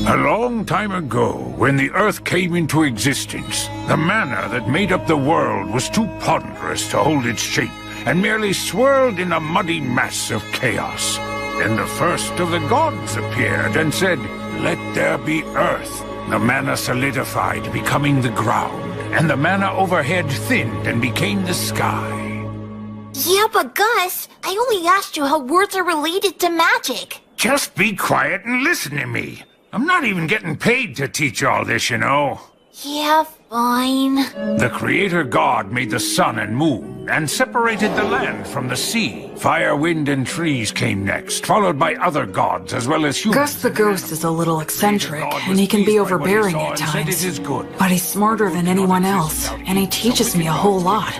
A long time ago, when the Earth came into existence, the mana that made up the world was too ponderous to hold its shape, and merely swirled in a muddy mass of chaos. Then the first of the gods appeared and said, "Let there be Earth." The mana solidified, becoming the ground, and the mana overhead thinned and became the sky. Yeah, but Gus, I only asked you how words are related to magic. Just be quiet and listen to me. I'm not even getting paid to teach all this, you know. Yeah, fine. The Creator God made the sun and moon, and separated the land from the sea. Fire, wind, and trees came next, followed by other gods as well as humans. Gus the Ghost is a little eccentric, and he can be overbearing at times. But he's smarter than anyone else, and he teaches me a whole lot.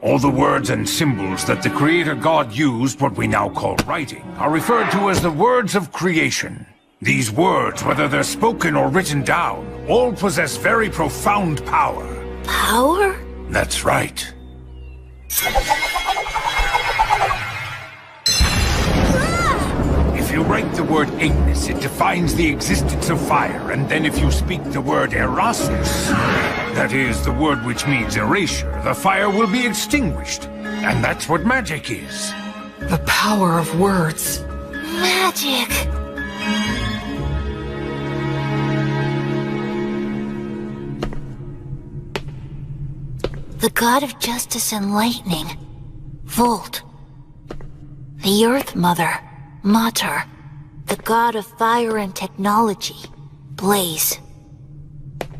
All the words and symbols that the Creator God used, what we now call writing, are referred to as the words of creation. These words, whether they're spoken or written down, all possess very profound power. Power? That's right. If you write the word Ignis, it defines the existence of fire, and then if you speak the word Erasus, that is, the word which means erasure, the fire will be extinguished. And that's what magic is. The power of words. Magic. The god of justice and lightning, Volt. The Earth Mother, Mater. The god of fire and technology, Blaze.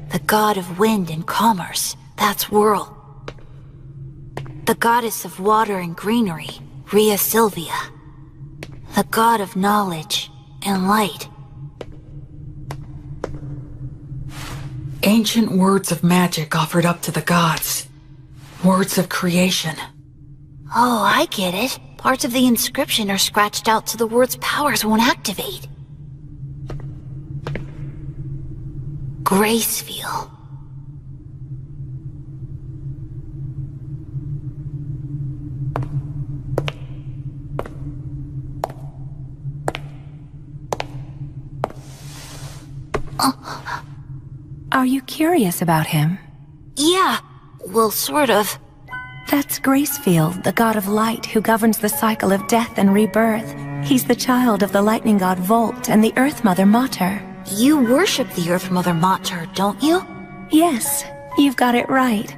The god of wind and commerce, that's Whirl. The goddess of water and greenery, Rhea Sylvia. The god of knowledge and light. Ancient words of magic offered up to the gods. Words of creation. Oh, I get it. Parts of the inscription are scratched out so the word's powers won't activate. Gracefeel. Are you curious about him? Yeah, well, sort of. That's Gracefield, the god of light who governs the cycle of death and rebirth. He's the child of the lightning god Volt and the Earth Mother Mater. You worship the Earth Mother Mater, don't you? Yes, you've got it right.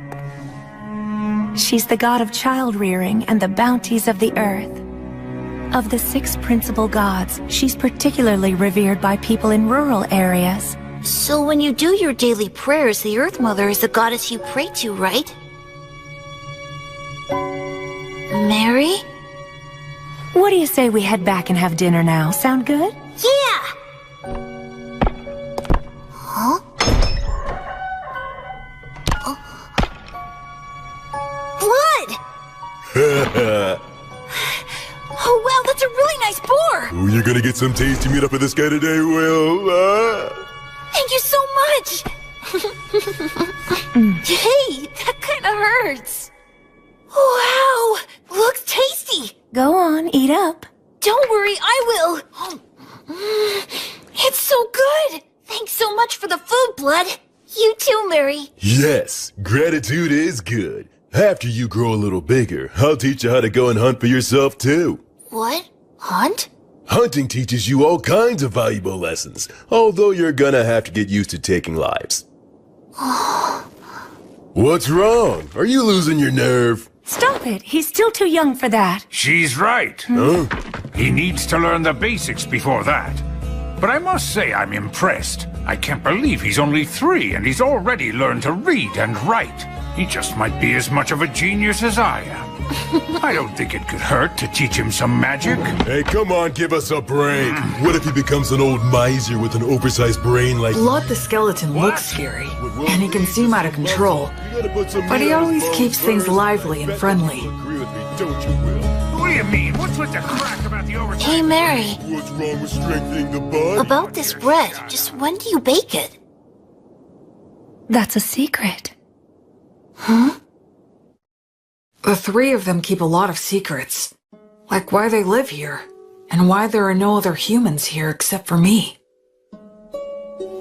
She's the god of child-rearing and the bounties of the earth. Of the 6 principal gods, she's particularly revered by people in rural areas. So when you do your daily prayers, the Earth Mother is the goddess you pray to, right? Mary? What do you say we head back and have dinner now? Sound good? Yeah! Huh? Oh. Blood! Oh wow, that's a really nice boar! Oh, you're gonna get some tasty meat up of this guy today, Will. Thank you so much! Hey, that kinda hurts. Wow! Looks tasty! Go on, eat up. Don't worry, I will! It's so good! Thanks so much for the food, Blood. You too, Mary. Yes, gratitude is good. After you grow a little bigger, I'll teach you how to go and hunt for yourself, too. What? Hunt? Hunting teaches you all kinds of valuable lessons, although you're gonna have to get used to taking lives. What's wrong? Are you losing your nerve? Stop it! He's still too young for that. She's right. Huh? He needs to learn the basics before that. But I must say I'm impressed. I can't believe he's only 3 and he's already learned to read and write. He just might be as much of a genius as I am. I don't think it could hurt to teach him some magic. Hey, come on, give us a break. What if he becomes an old miser with an oversized brain like... Blood the skeleton looks scary, and he can seem out of control. But he always keeps things lively and friendly. What do you mean? What's with the crack about the oversized... Hey, Mary. What's wrong with strengthening the bond? About this bread, just when do you bake it? That's a secret. Huh? The 3 of them keep a lot of secrets. Like why they live here, and why there are no other humans here except for me.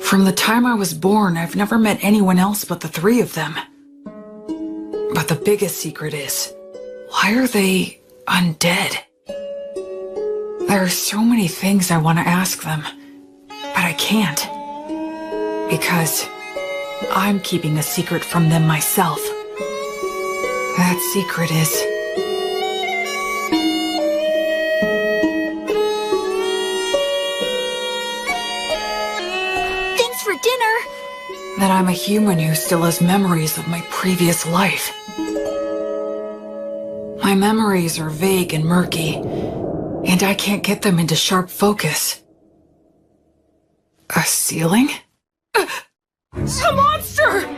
From the time I was born, I've never met anyone else but the three of them. But the biggest secret is, why are they undead? There are so many things I want to ask them, but I can't. Because I'm keeping a secret from them myself. That secret is... Thanks for dinner! that I'm a human who still has memories of my previous life. My memories are vague and murky, and I can't get them into sharp focus. A ceiling? A monster!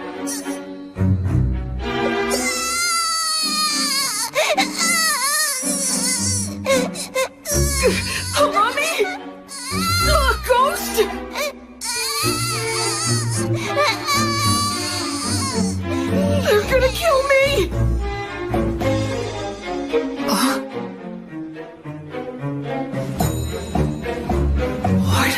Harami? A ghost? They're gonna kill me! What?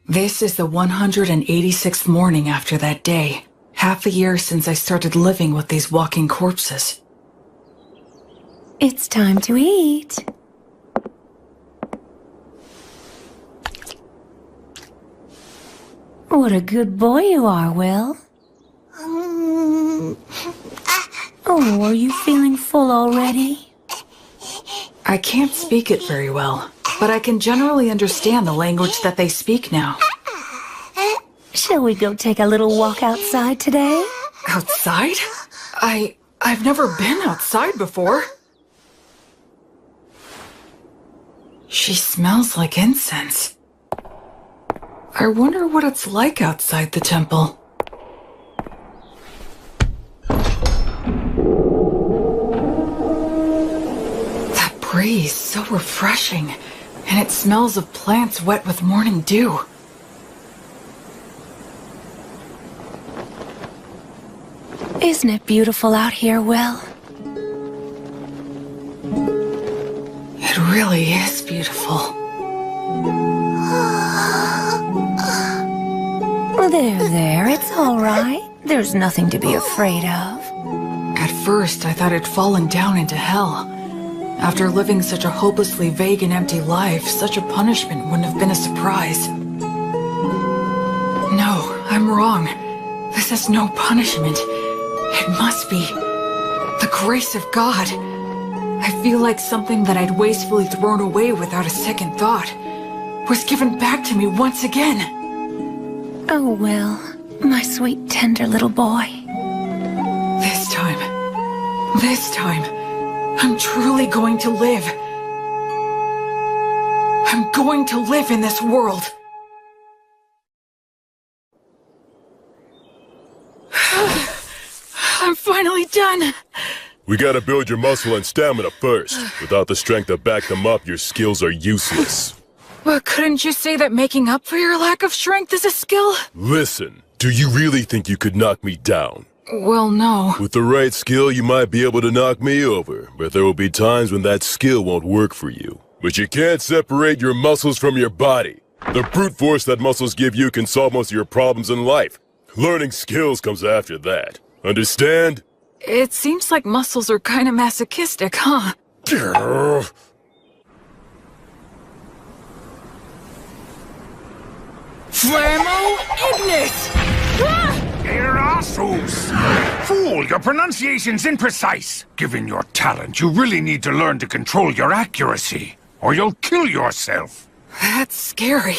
This is the 186th morning after that day. Half a year since I started living with these walking corpses. It's time to eat. What a good boy you are, Will. Oh, are you feeling full already? I can't speak it very well, but I can generally understand the language that they speak now. Shall we go take a little walk outside today? Outside? I've never been outside before. She smells like incense. I wonder what it's like outside the temple. That breeze, so refreshing, and it smells of plants wet with morning dew. Isn't it beautiful out here, Will? It really is beautiful. There, it's all right. There's nothing to be afraid of. At first, I thought I'd fallen down into hell. After living such a hopelessly vague and empty life, such a punishment wouldn't have been a surprise. No, I'm wrong. This is no punishment. It must be the grace of God. I feel like something that I'd wastefully thrown away without a second thought was given back to me once again. Oh, Will, my sweet, tender little boy. This time, I'm truly going to live. I'm going to live in this world. I'm finally done. We gotta build your muscle and stamina first. Without the strength to back them up, your skills are useless. But couldn't you say that making up for your lack of strength is a skill? Listen, do you really think you could knock me down? Well, no. With the right skill, you might be able to knock me over, but there will be times when that skill won't work for you. But you can't separate your muscles from your body. The brute force that muscles give you can solve most of your problems in life. Learning skills comes after that. Understand? It seems like muscles are kind of masochistic, huh? Flamo Ignis! Erasus! Fool, your pronunciation's imprecise. Given your talent, you really need to learn to control your accuracy, or you'll kill yourself. That's scary.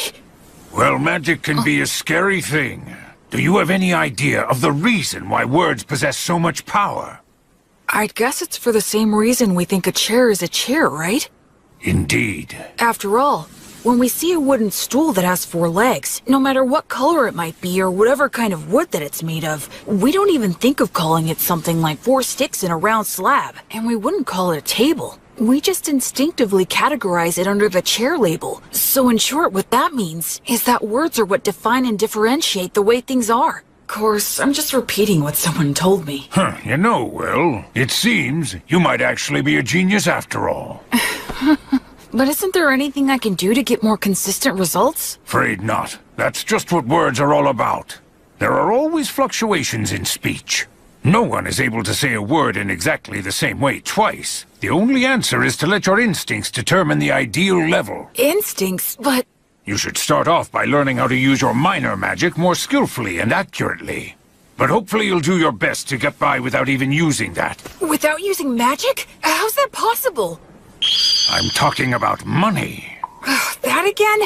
Well, magic can be a scary thing. Do you have any idea of the reason why words possess so much power? I'd guess it's for the same reason we think a chair is a chair, right? Indeed. After all, when we see a wooden stool that has 4 legs, no matter what color it might be or whatever kind of wood that it's made of, we don't even think of calling it something like 4 sticks in a round slab, and we wouldn't call it a table. We just instinctively categorize it under the chair label. So in short, what that means is that words are what define and differentiate the way things are. Of course, I'm just repeating what someone told me. Huh, you know, Will, it seems you might actually be a genius after all. But isn't there anything I can do to get more consistent results? Afraid not. That's just what words are all about. There are always fluctuations in speech. No one is able to say a word in exactly the same way twice. The only answer is to let your instincts determine the ideal level. Instincts? But... You should start off by learning how to use your minor magic more skillfully and accurately. But hopefully you'll do your best to get by without even using that. Without using magic? How's that possible? I'm talking about money. That again?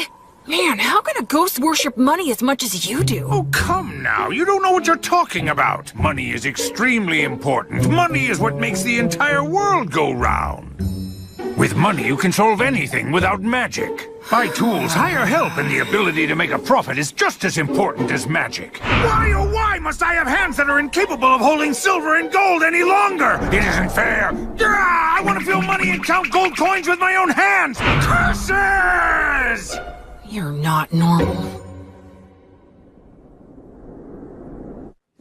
Man, how can a ghost worship money as much as you do? Oh, come now. You don't know what you're talking about. Money is extremely important. Money is what makes the entire world go round. With money, you can solve anything without magic. Buy tools, hire help, and the ability to make a profit is just as important as magic. Why, oh why must I have hands that are incapable of holding silver and gold any longer? It isn't fair. I want to feel money and count gold coins with my own hands. Curses! You're not normal.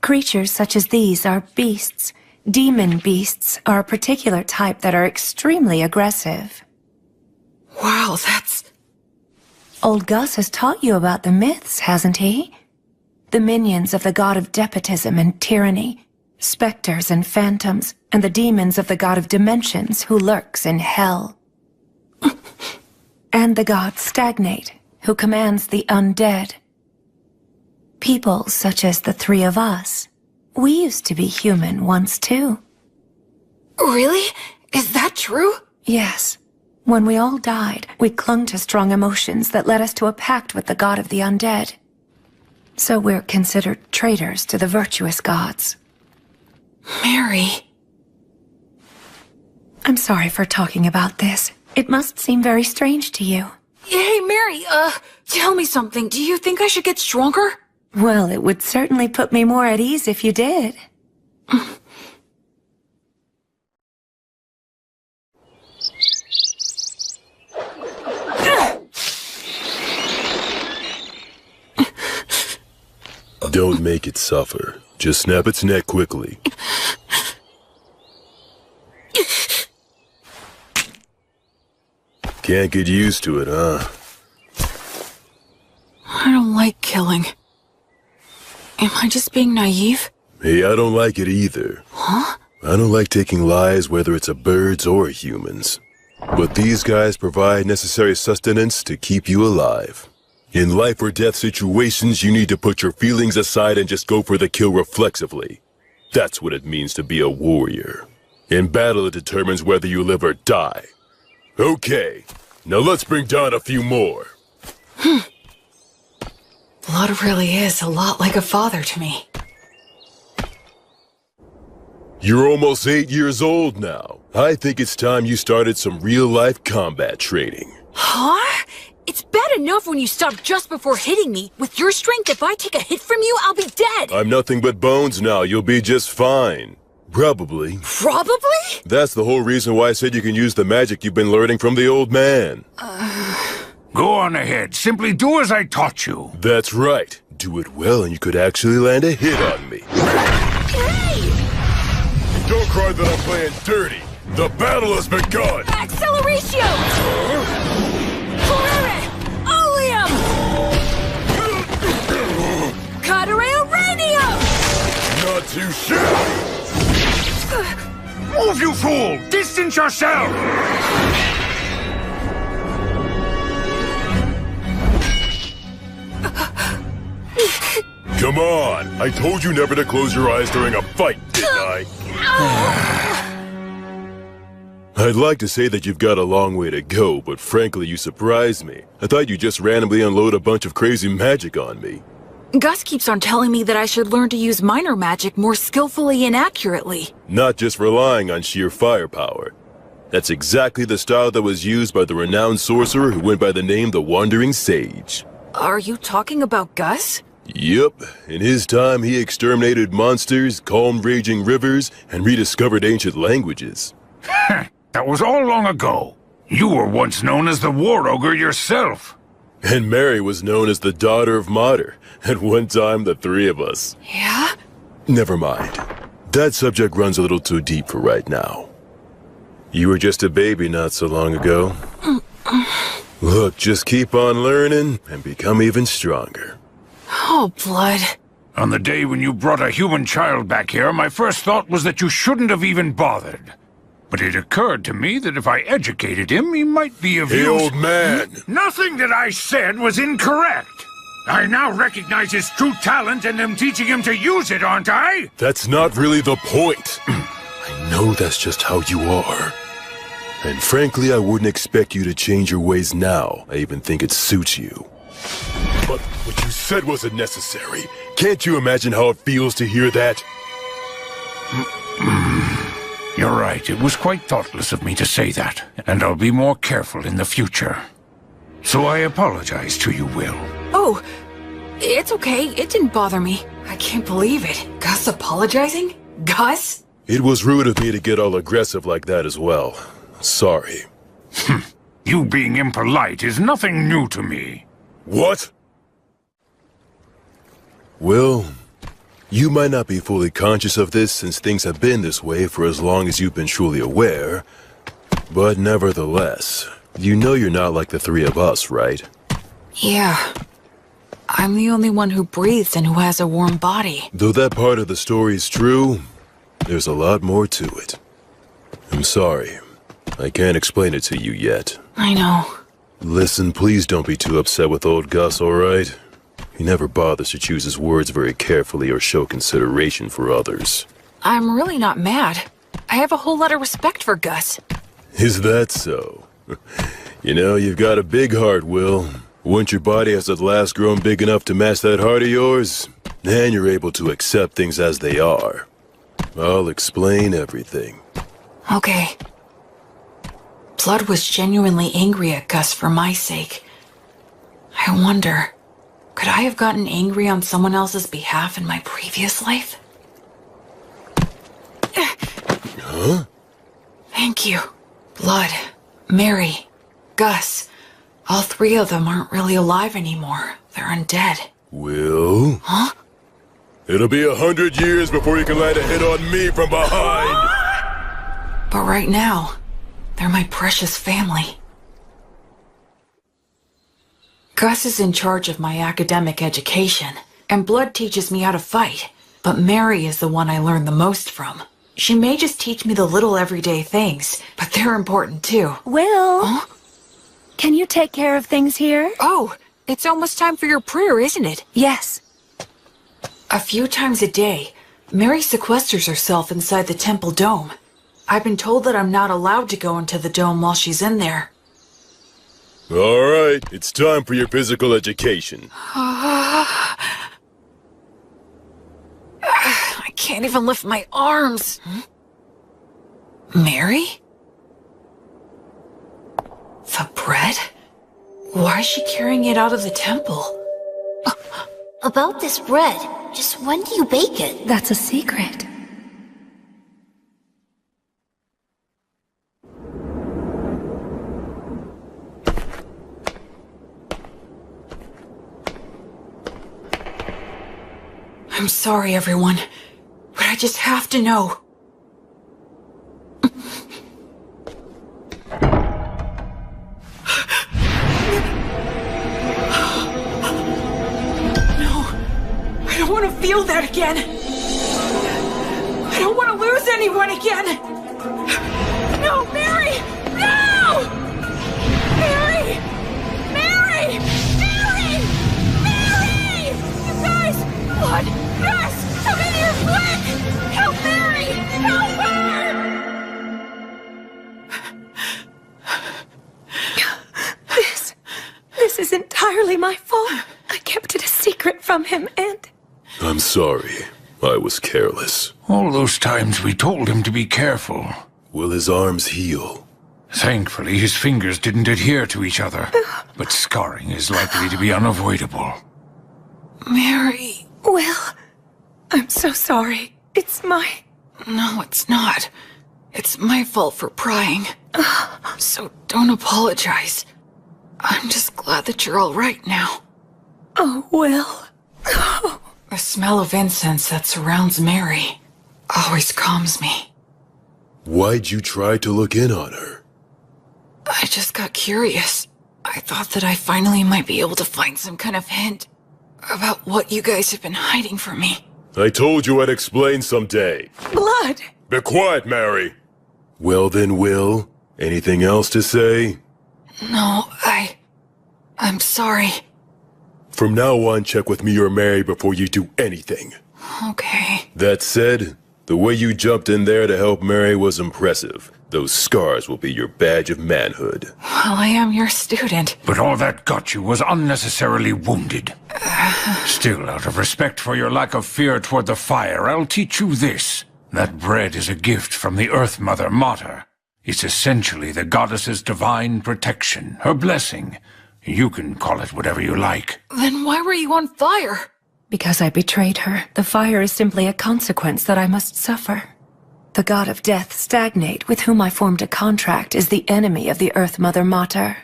Creatures such as these are beasts. Demon beasts are a particular type that are extremely aggressive. Wow, that's... Old Gus has taught you about the myths, hasn't he? The minions of the god of despotism and tyranny, specters and phantoms, and the demons of the god of dimensions who lurks in hell. And the god Stagnate, who commands the undead. People such as the three of us. We used to be human once too. Really? Is that true? Yes. When we all died, we clung to strong emotions that led us to a pact with the god of the undead. So we're considered traitors to the virtuous gods. Mary... I'm sorry for talking about this. It must seem very strange to you. Hey, Mary, tell me something. Do you think I should get stronger? Well, it would certainly put me more at ease if you did. Don't make it suffer. Just snap its neck quickly. Can't get used to it, huh? I don't like killing. Am I just being naive? Hey, I don't like it either. Huh? I don't like taking lives, whether it's a birds or humans. But these guys provide necessary sustenance to keep you alive. In life or death situations, you need to put your feelings aside and just go for the kill reflexively. That's what it means to be a warrior. In battle, it determines whether you live or die. Okay, now let's bring down a few more. Blood really is a lot like a father to me. You're almost 8 years old now. I think it's time you started some real-life combat training. Huh? It's bad enough when you stop just before hitting me. With your strength, if I take a hit from you, I'll be dead. I'm nothing but bones now. You'll be just fine. Probably. Probably? That's the whole reason why I said you can use the magic you've been learning from the old man. Go on ahead. Simply do as I taught you. That's right. Do it well and you could actually land a hit on me. Hey! Don't cry that I'm playing dirty. The battle has begun. Acceleratio! Correre! Oleum! Cadere Uranium! Not too shabby. Move, you fool! Distance yourself! Come on! I told you never to close your eyes during a fight, didn't I? I'd like to say that you've got a long way to go, but frankly, you surprised me. I thought you'd just randomly unload a bunch of crazy magic on me. Gus keeps on telling me that I should learn to use minor magic more skillfully and accurately. Not just relying on sheer firepower. That's exactly the style that was used by the renowned sorcerer who went by the name the Wandering Sage. Are you talking about Gus? Yep. In his time, he exterminated monsters, calmed raging rivers, and rediscovered ancient languages. That was all long ago. You were once known as the War Ogre yourself. And Mary was known as the Daughter of Mater. At one time, the three of us. Yeah? Never mind. That subject runs a little too deep for right now. You were just a baby not so long ago. Look, just keep on learning and become even stronger. Oh, Blood. On the day when you brought a human child back here, my first thought was that you shouldn't have even bothered. But it occurred to me that if I educated him, he might be of use. Hey, old man! Nothing that I said was incorrect. I now recognize his true talent and am teaching him to use it, aren't I? That's not really the point. I know that's just how you are. And frankly, I wouldn't expect you to change your ways now. I even think it suits you. But what you said wasn't necessary. Can't you imagine how it feels to hear that? You're right, it was quite thoughtless of me to say that, and I'll be more careful in the future. So I apologize to you, Will. Oh, it's okay. It didn't bother me. I can't believe it. Gus apologizing? Gus? It was rude of me to get all aggressive like that as well. Sorry. You being impolite is nothing new to me. What? Well, you might not be fully conscious of this since things have been this way for as long as you've been truly aware, but nevertheless, you know you're not like the three of us, right? Yeah. I'm the only one who breathes and who has a warm body. Though that part of the story is true, there's a lot more to it. I'm sorry. I can't explain it to you yet. I know. Listen, please don't be too upset with old Gus, alright? He never bothers to choose his words very carefully or show consideration for others. I'm really not mad. I have a whole lot of respect for Gus. Is that so? You know, you've got a big heart, Will. Once your body has at last grown big enough to match that heart of yours, then you're able to accept things as they are. I'll explain everything. Okay. Blood was genuinely angry at Gus for my sake. I wonder, could I have gotten angry on someone else's behalf in my previous life? Huh? Thank you. Blood, Mary, Gus. All three of them aren't really alive anymore. They're undead. Will? Huh? It'll be 100 years before you can land a hit on me from behind! But right now, they're my precious family. Gus is in charge of my academic education, and Blood teaches me how to fight. But Mary is the one I learn the most from. She may just teach me the little everyday things, but they're important too. Will? Huh? Can you take care of things here? Oh, it's almost time for your prayer, isn't it? Yes. A few times a day, Mary sequesters herself inside the temple dome. I've been told that I'm not allowed to go into the dome while she's in there. Alright, it's time for your physical education. I can't even lift my arms. Mary? The bread? Why is she carrying it out of the temple? About this bread, just when do you bake it? That's a secret. I'm sorry, everyone, but I just have to know. I don't want to feel that again. I don't want to lose anyone again. No, Mary! No! Mary! Mary! Mary! Mary! You guys! Blood! Gus! Come in here quick! Help Mary! Help her! This is entirely my fault. I kept it a secret from him, and... I'm sorry. I was careless. All those times we told him to be careful. Will his arms heal? Thankfully, his fingers didn't adhere to each other, but scarring is likely to be unavoidable. Mary... Will, I'm so sorry. It's my... No, it's not. It's my fault for prying. So don't apologize. I'm just glad that you're all right now. Oh, Will. The smell of incense that surrounds Mary always calms me. Why'd you try to look in on her? I just got curious. I thought that I finally might be able to find some kind of hint about what you guys have been hiding from me. I told you I'd explain someday. Blood! Be quiet, Mary. Well then, Will, anything else to say? No, I'm sorry. From now on, check with me or Mary before you do anything. Okay. That said, the way you jumped in there to help Mary was impressive. Those scars will be your badge of manhood. Well, I am your student. But all that got you was unnecessarily wounded. Still, out of respect for your lack of fear toward the fire, I'll teach you this. That bread is a gift from the Earth Mother Mater. It's essentially the goddess's divine protection, her blessing. You can call it whatever you like. Then why were you on fire? Because I betrayed her. The fire is simply a consequence that I must suffer. The god of death, Stagnate, with whom I formed a contract, is the enemy of the Earth Mother Mater.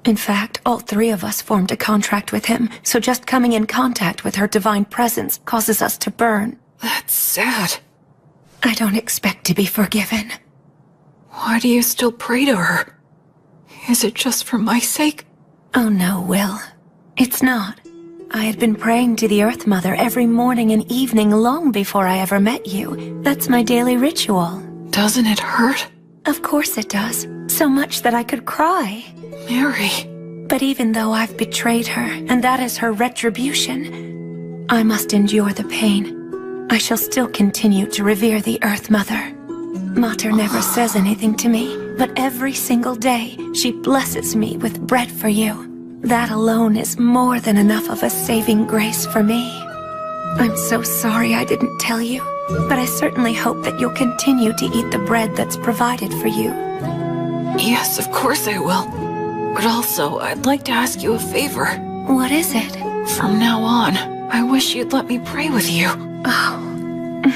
In fact, all three of us formed a contract with him, so just coming in contact with her divine presence causes us to burn. That's sad. I don't expect to be forgiven. Why do you still pray to her? Is it just for my sake? Oh no, Will. It's not. I had been praying to the Earth Mother every morning and evening long before I ever met you. That's my daily ritual. Doesn't it hurt? Of course it does. So much that I could cry. Mary. But even though I've betrayed her, and that is her retribution, I must endure the pain. I shall still continue to revere the Earth Mother. Mater never says anything to me, but every single day she blesses me with bread for you. That alone is more than enough of a saving grace for me. I'm so sorry I didn't tell you, but I certainly hope that you'll continue to eat the bread that's provided for you. Yes, of course I will. But also, I'd like to ask you a favor. What is it? From now on, I wish you'd let me pray with you. Oh.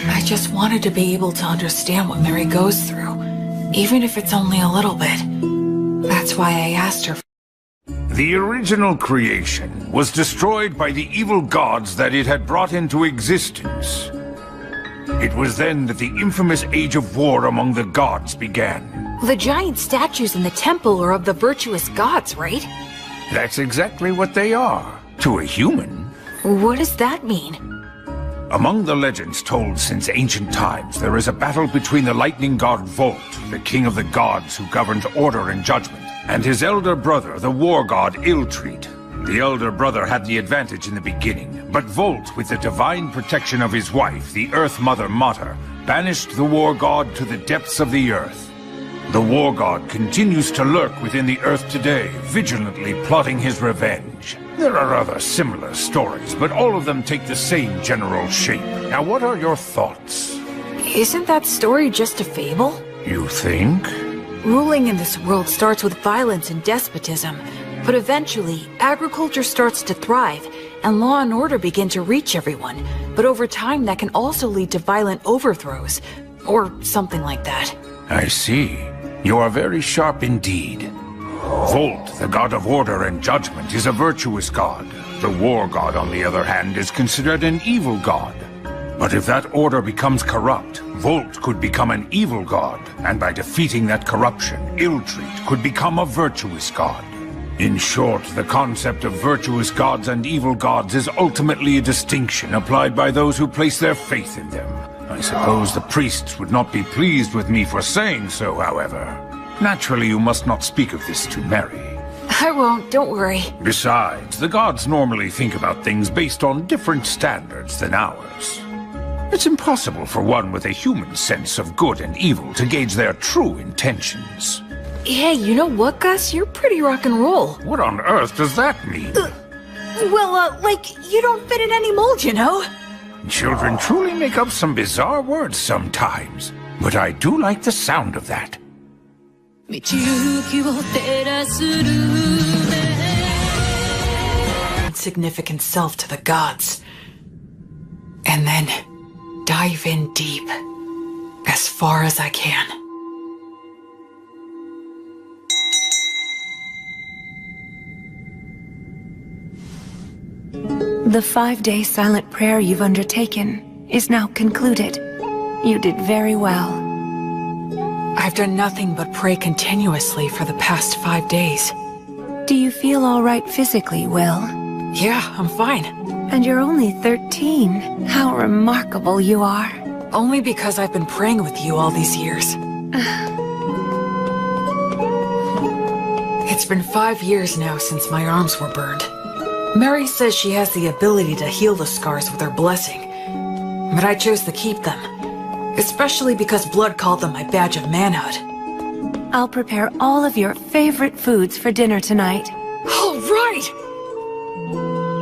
I just wanted to be able to understand what Mary goes through, even if it's only a little bit. That's why I asked her. The original creation was destroyed by the evil gods that it had brought into existence. It was then that the infamous age of war among the gods began. The giant statues in the temple are of the virtuous gods, right? That's exactly what they are, to a human. What does that mean? Among the legends told since ancient times, there is a battle between the lightning god Volt, the king of the gods who governs order and judgment, and his elder brother, the war god Illtreat. The elder brother had the advantage in the beginning, but Volt, with the divine protection of his wife, the Earth Mother Mater, banished the war god to the depths of the earth. The war god continues to lurk within the earth today, vigilantly plotting his revenge. There are other similar stories, but all of them take the same general shape. Now, what are your thoughts? Isn't that story just a fable? You think? Ruling in this world starts with violence and despotism, but eventually, agriculture starts to thrive, and law and order begin to reach everyone. But over time, that can also lead to violent overthrows, or something like that. I see. You are very sharp indeed. Volt, the god of order and judgment, is a virtuous god. The war god, on the other hand, is considered an evil god. But if that order becomes corrupt, Volt could become an evil god, and by defeating that corruption, Illtreat could become a virtuous god. In short, the concept of virtuous gods and evil gods is ultimately a distinction applied by those who place their faith in them. I suppose the priests would not be pleased with me for saying so, however. Naturally, you must not speak of this to Mary. I won't, don't worry. Besides, the gods normally think about things based on different standards than ours. It's impossible for one with a human sense of good and evil to gauge their true intentions. Hey, you know what, Gus? You're pretty rock and roll. What on earth does that mean? Like, you don't fit in any mold, you know? Children truly make up some bizarre words sometimes, but I do like the sound of that. Insignificant self to the gods. And then dive in deep, as far as I can. The 5-day silent prayer you've undertaken is now concluded. You did very well. I've done nothing but pray continuously for the past 5 days. Do you feel all right physically, Will? Yeah, I'm fine. And you're only 13. How remarkable you are. Only because I've been praying with you all these years. It's been 5 years now since my arms were burned. Mary says she has the ability to heal the scars with her blessing, but I chose to keep them, especially because Blood called them my badge of manhood. I'll prepare all of your favorite foods for dinner tonight. All right!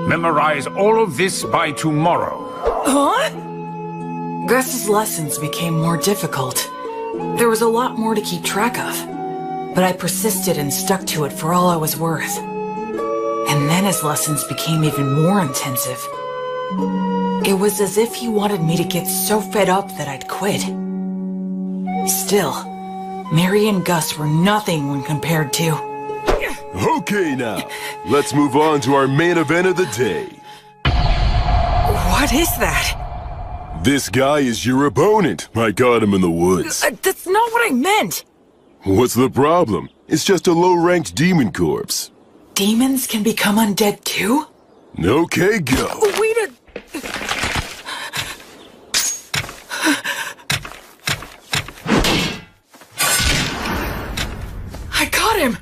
Memorize all of this by tomorrow. Huh? Gus's lessons became more difficult. There was a lot more to keep track of, but I persisted and stuck to it for all I was worth. And then his lessons became even more intensive. It was as if he wanted me to get so fed up that I'd quit. Still, Mary and Gus were nothing when compared to... Okay now, let's move on to our main event of the day. What is that? This guy is your opponent. I got him in the woods. That's not what I meant! What's the problem? It's just a low-ranked demon corpse. Demons can become undead too? Okay, go. Wait a... I got him!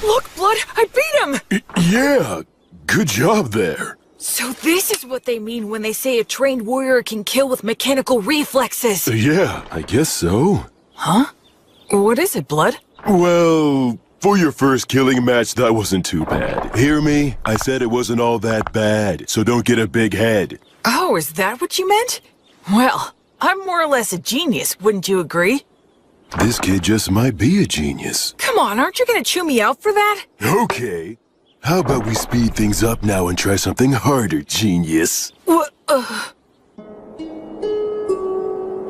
Look, Blood, I beat him! Yeah, good job there. So this is what they mean when they say a trained warrior can kill with mechanical reflexes. Yeah, I guess so. Huh? What is it, Blood? Well, for your first killing match, that wasn't too bad. Hear me? I said it wasn't all that bad, so don't get a big head. Oh, is that what you meant? Well, I'm more or less a genius, wouldn't you agree? This kid just might be a genius. Come on, aren't you gonna chew me out for that? Okay. How about we speed things up now and try something harder, genius? What?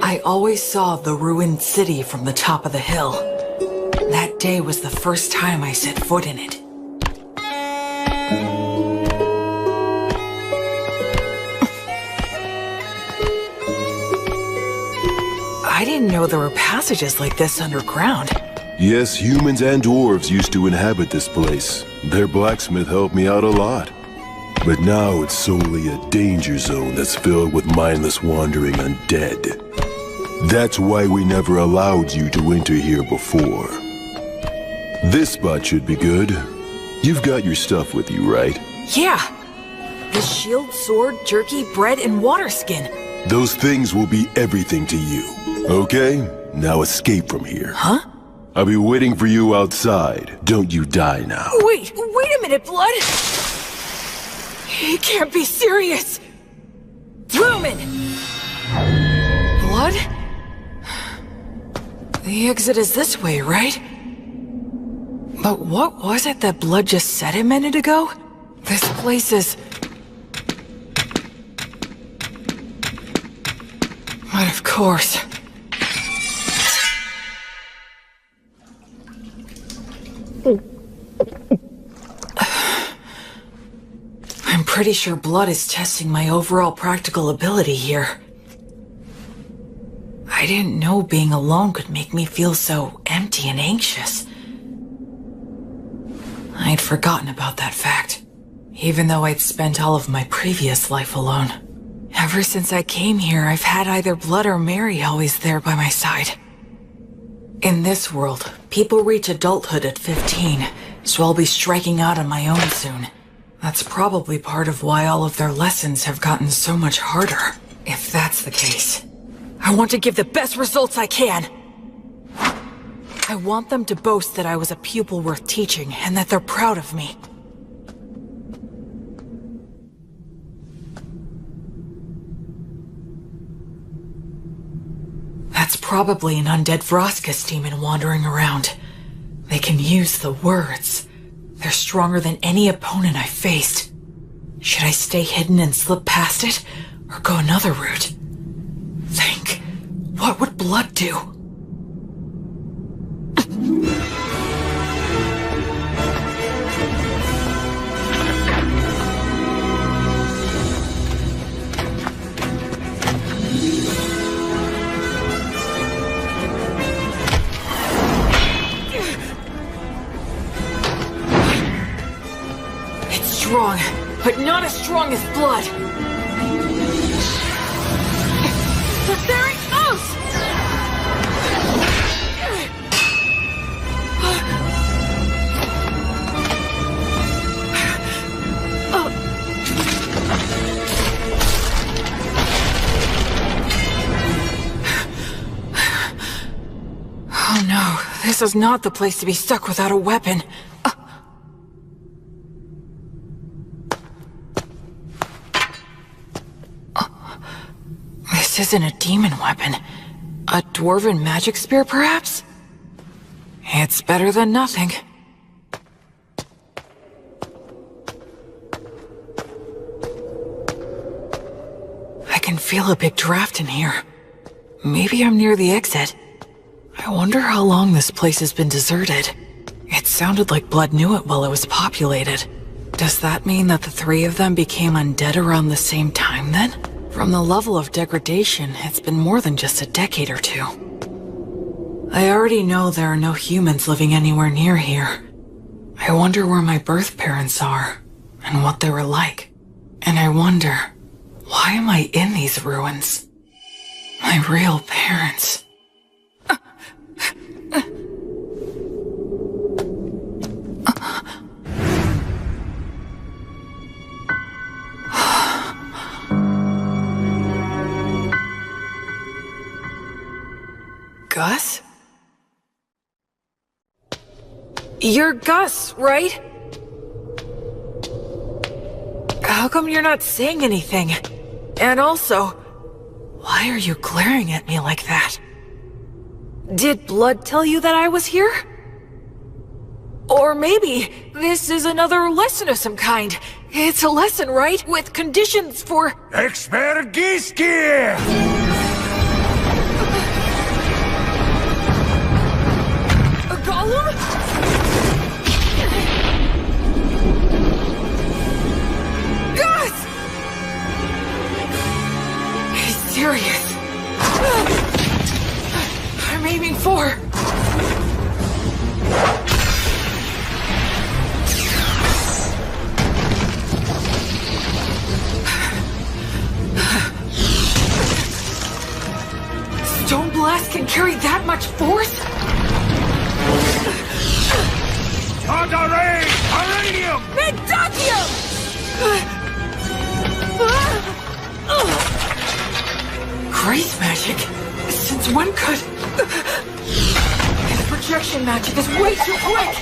I always saw the ruined city from the top of the hill. That day was the first time I set foot in it. I didn't know there were passages like this underground. Yes, humans and dwarves used to inhabit this place. Their blacksmith helped me out a lot. But now it's solely a danger zone that's filled with mindless wandering undead. That's why we never allowed you to enter here before. This spot should be good. You've got your stuff with you, right? Yeah. The shield, sword, jerky, bread, and water skin. Those things will be everything to you. Okay? Now escape from here. Huh? I'll be waiting for you outside. Don't you die now. Wait a minute, Blood! He can't be serious! Lumen! Blood? The exit is this way, right? But what was it that Blood just said a minute ago? This place is... But of course... I'm pretty sure Blood is testing my overall practical ability here. I didn't know being alone could make me feel so empty and anxious. I'd forgotten about that fact, even though I'd spent all of my previous life alone. Ever since I came here, I've had either Blood or Mary always there by my side. In this world, people reach adulthood at 15, so I'll be striking out on my own soon. That's probably part of why all of their lessons have gotten so much harder. If that's the case, I want to give the best results I can. I want them to boast that I was a pupil worth teaching and that they're proud of me. That's probably an undead Vroskus demon wandering around. They can use the words. They're stronger than any opponent I've faced. Should I stay hidden and slip past it, or go another route? Think, what would Blood do? strong, but not as strong as blood. But there it goes! Oh no, this is not the place to be stuck without a weapon. This isn't a demon weapon. A dwarven magic spear, perhaps? It's better than nothing. I can feel a big draft in here. Maybe I'm near the exit. I wonder how long this place has been deserted. It sounded like Blood knew it while it was populated. Does that mean that the three of them became undead around the same time then? From the level of degradation, it's been more than just a decade or two. I already know there are no humans living anywhere near here. I wonder where my birth parents are, and what they were like. And I wonder, why am I in these ruins? My real parents. Gus? You're Gus, right? How come you're not saying anything? And also, why are you glaring at me like that? Did Blood tell you that I was here? Or maybe this is another lesson of some kind. It's a lesson, right? With conditions for... Expergiski! Gus! He's serious. I'm aiming for... Stone Blast can carry that much force? Tardarane! Uranium! Mendakium! Grace magic? Since when could... His projection magic is way too quick!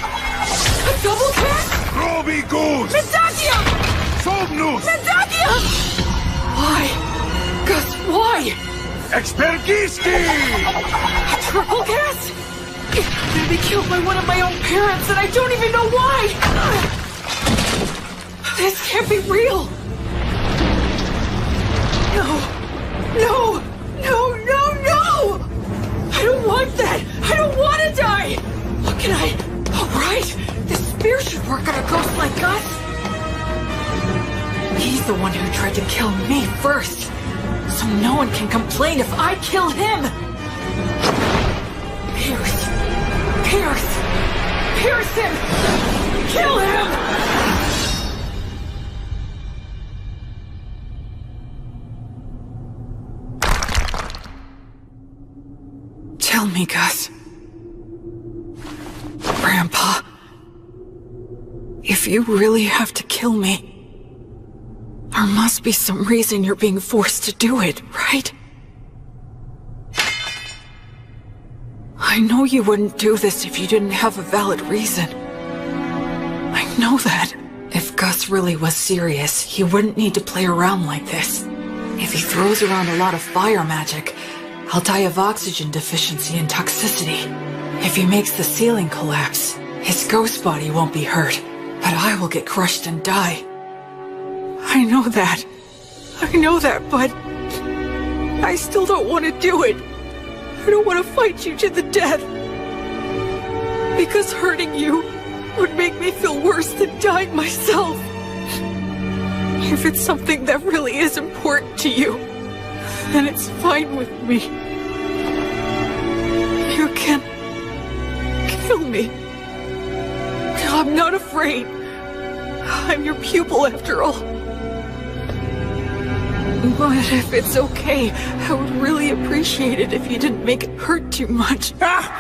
A double cast? Groby Goose! Mendakium! Somnus! Mendakium! Why? Gus, why? Expergiski! A triple cast? I'm gonna be killed by one of my own parents and I don't even know why! This can't be real! No! No! I don't want that! I don't want to die! What can I... Alright! This spear should work on a ghost like Gus! He's the one who tried to kill me first! So no one can complain if I kill him! Pierce him! Kill him! Tell me, Gus. Grandpa. If you really have to kill me, there must be some reason you're being forced to do it, right? I know you wouldn't do this if you didn't have a valid reason. I know that. If Gus really was serious, he wouldn't need to play around like this. If he throws around a lot of fire magic, I'll die of oxygen deficiency and toxicity. If he makes the ceiling collapse, his ghost body won't be hurt, but I will get crushed and die. I know that, but I still don't want to do it. I don't want to fight you to the death. Because hurting you would make me feel worse than dying myself. If it's something that really is important to you, then it's fine with me. You can kill me. I'm not afraid. I'm your pupil after all. But if it's okay, I would really appreciate it if you didn't make it hurt too much.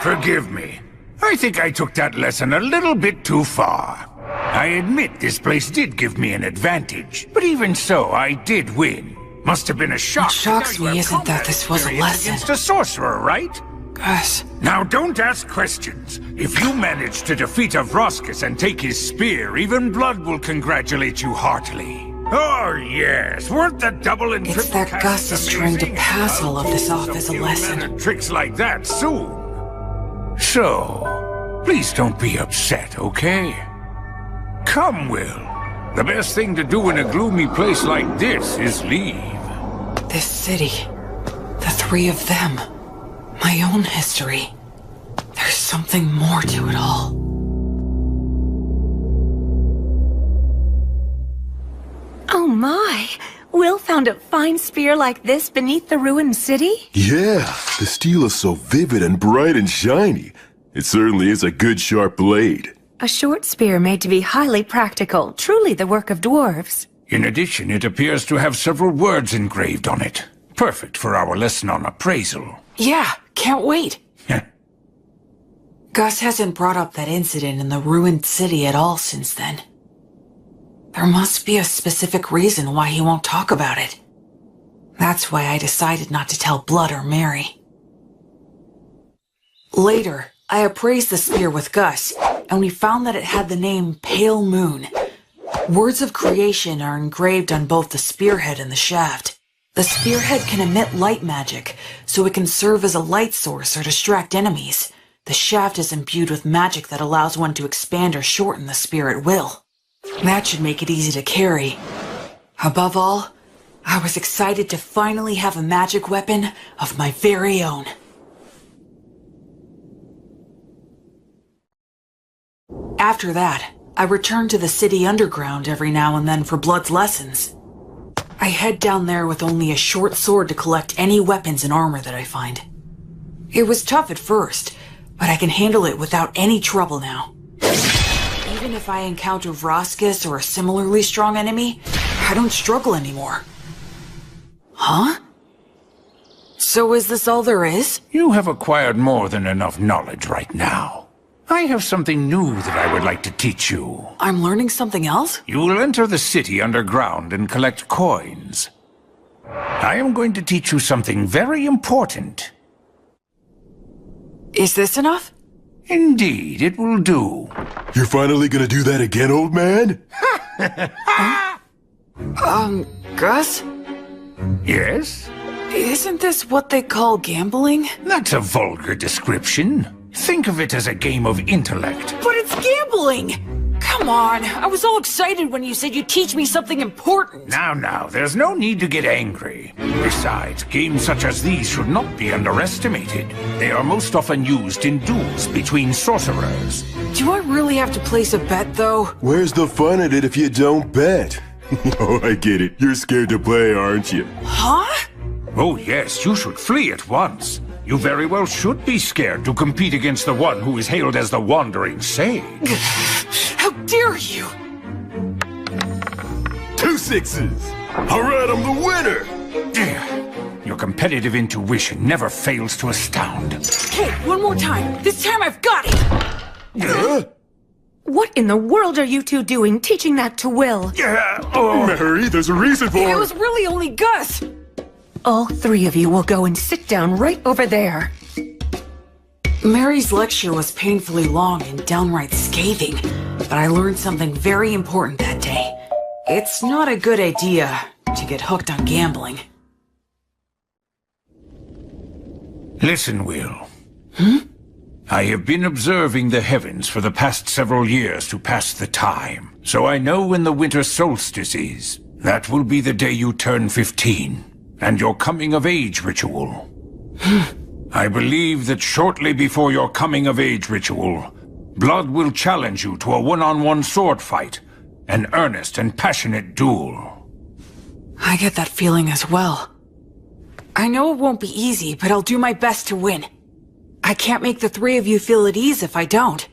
Forgive me. I think I took that lesson a little bit too far. I admit this place did give me an advantage, but even so, I did win. Must have been a shock. What shocks me isn't that this was a lesson. Against a sorcerer, right? Gus. Now don't ask questions. If you manage to defeat Avroskis and take his spear, even Blood will congratulate you heartily. Oh yes, weren't the double and It's triple that Gus is trying to pass all of this off as a lesson. Tricks like that soon. So, please don't be upset, okay? Come, Will. The best thing to do in a gloomy place like this is leave. This city, the three of them, my own history. There's something more to it all. Oh my! Will found a fine spear like this beneath the ruined city? Yeah, the steel is so vivid and bright and shiny. It certainly is a good sharp blade. A short spear made to be highly practical, truly the work of dwarves. In addition, it appears to have several words engraved on it. Perfect for our lesson on appraisal. Yeah, can't wait. Gus hasn't brought up that incident in the ruined city at all since then. There must be a specific reason why he won't talk about it. That's why I decided not to tell Blood or Mary. Later, I appraised the spear with Gus, and we found that it had the name Pale Moon. Words of creation are engraved on both the spearhead and the shaft. The spearhead can emit light magic, so it can serve as a light source or distract enemies. The shaft is imbued with magic that allows one to expand or shorten the spear at will. That should make it easy to carry. Above all, I was excited to finally have a magic weapon of my very own. After that, I returned to the city underground every now and then for Blood's lessons. I head down there with only a short sword to collect any weapons and armor that I find. It was tough at first, but I can handle it without any trouble now. Even if I encounter Vroskis or a similarly strong enemy, I don't struggle anymore. Huh? So is this all there is? You have acquired more than enough knowledge right now. I have something new that I would like to teach you. I'm learning something else? You will enter the city underground and collect coins. I am going to teach you something very important. Is this enough? Indeed, it will do. You're finally gonna do that again, old man? Gus? Yes? Isn't this what they call gambling? That's a vulgar description. Think of it as a game of intellect. But it's gambling! Come on, I was all excited when you said you'd teach me something important. Now, there's no need to get angry. Besides, games such as these should not be underestimated. They are most often used in duels between sorcerers. Do I really have to place a bet, though? Where's the fun in it if you don't bet? Oh, I get it. You're scared to play, aren't you? Huh? Oh yes, you should flee at once. You very well should be scared to compete against the one who is hailed as the Wandering Sage. How dare you! 2 sixes! Alright, I'm the winner! Your competitive intuition never fails to astound. Okay, one more time. This time I've got it! What in the world are you two doing, teaching that to Will? Mary, there's a reason for It it! was really only Gus! All three of you will go and sit down right over there. Mary's lecture was painfully long and downright scathing, but I learned something very important that day. It's not a good idea to get hooked on gambling. Listen, Will. I have been observing the heavens for the past several years to pass the time, so I know when the winter solstice is. That will be the day you turn 15, and your coming-of-age ritual. I believe that shortly before your coming-of-age ritual, Blood will challenge you to a one-on-one sword fight, an earnest and passionate duel. I get that feeling as well. I know it won't be easy, but I'll do my best to win. I can't make the three of you feel at ease if I don't.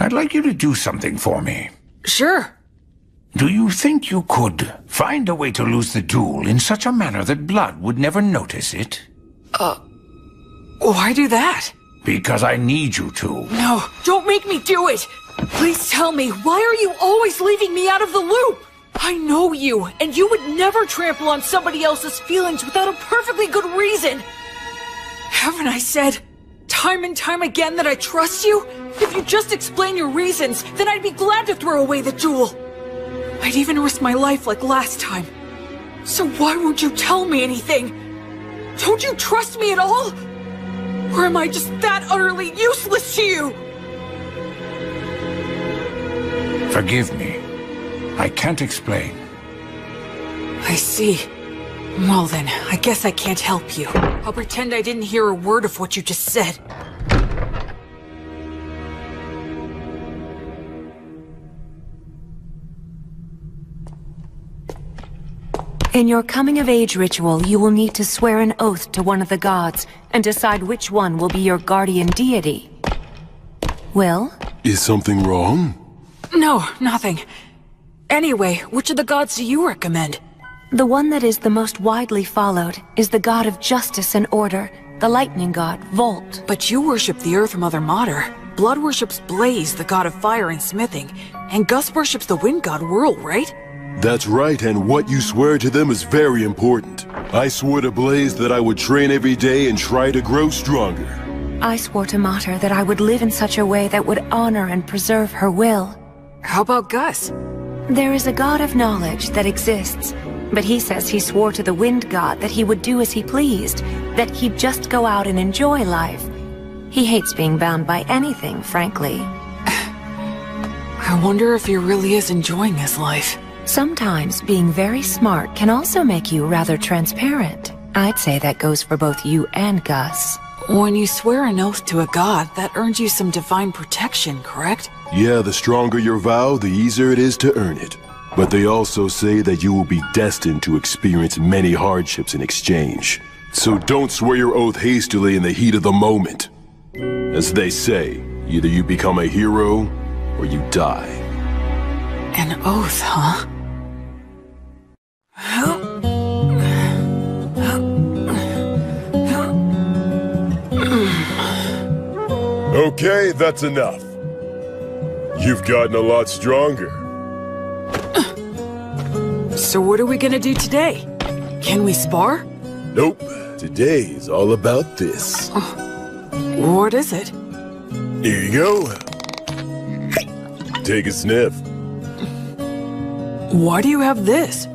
I'd like you to do something for me. Sure. Do you think you could find a way to lose the duel in such a manner that Blood would never notice it? Why do that? Because I need you to. No, don't make me do it! Please tell me, why are you always leaving me out of the loop? I know you, and you would never trample on somebody else's feelings without a perfectly good reason. Haven't I said time and time again that I trust you? If you just explain your reasons, then I'd be glad to throw away the duel. I'd even risk my life like last time. So why won't you tell me anything? Don't you trust me at all? Or am I just that utterly useless to you? Forgive me. I can't explain. I see. Well then, I guess I can't help you. I'll pretend I didn't hear a word of what you just said. In your coming-of-age ritual, you will need to swear an oath to one of the gods and decide which one will be your guardian deity. Will? Is something wrong? No, nothing. Anyway, which of the gods do you recommend? The one that is the most widely followed is the god of justice and order, the lightning god, Volt. But you worship the Earth Mother Mater. Blood worships Blaze, the god of fire and smithing. And Gus worships the wind god Whirl, right? That's right, and what you swear to them is very important. I swore to Blaze that I would train every day and try to grow stronger. I swore to Mater that I would live in such a way that would honor and preserve her will. How about Gus? There is a god of knowledge that exists, but he says he swore to the wind god that he would do as he pleased, that he'd just go out and enjoy life. He hates being bound by anything, frankly. I wonder if he really is enjoying his life. Sometimes being very smart can also make you rather transparent. I'd say that goes for both you and Gus. When you swear an oath to a god, that earns you some divine protection, correct? Yeah, the stronger your vow, the easier it is to earn it. But they also say that you will be destined to experience many hardships in exchange. So don't swear your oath hastily in the heat of the moment. As they say, either you become a hero, or you die. An oath, huh? Okay, that's enough. You've gotten a lot stronger. So what are we gonna do today? Can we spar? Nope. Today is all about this. What is it? Here you go. Take a sniff. Why do you have this?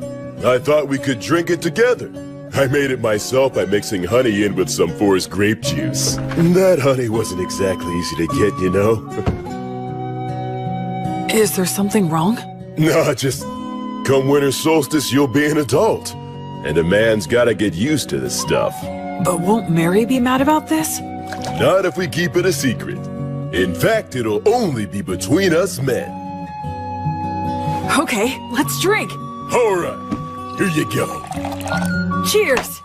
I thought we could drink it together. I made it myself by mixing honey in with some forest grape juice. That honey wasn't exactly easy to get, you know? Is there something wrong? Nah, just come winter solstice, you'll be an adult. And a man's gotta get used to this stuff. But won't Mary be mad about this? Not if we keep it a secret. In fact, it'll only be between us men. Okay, let's drink. All right, here you go. Cheers!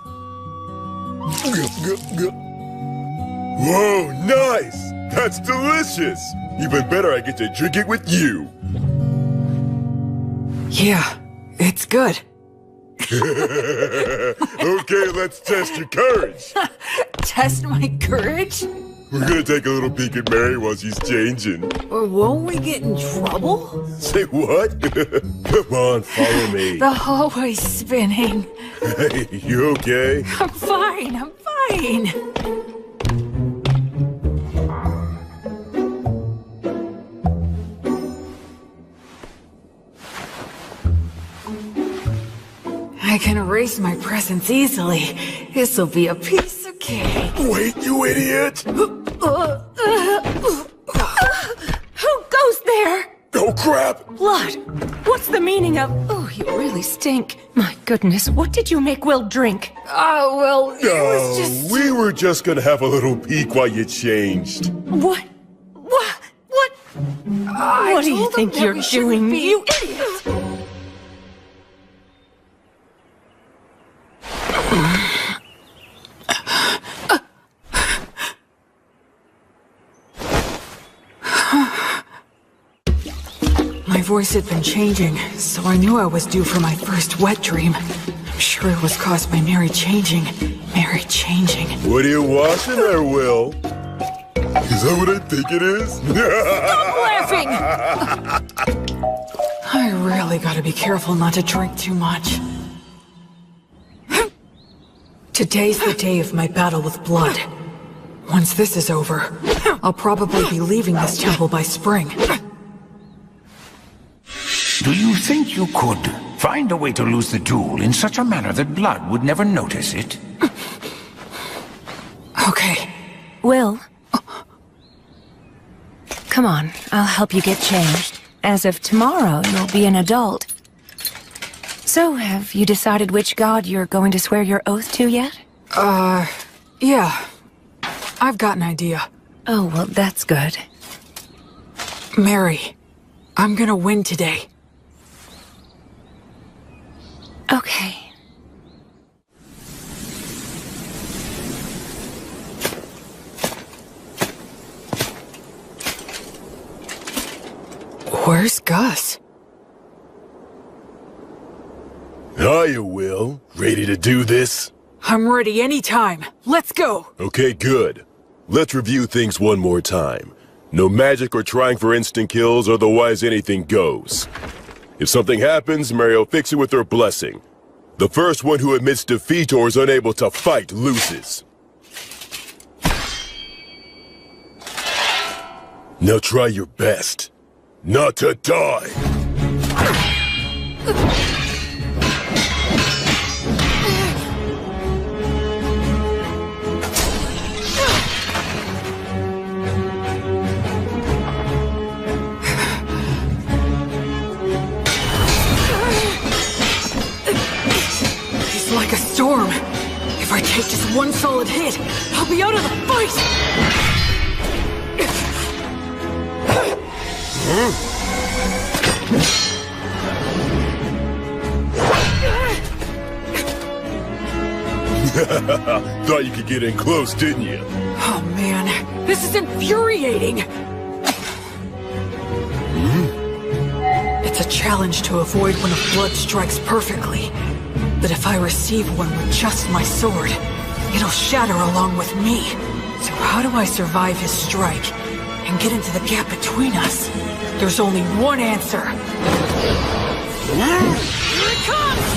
Whoa, nice! That's delicious! Even better, I get to drink it with you. Yeah, it's good. Okay, let's test your courage. Test my courage? We're gonna take a little peek at Mary while she's changing. Won't we get in trouble? Say what? Come on, follow me. The hallway's spinning. Hey, you okay? I'm fine, I'm fine. I can erase my presence easily. This'll be a piece of cake. Wait, you idiot! Who goes there? Oh, crap! Blood. What's the meaning of... Oh, you really stink. My goodness, what did you make Will drink? Well, it was just... We were just gonna have a little peek while you changed. What? What? What do you think you're doing, you idiot? voice had been changing, so I knew I was due for my first wet dream. I'm sure it was caused by Mary changing. Mary changing. What are you watching there, Will? Is that what I think it is? Stop laughing! I really gotta be careful not to drink too much. Today's the day of my battle with blood. Once this is over, I'll probably be leaving this temple by spring. Do you think you could find a way to lose the duel in such a manner that blood would never notice it? Okay. Will? Come on, I'll help you get changed. As of tomorrow, you'll be an adult. So, have you decided which god you're going to swear your oath to yet? Yeah. I've got an idea. Oh, well, that's good. Mary, I'm gonna win today. Okay. Where's Gus? Hiya, Will. Ready to do this? I'm ready anytime. Let's go! Okay, good. Let's review things one more time. No magic or trying for instant kills, otherwise anything goes. If something happens, Mary will fix it with her blessing. The first one who admits defeat or is unable to fight loses. Now try your best. Not to die! He's like a storm. If I take just one solid hit, I'll be out of the fight! Thought you could get in close, didn't you? Oh man, this is infuriating! It's a challenge to avoid one of blood strikes perfectly. But if I receive one with just my sword, it'll shatter along with me. So how do I survive his strike and get into the gap between us? There's only one answer. Here it comes!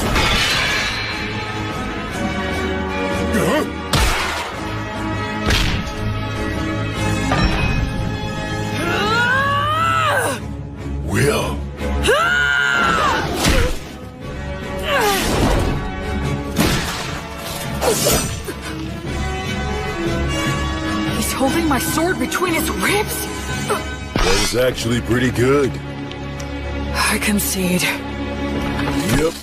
Will. He's holding my sword between his ribs? That was actually pretty good. I concede. Yep.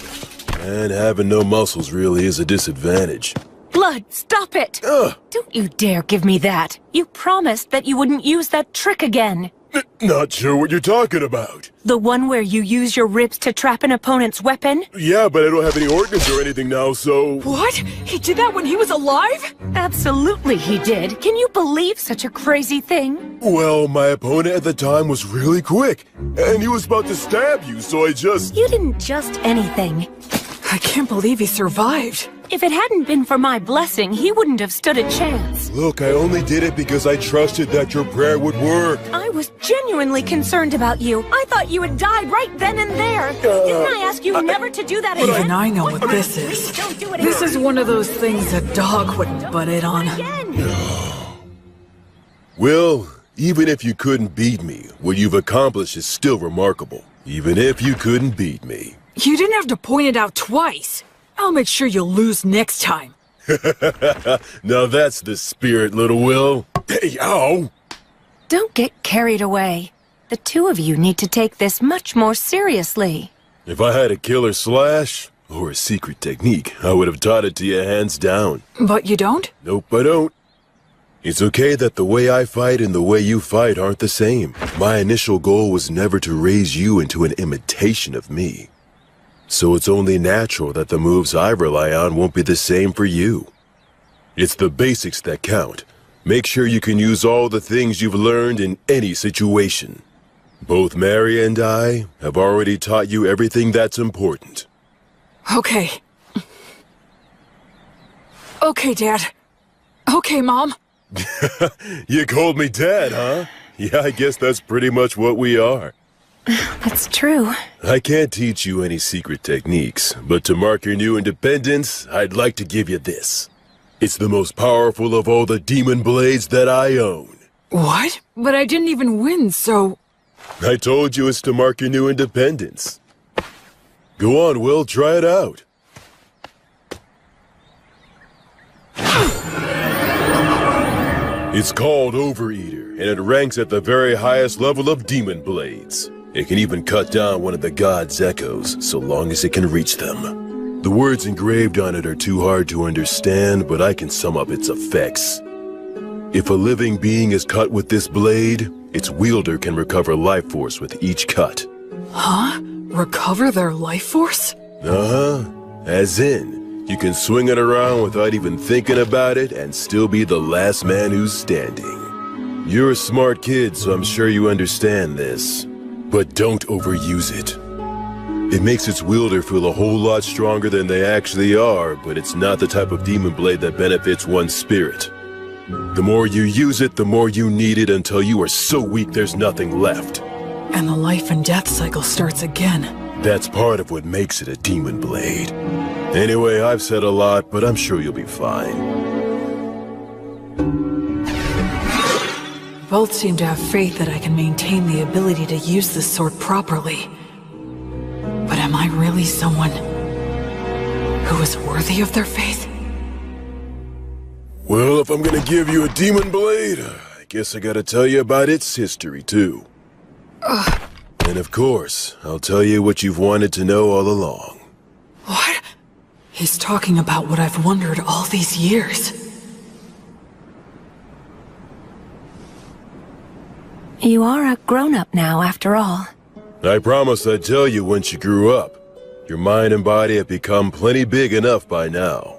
And having no muscles really is a disadvantage. Blood, stop it! Don't you dare give me that! You promised that you wouldn't use that trick again! Not sure what you're talking about. The one where you use your ribs to trap an opponent's weapon? Yeah, but I don't have any organs or anything now, so... What? He did that when he was alive? Absolutely he did. Can you believe such a crazy thing? Well, my opponent at the time was really quick, and he was about to stab you, so I just... You didn't just anything. I can't believe he survived. If it hadn't been for my blessing, he wouldn't have stood a chance. Look, I only did it because I trusted that your prayer would work. I was genuinely concerned about you. I thought you had died right then and there. Didn't I ask you never to do that again? Even I know what this is. Don't do it This again. is one of those things a dog wouldn't butt in on. Will, even if you couldn't beat me, what you've accomplished is still remarkable. Even if you couldn't beat me. You didn't have to point it out twice. I'll make sure you'll lose next time. Now that's the spirit, little Will. Hey, ow! Don't get carried away. The two of you need to take this much more seriously. If I had a killer slash, or a secret technique, I would have taught it to you hands down. But you don't? Nope, I don't. It's okay that the way I fight and the way you fight aren't the same. My initial goal was never to raise you into an imitation of me. So it's only natural that the moves I rely on won't be the same for you. It's the basics that count. Make sure you can use all the things you've learned in any situation. Both Mary and I have already taught you everything that's important. Okay. Okay, Dad. Okay, Mom. You called me Dad, huh? Yeah, I guess that's pretty much what we are. That's true. I can't teach you any secret techniques, but to mark your new independence, I'd like to give you this. It's the most powerful of all the demon blades that I own. What? But I didn't even win, so... I told you it's to mark your new independence. Go on, Will, try it out. It's called Overeater, and it ranks at the very highest level of demon blades. It can even cut down one of the god's echoes, so long as it can reach them. The words engraved on it are too hard to understand, but I can sum up its effects. If a living being is cut with this blade, its wielder can recover life force with each cut. Huh? Recover their life force? Uh-huh. As in, you can swing it around without even thinking about it and still be the last man who's standing. You're a smart kid, so I'm sure you understand this. But don't overuse it. It makes its wielder feel a whole lot stronger than they actually are, but it's not the type of demon blade that benefits one's spirit. The more you use it, the more you need it until you are so weak there's nothing left. And the life and death cycle starts again. That's part of what makes it a demon blade. Anyway, I've said a lot, but I'm sure you'll be fine. Both seem to have faith that I can maintain the ability to use this sword properly. But am I really someone who is worthy of their faith? Well, if I'm gonna give you a demon blade, I guess I gotta tell you about its history, too. And of course, I'll tell you what you've wanted to know all along. What? He's talking about what I've wondered all these years. You are a grown-up now, after all. I promised I'd tell you once you grew up. Your mind and body have become plenty big enough by now.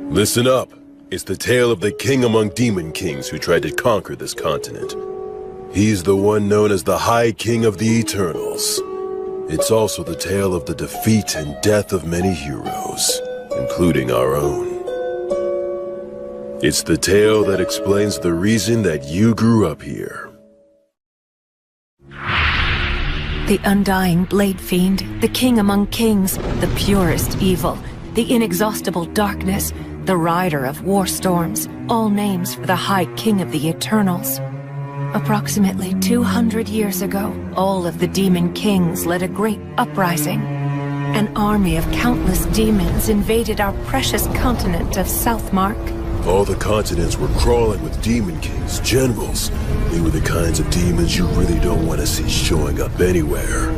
Listen up. It's the tale of the king among demon kings who tried to conquer this continent. He's the one known as the High King of the Eternals. It's also the tale of the defeat and death of many heroes, including our own. It's the tale that explains the reason that you grew up here. The undying blade fiend, the king among kings, the purest evil, the inexhaustible darkness, the rider of war storms, all names for the High King of the Eternals. Approximately 200 years ago, all of the demon kings led a great uprising. An army of countless demons invaded our precious continent of Southmark. All the continents were crawling with demon kings, generals. They were the kinds of demons you really don't want to see showing up anywhere.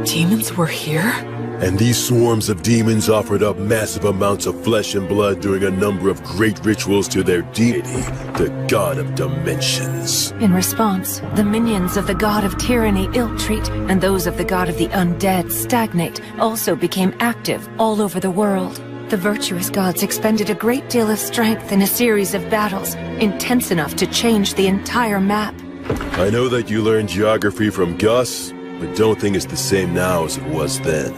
Demons were here? And these swarms of demons offered up massive amounts of flesh and blood during a number of great rituals to their deity, the God of Dimensions. In response, the minions of the God of Tyranny ill-treat, and those of the God of the Undead stagnate, also became active all over the world. The virtuous gods expended a great deal of strength in a series of battles, intense enough to change the entire map. I know that you learned geography from Gus, but don't think it's the same now as it was then.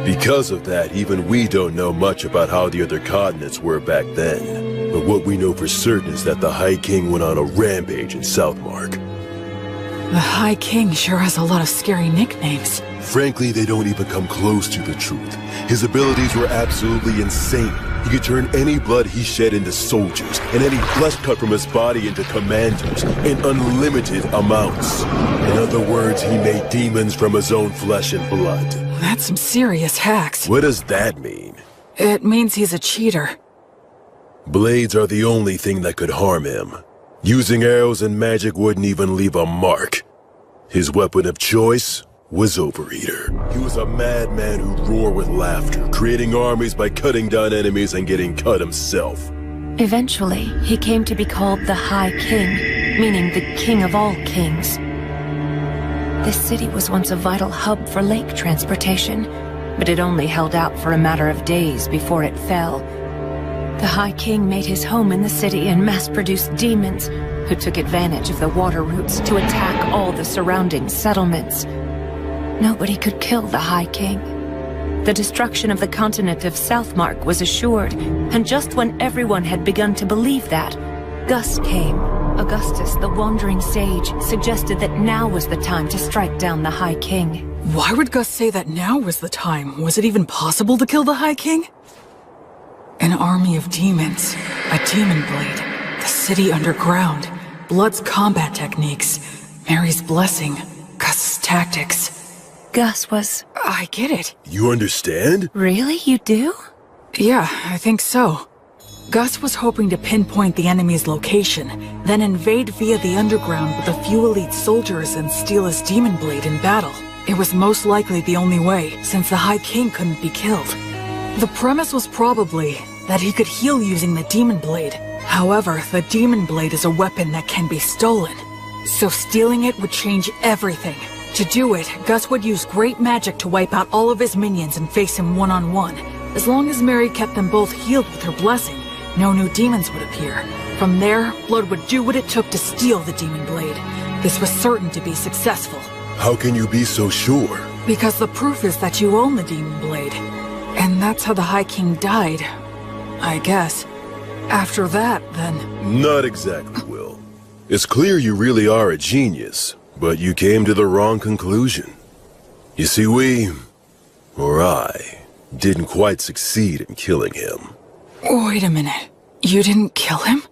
Because of that, even we don't know much about how the other continents were back then. But what we know for certain is that the High King went on a rampage in Southmark. The High King sure has a lot of scary nicknames. Frankly, they don't even come close to the truth. His abilities were absolutely insane. He could turn any blood he shed into soldiers, and any flesh cut from his body into commanders, in unlimited amounts. In other words, he made demons from his own flesh and blood. That's some serious hacks. What does that mean? It means he's a cheater. Blades are the only thing that could harm him. Using arrows and magic wouldn't even leave a mark. His weapon of choice was Overeater. He was a madman who roared with laughter, creating armies by cutting down enemies and getting cut himself. Eventually, he came to be called the High King, meaning the king of all kings. This city was once a vital hub for lake transportation, but it only held out for a matter of days before it fell. The High King made his home in the city and mass-produced demons who took advantage of the water routes to attack all the surrounding settlements. Nobody could kill the High King. The destruction of the continent of Southmark was assured, and just when everyone had begun to believe that, Gus came. Augustus, the wandering sage, suggested that now was the time to strike down the High King. Why would Gus say that now was the time? Was it even possible to kill the High King? An army of demons, a demon blade, the city underground, Blood's combat techniques, Mary's blessing, Gus's tactics. Gus was... I get it. You understand? Really? You do? Yeah, I think so. Gus was hoping to pinpoint the enemy's location, then invade via the underground with a few elite soldiers and steal his demon blade in battle. It was most likely the only way, since the High King couldn't be killed. The premise was probably that he could heal using the demon blade. However, the demon blade is a weapon that can be stolen, so stealing it would change everything. To do it, Gus would use great magic to wipe out all of his minions and face him one-on-one. As long as Mary kept them both healed with her blessing, no new demons would appear. From there, Blood would do what it took to steal the demon blade. This was certain to be successful. How can you be so sure? Because the proof is that you own the demon blade. And that's how the High King died, I guess. After that, then... Not exactly, Will. It's clear you really are a genius, but you came to the wrong conclusion. You see, I, didn't quite succeed in killing him. Wait a minute. You didn't kill him?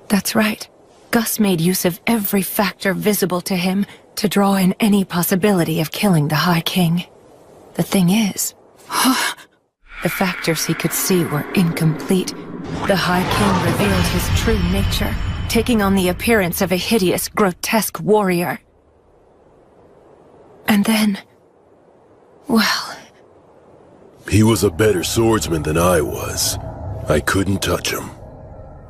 That's right. Gus made use of every factor visible to him to draw in any possibility of killing the High King. The thing is... the factors he could see were incomplete. The High King revealed his true nature, taking on the appearance of a hideous, grotesque warrior. And then... well... He was a better swordsman than I was. I couldn't touch him.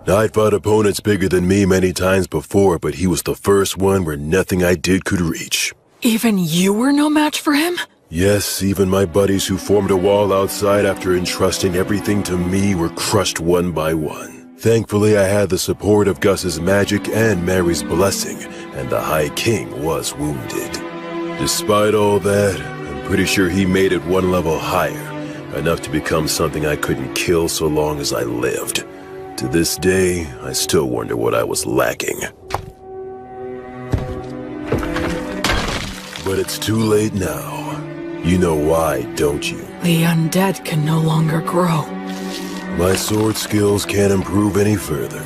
I'd fought opponents bigger than me many times before, but he was the first one where nothing I did could reach. Even you were no match for him? Yes, even my buddies who formed a wall outside after entrusting everything to me were crushed one by one. Thankfully, I had the support of Gus's magic and Mary's blessing, and the High King was wounded. Despite all that, I'm pretty sure he made it one level higher, enough to become something I couldn't kill so long as I lived. To this day, I still wonder what I was lacking. But it's too late now. You know why, don't you? The undead can no longer grow. My sword skills can't improve any further.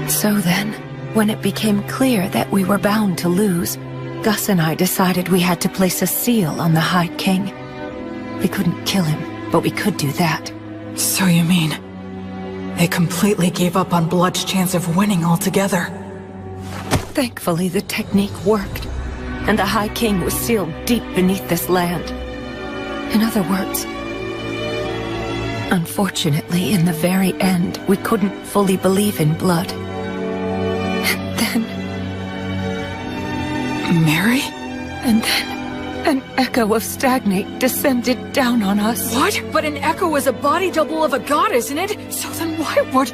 So then, when it became clear that we were bound to lose, Gus and I decided we had to place a seal on the High King. We couldn't kill him, but we could do that. So you mean... they completely gave up on Blood's chance of winning altogether? Thankfully, the technique worked, and the High King was sealed deep beneath this land. In other words, unfortunately, in the very end, we couldn't fully believe in Blood. And then... Mary? And then... an echo of Stagnate descended down on us. What? But an echo is a body double of a god, isn't it? So then why would...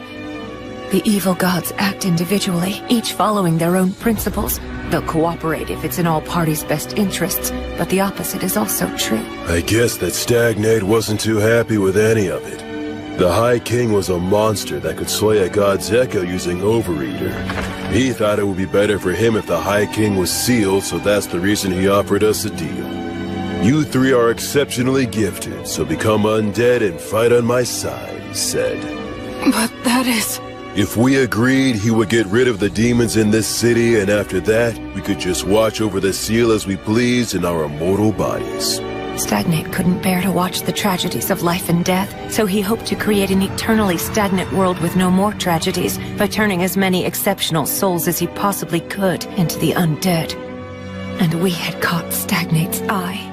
The evil gods act individually, each following their own principles. They'll cooperate if it's in all parties' best interests, but the opposite is also true. I guess that Stagnate wasn't too happy with any of it. The High King was a monster that could slay a god's echo using Overeater. He thought it would be better for him if the High King was sealed, so that's the reason he offered us a deal. You three are exceptionally gifted, so become undead and fight on my side, he said. But that is... If we agreed, he would get rid of the demons in this city, and after that, we could just watch over the seal as we pleased in our immortal bodies. Stagnate couldn't bear to watch the tragedies of life and death, so he hoped to create an eternally stagnant world with no more tragedies by turning as many exceptional souls as he possibly could into the undead. And we had caught Stagnate's eye.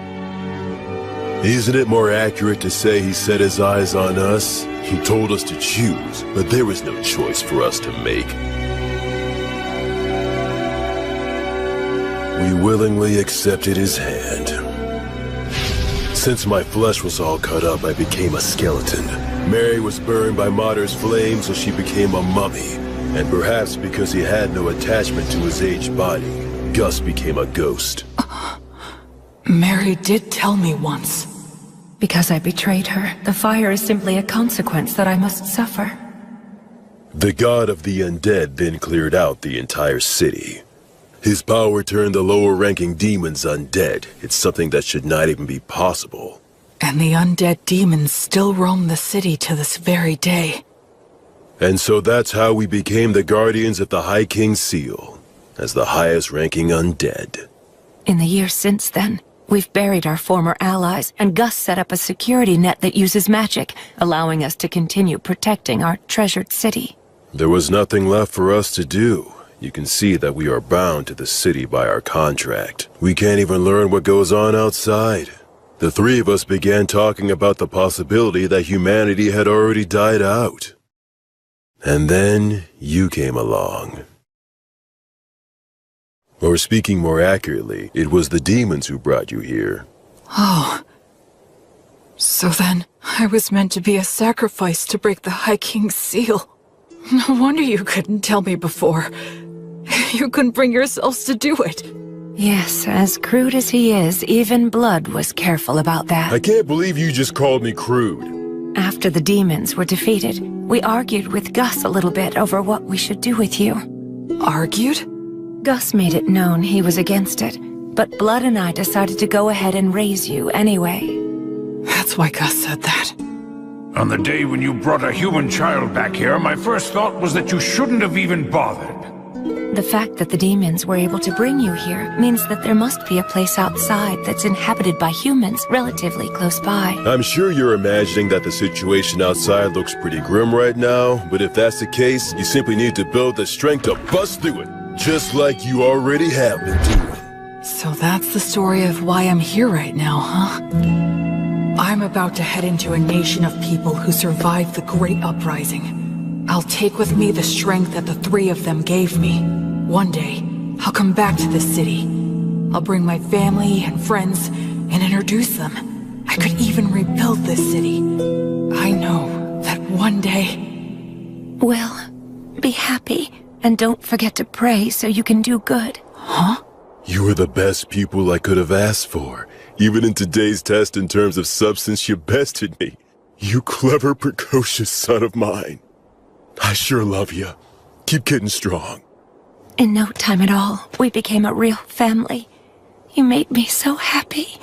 Isn't it more accurate to say he set his eyes on us? He told us to choose, but there was no choice for us to make. We willingly accepted his hand. Since my flesh was all cut up, I became a skeleton. Mary was burned by Mater's flame, so she became a mummy. And perhaps because he had no attachment to his aged body, Gus became a ghost. Mary did tell me once. Because I betrayed her, the fire is simply a consequence that I must suffer. The god of the undead then cleared out the entire city. His power turned the lower-ranking demons undead. It's something that should not even be possible. And the undead demons still roam the city to this very day. And so that's how we became the guardians of the High King's seal, as the highest-ranking undead. In the years since then, we've buried our former allies, and Gus set up a security net that uses magic, allowing us to continue protecting our treasured city. There was nothing left for us to do. You can see that we are bound to the city by our contract. We can't even learn what goes on outside. The three of us began talking about the possibility that humanity had already died out. And then you came along. Or speaking more accurately, it was the demons who brought you here. Oh. So then, I was meant to be a sacrifice to break the High King's seal. No wonder you couldn't tell me before. You couldn't bring yourselves to do it. Yes, as crude as he is, even Blood was careful about that. I can't believe you just called me crude. After the demons were defeated, we argued with Gus a little bit over what we should do with you. Argued? Gus made it known he was against it, but Blood and I decided to go ahead and raise you anyway. That's why Gus said that. On the day when you brought a human child back here, my first thought was that you shouldn't have even bothered. The fact that the demons were able to bring you here means that there must be a place outside that's inhabited by humans relatively close by. I'm sure you're imagining that the situation outside looks pretty grim right now, but if that's the case, you simply need to build the strength to bust through it, just like you already have been doing. So that's the story of why I'm here right now, huh? I'm about to head into a nation of people who survived the Great Uprising. I'll take with me the strength that the three of them gave me. One day, I'll come back to this city. I'll bring my family and friends and introduce them. I could even rebuild this city. I know that one day... Well, be happy, and don't forget to pray so you can do good. Huh? You are the best people I could have asked for. Even in today's test in terms of substance, you bested me. You clever, precocious son of mine. I sure love you. Keep getting strong. In no time at all, we became a real family. You made me so happy.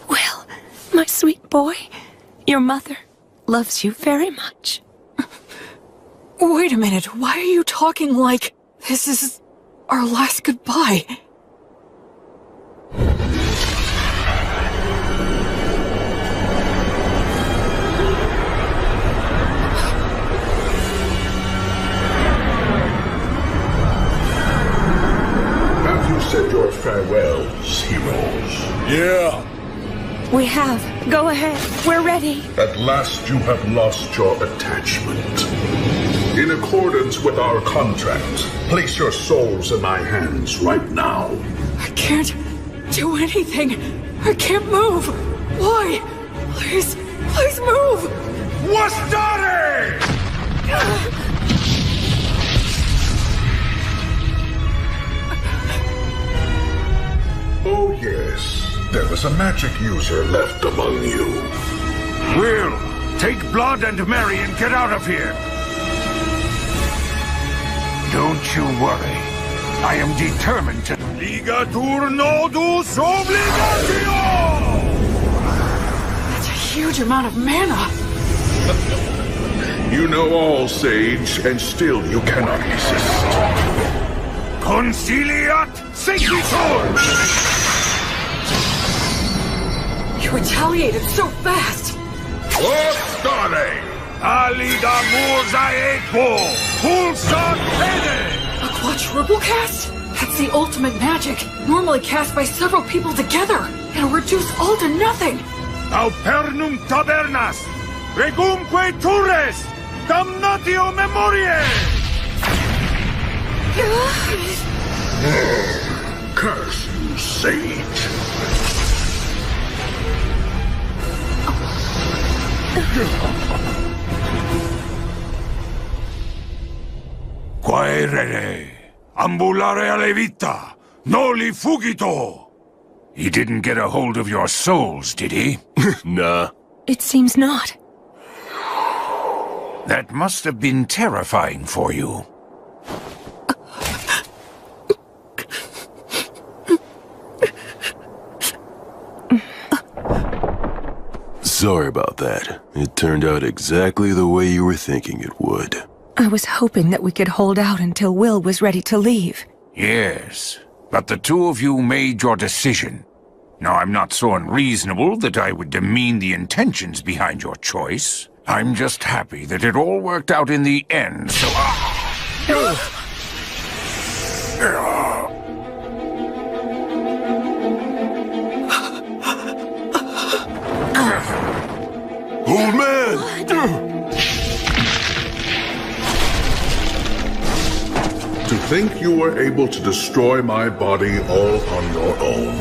Will, my sweet boy, your mother loves you very much. Wait a minute, why are you talking like this is our last goodbye? Said your farewells, heroes. Yeah. We have. Go ahead. We're ready. At last you have lost your attachment. In accordance with our contract, place your souls in my hands right now. I can't do anything. I can't move. Why? Please, please move. Wastari! Oh yes, there was a magic user left among you. Will, take Blood and Mary and get out of here. Don't you worry. I am determined to... Ligatur nodus obligatio! That's a huge amount of mana. You know all, Sage, and still you cannot resist. Conciliat sequitur! You retaliated so fast! Ostare! Aliga Murzaepo! Pulsar Pene! A quadruple cast? That's the ultimate magic, normally cast by several people together. It'll reduce all to nothing. Aupernum tabernas! Regumque turres! Damnatio memoriae! Curse you, Sage! Quaerere, ambulare alle vita, noli fugito. He didn't get a hold of your souls, did he? Nah. It seems not. That must have been terrifying for you. Sorry about that. It turned out exactly the way you were thinking it would. I was hoping that we could hold out until Will was ready to leave. Yes, but the two of you made your decision. Now, I'm not so unreasonable that I would demean the intentions behind your choice. I'm just happy that it all worked out in the end, so... Old man! To think you were able to destroy my body all on your own.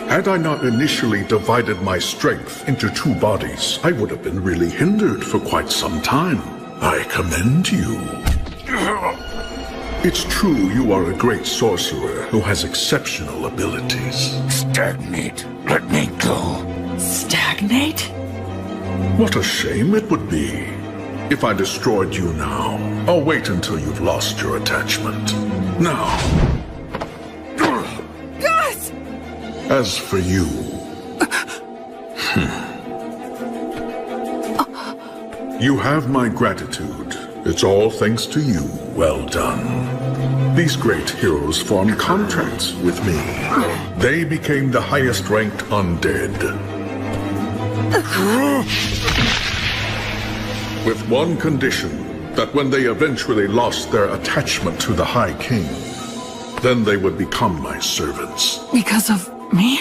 Had I not initially divided my strength into two bodies, I would have been really hindered for quite some time. I commend you. It's true you are a great sorcerer who has exceptional abilities. Stagnate. Let me go. Stagnate? What a shame it would be if I destroyed you now. I'll wait until you've lost your attachment. Now. Gus! As for you... You have my gratitude. It's all thanks to you. Well done. These great heroes formed contracts with me. They became the highest-ranked undead. With one condition, that when they eventually lost their attachment to the High King, then they would become my servants. Because of me?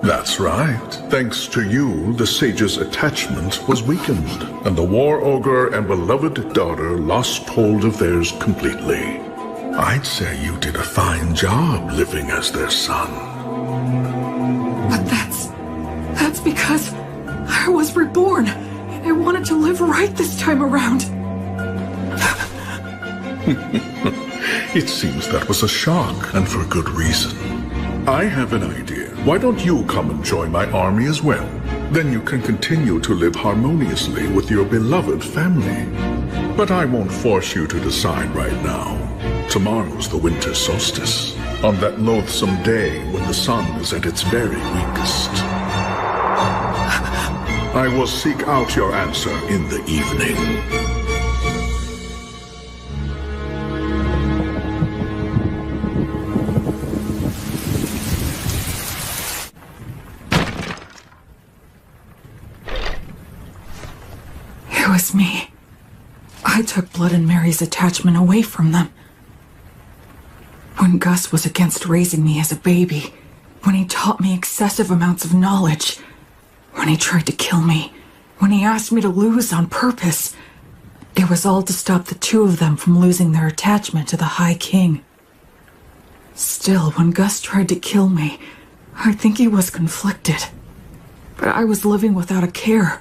That's right. Thanks to you, the sage's attachment was weakened, and the war ogre and beloved daughter lost hold of theirs completely. I'd say you did a fine job living as their son. But that's because I was reborn, and I wanted to live right this time around. It seems that was a shock, and for good reason. I have an idea. Why don't you come and join my army as well? Then you can continue to live harmoniously with your beloved family. But I won't force you to decide right now. Tomorrow's the winter solstice, on that loathsome day when the sun is at its very weakest. I will seek out your answer in the evening. It was me. I took Blood and Mary's attachment away from them. When Gus was against raising me as a baby, when he taught me excessive amounts of knowledge, when he tried to kill me, when he asked me to lose on purpose, it was all to stop the two of them from losing their attachment to the High King. Still, when Gus tried to kill me, I think he was conflicted. But I was living without a care,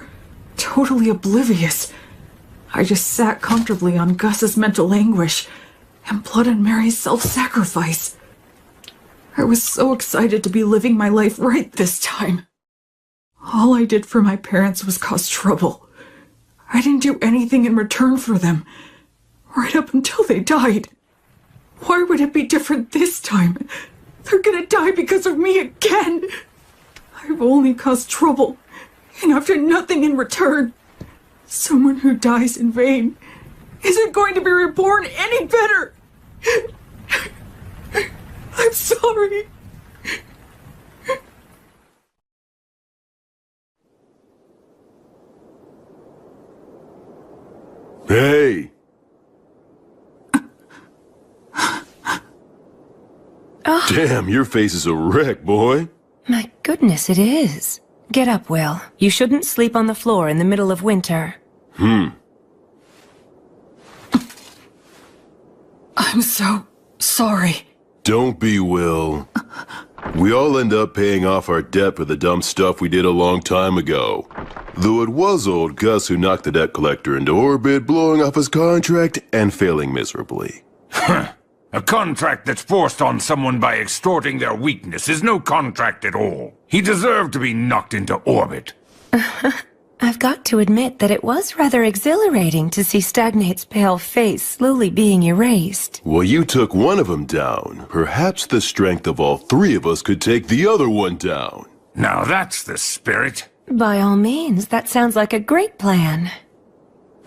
totally oblivious. I just sat comfortably on Gus's mental anguish and Blood and Mary's self-sacrifice. I was so excited to be living my life right this time. All I did for my parents was cause trouble. I didn't do anything in return for them, right up until they died. Why would it be different this time? They're gonna die because of me again. I've only caused trouble, and I've done nothing in return. Someone who dies in vain isn't going to be reborn any better. I'm sorry. Hey! Oh. Damn, your face is a wreck, boy. My goodness, it is. Get up, Will. You shouldn't sleep on the floor in the middle of winter. I'm so sorry. Don't be, Will. We all end up paying off our debt for the dumb stuff we did a long time ago. Though it was old Gus who knocked the debt collector into orbit, blowing off his contract and failing miserably. A contract that's forced on someone by extorting their weakness is no contract at all. He deserved to be knocked into orbit. I've got to admit that it was rather exhilarating to see Stagnate's pale face slowly being erased. Well, you took one of them down. Perhaps the strength of all three of us could take the other one down. Now that's the spirit. By all means, that sounds like a great plan.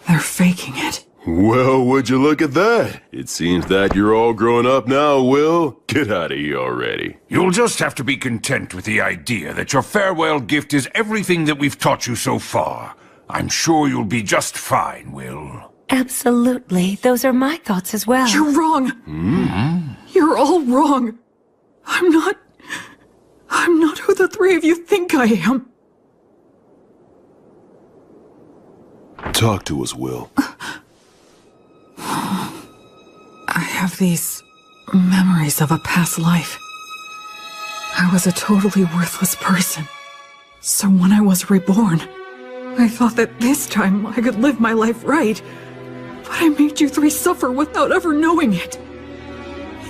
They're faking it. Well, would you look at that? It seems that you're all grown up now, Will. Get out of here already. You'll just have to be content with the idea that your farewell gift is everything that we've taught you so far. I'm sure you'll be just fine, Will. Absolutely. Those are my thoughts as well. You're wrong. You're all wrong. I'm not who the three of you think I am. Talk to us, Will. I have these memories of a past life. I was a totally worthless person. So when I was reborn, I thought that this time I could live my life right. But I made you three suffer without ever knowing it.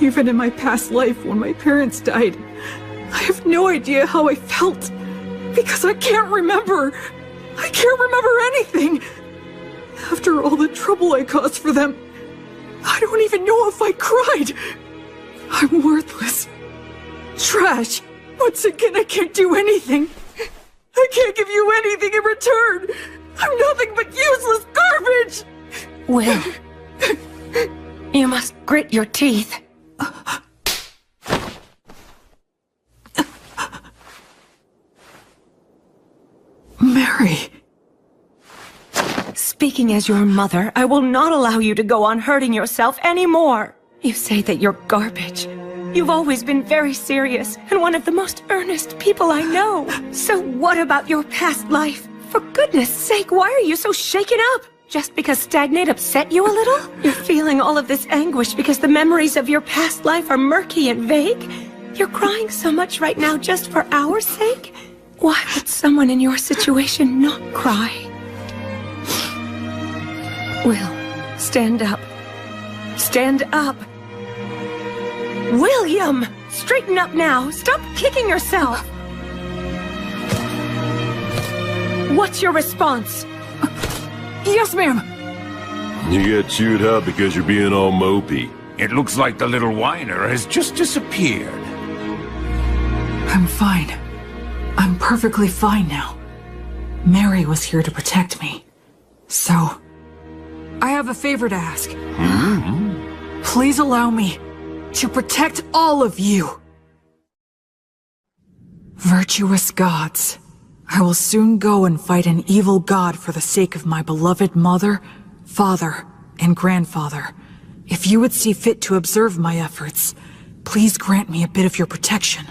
Even in my past life when my parents died, I have no idea how I felt. Because I can't remember. I can't remember anything. After all the trouble I caused for them, I don't even know if I cried. I'm worthless. Trash. Once again, I can't do anything. I can't give you anything in return. I'm nothing but useless garbage. Will, you must grit your teeth. Mary. Speaking as your mother, I will not allow you to go on hurting yourself anymore. You say that you're garbage. You've always been very serious and one of the most earnest people I know. So what about your past life? For goodness sake, why are you so shaken up? Just because Stagnate upset you a little? You're feeling all of this anguish because the memories of your past life are murky and vague? You're crying so much right now just for our sake? Why would someone in your situation not cry? Will, stand up. Stand up. William! Straighten up now. Stop kicking yourself. What's your response? Yes, ma'am. You get chewed up because you're being all mopey. It looks like the little whiner has just disappeared. I'm fine. I'm perfectly fine now. Mary was here to protect me. So, I have a favor to ask. Please allow me to protect all of you. Virtuous gods, I will soon go and fight an evil god for the sake of my beloved mother, father, and grandfather. If you would see fit to observe my efforts, please grant me a bit of your protection.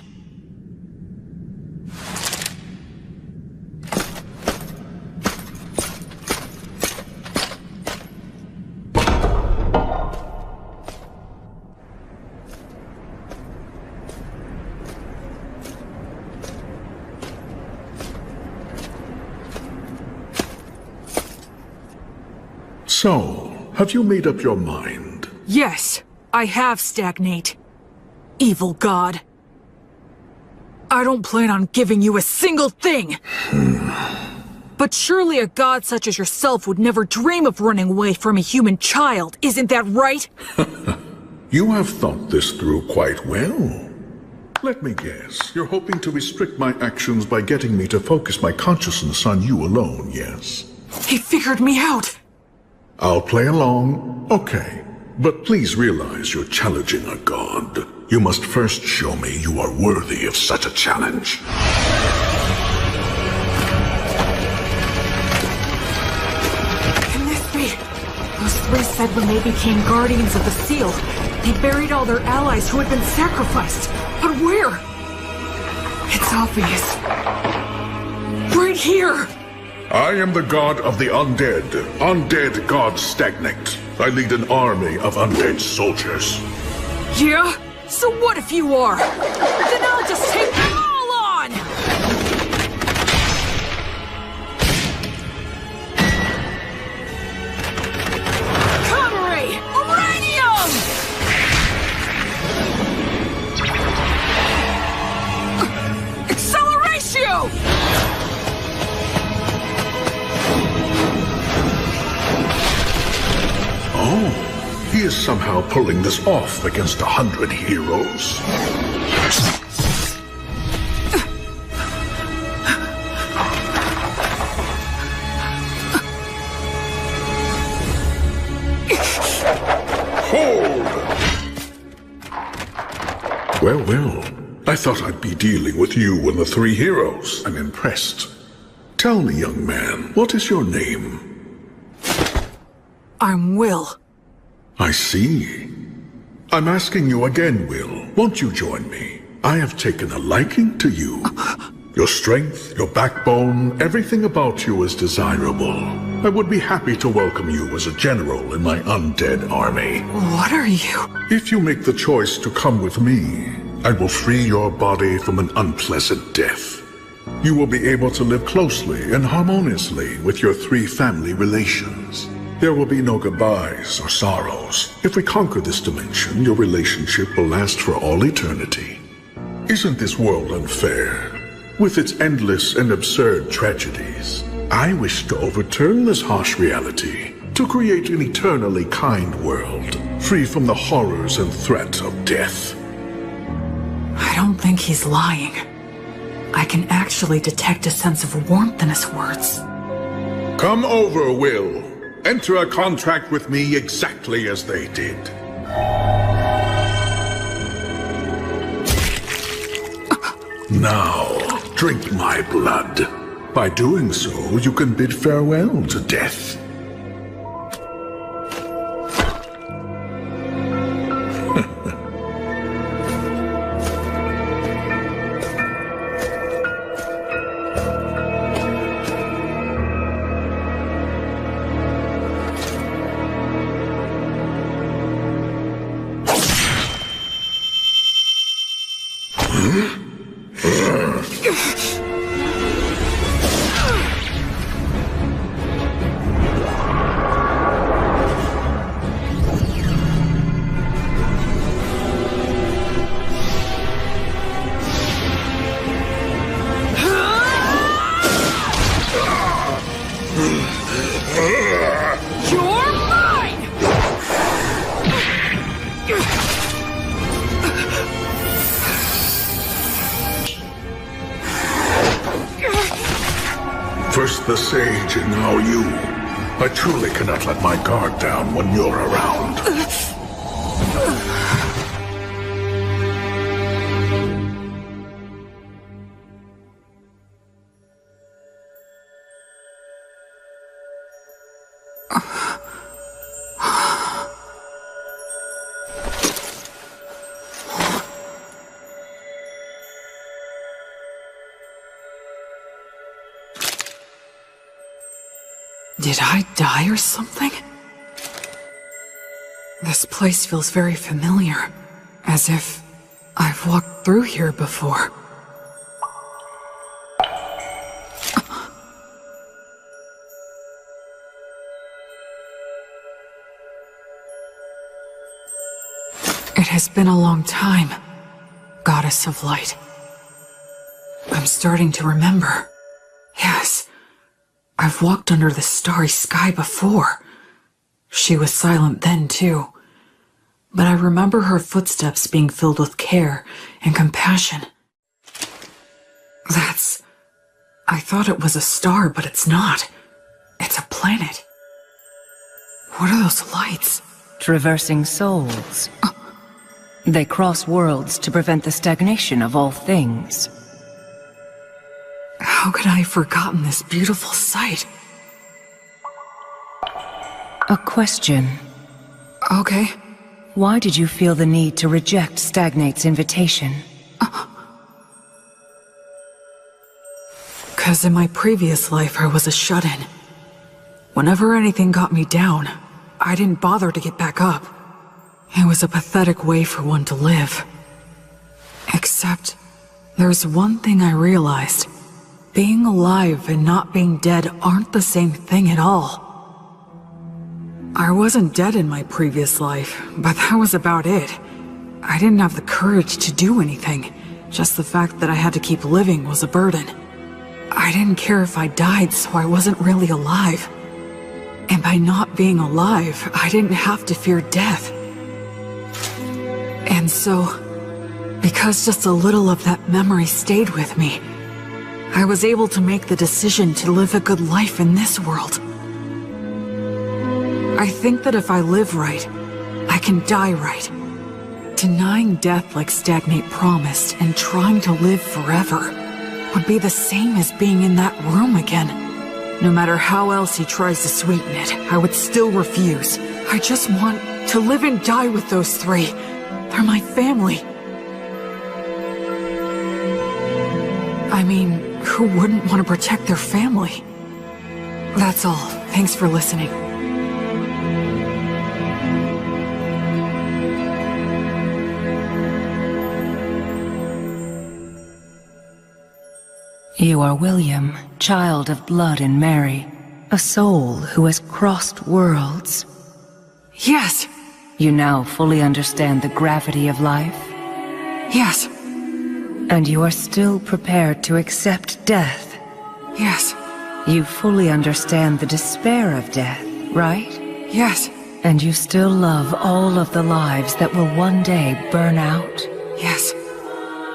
So, have you made up your mind? Yes, I have, Stagnate. Evil god. I don't plan on giving you a single thing! But surely a god such as yourself would never dream of running away from a human child, isn't that right? You have thought this through quite well. Let me guess, you're hoping to restrict my actions by getting me to focus my consciousness on you alone, yes? He figured me out! I'll play along, okay. But please realize you're challenging a god. You must first show me you are worthy of such a challenge. Can this be? Those three said when they became guardians of the seal, they buried all their allies who had been sacrificed. But where? It's obvious. Right here! I am the god of the undead. Undead god Stagnate. I lead an army of undead soldiers. Yeah? So what if you are? Then I'll just take somehow pulling this off against 100 heroes. Hold! Well, well. I thought I'd be dealing with you and the three heroes. I'm impressed. Tell me, young man, what is your name? I'm Will. I see. I'm asking you again, Will. Won't you join me? I have taken a liking to you. Your strength, your backbone, everything about you is desirable. I would be happy to welcome you as a general in my undead army. What are you? If you make the choice to come with me, I will free your body from an unpleasant death. You will be able to live closely and harmoniously with your three family relations. There will be no goodbyes or sorrows. If we conquer this dimension, your relationship will last for all eternity. Isn't this world unfair? With its endless and absurd tragedies, I wish to overturn this harsh reality, to create an eternally kind world, free from the horrors and threat of death. I don't think he's lying. I can actually detect a sense of warmth in his words. Come over, Will. Enter a contract with me exactly as they did. Now, drink my blood. By doing so, you can bid farewell to death. First the sage and now you. I truly cannot let my guard down when you're around. Did I die or something? This place feels very familiar, as if I've walked through here before. It has been a long time, Goddess of Light. I'm starting to remember. Yes. I've walked under the starry sky before. She was silent then, too. But I remember her footsteps being filled with care and compassion. I thought it was a star, but it's not. It's a planet. What are those lights? Traversing souls. They cross worlds to prevent the stagnation of all things. How could I have forgotten this beautiful sight? A question. Okay. Why did you feel the need to reject Stagnate's invitation? 'Cause in my previous life I was a shut-in. Whenever anything got me down, I didn't bother to get back up. It was a pathetic way for one to live. Except, there's one thing I realized. Being alive and not being dead aren't the same thing at all. I wasn't dead in my previous life, but that was about it. I didn't have the courage to do anything. Just the fact that I had to keep living was a burden. I didn't care if I died, so I wasn't really alive. And by not being alive, I didn't have to fear death. And so, because just a little of that memory stayed with me, I was able to make the decision to live a good life in this world. I think that if I live right, I can die right. Denying death like Stagnate promised and trying to live forever would be the same as being in that room again. No matter how else he tries to sweeten it, I would still refuse. I just want to live and die with those three. They're my family. I mean, who wouldn't want to protect their family? That's all. Thanks for listening. You are William, child of blood and Mary, a soul who has crossed worlds. Yes! You now fully understand the gravity of life? Yes. And you are still prepared to accept death? Yes. You fully understand the despair of death, right? Yes. And you still love all of the lives that will one day burn out? Yes.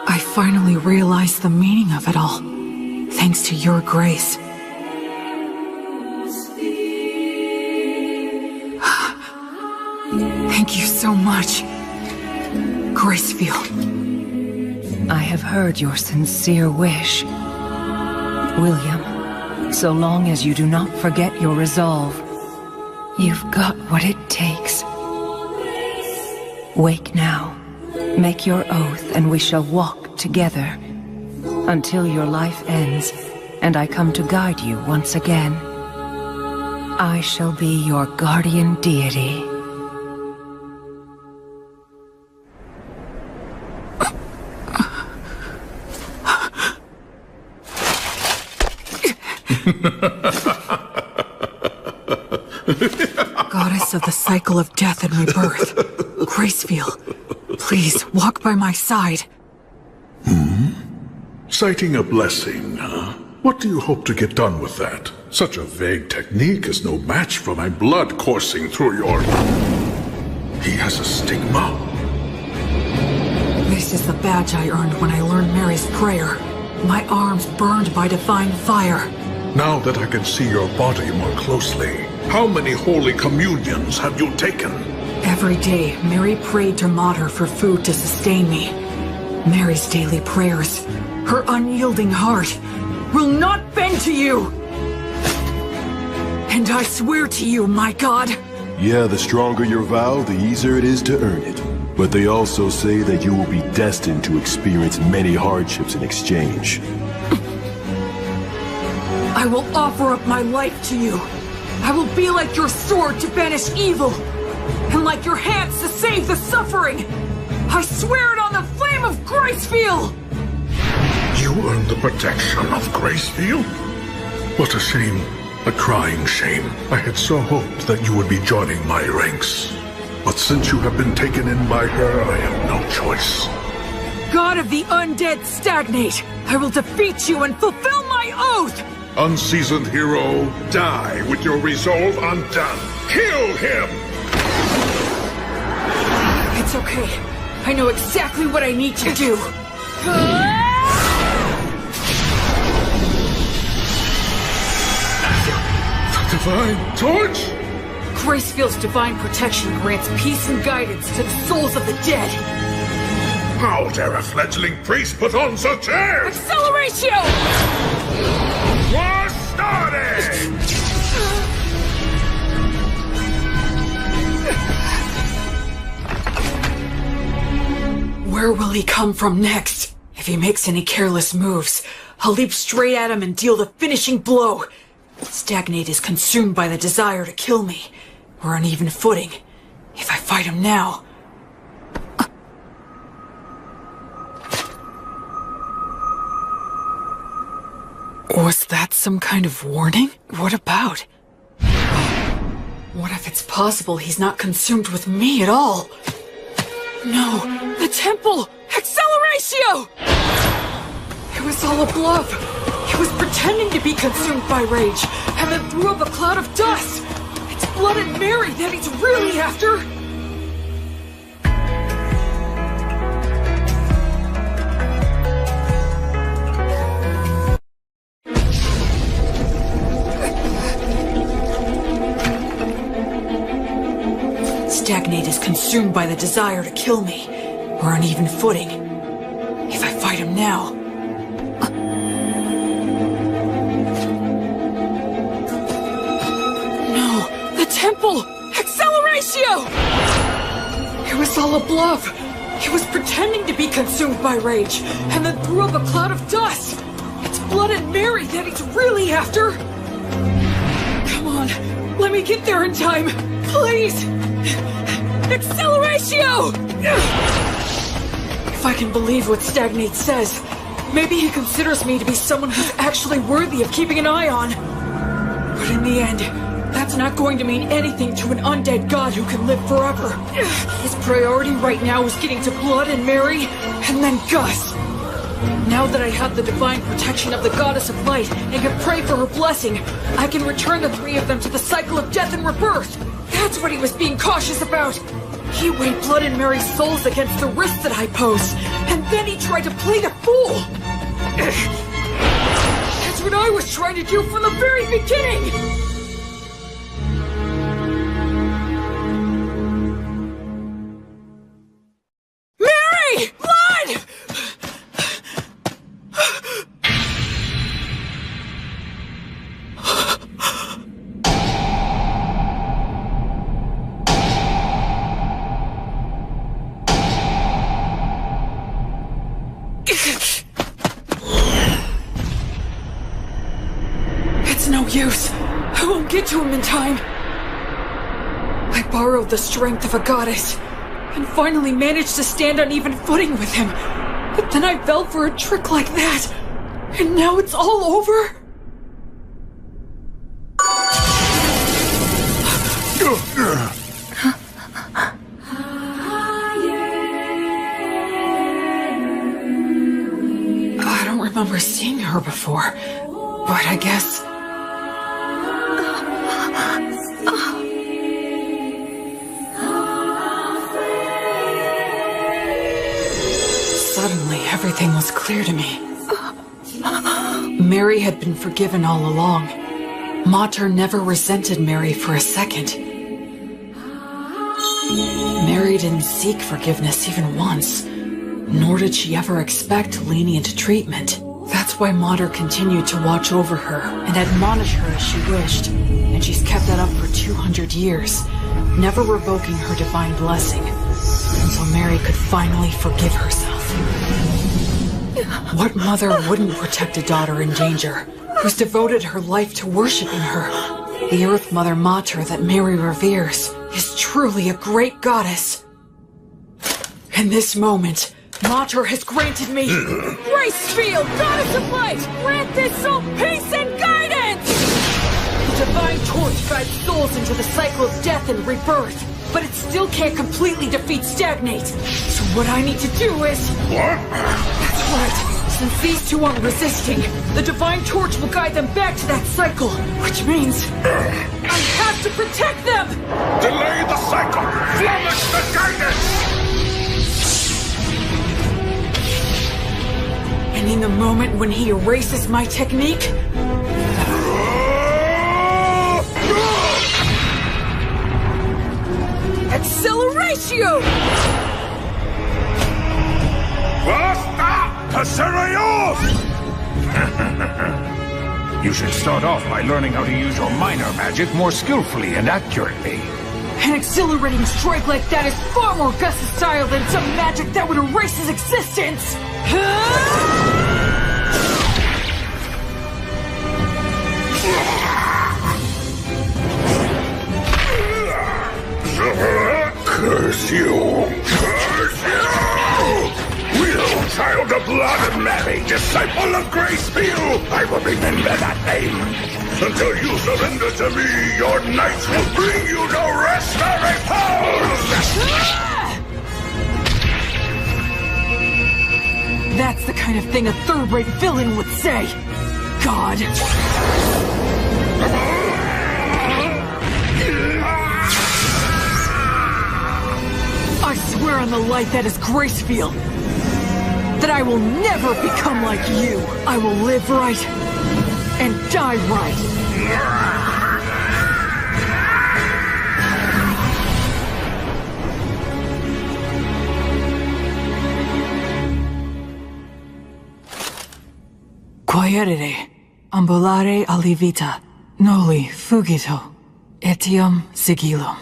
I finally realized the meaning of it all. Thanks to your grace. Thank you so much, Gracefield. I have heard your sincere wish. William, so long as you do not forget your resolve, you've got what it takes. Wake now, make your oath, and we shall walk together until your life ends, and I come to guide you once again. I shall be your guardian deity. Goddess of the cycle of death and rebirth, Gracefield, please walk by my side. Citing a blessing, huh? What do you hope to get done with that? Such a vague technique is no match for my blood coursing through your... He has a stigma. This is the badge I earned when I learned Mary's prayer. My arms burned by divine fire. Now that I can see your body more closely, how many holy communions have you taken? Every day, Mary prayed to Mater for food to sustain me. Mary's daily prayers, her unyielding heart, will not bend to you! And I swear to you, my god... Yeah, the stronger your vow, the easier it is to earn it. But they also say that you will be destined to experience many hardships in exchange. I will offer up my life to you. I will be like your sword to banish evil, and like your hands to save the suffering. I swear it on the flame of Gracefield! You earned the protection of Gracefield? What a shame. A crying shame. I had so hoped that you would be joining my ranks. But since you have been taken in by her, I have no choice. God of the undead Stagnate, I will defeat you and fulfill my oath! Unseasoned hero, die with your resolve undone. Kill him! It's okay. I know exactly what I need to do. The divine torch? Gracefield's divine protection grants peace and guidance to the souls of the dead. How dare a fledgling priest put on such airs? Acceleratio! War started! Where will he come from next? If he makes any careless moves, I'll leap straight at him and deal the finishing blow. Stagnate is consumed by the desire to kill me. We're on even footing. If I fight him now... Was that some kind of warning? What about? What if it's possible he's not consumed with me at all? No, the temple! Acceleratio! It was all a bluff. He was pretending to be consumed by rage, and then threw up a cloud of dust. It's Blood and Mary that he's really after. consumed by the desire to kill me. We're on even footing. If I fight him now... No! The temple! Acceleratio! It was all a bluff. He was pretending to be consumed by rage, and then threw up a cloud of dust. It's Blood and Mary that he's really after. Come on, let me get there in time, please! Acceleratio! If I can believe what Stagnate says, maybe he considers me to be someone who's actually worthy of keeping an eye on. But in the end, that's not going to mean anything to an undead god who can live forever. His priority right now is getting to Blood and Mary, and then Gus. Now that I have the divine protection of the Goddess of Light and can pray for her blessing, I can return the three of them to the cycle of death and rebirth. That's what he was being cautious about. He weighed Blood and Mary's souls against the risk that I posed, and then he tried to play the fool. That's what I was trying to do from the very beginning. It's no use. I won't get to him in time. I borrowed the strength of a goddess, and finally managed to stand on even footing with him. But then I fell for a trick like that, and now it's all over? I don't remember seeing her before, but I guess... Suddenly, everything was clear to me. Mary had been forgiven all along. Mater never resented Mary for a second. Mary didn't seek forgiveness even once, nor did she ever expect lenient treatment. That's why Mater continued to watch over her and admonish her as she wished, and she's kept that up for 200 years, never revoking her divine blessing, until Mary could finally forgive herself. What mother wouldn't protect a daughter in danger, who's devoted her life to worshiping her? The Earth Mother Mater that Mary reveres is truly a great goddess. In this moment, Mater has granted me Grace Field, Goddess of Light! Grant this soul peace and guidance! The divine torch guides souls into the cycle of death and rebirth, but it still can't completely defeat Stagnate. So what I need to do is... What? That's right. Since these two aren't resisting, the divine torch will guide them back to that cycle, which means I have to protect them! Delay the cycle! Flummox the guidance! And in the moment when he erases my technique... Acceleratio! Basta! Passerios! You should start off by learning how to use your minor magic more skillfully and accurately. An exhilarating strike like that is far more Gus's style than some magic that would erase his existence! Curse you! Curse you! Will, child of Blood and Mary, disciple of Gracefield, I will remember that name. Until you surrender to me, your knights will bring you no rest or repose! That's the kind of thing a third-rate villain would say. God. I swear on the light that is Gracefield, that I will never become like you. I will live right and die right. Quaerere, ambulare alivita, noli fugito, etiam sigillum.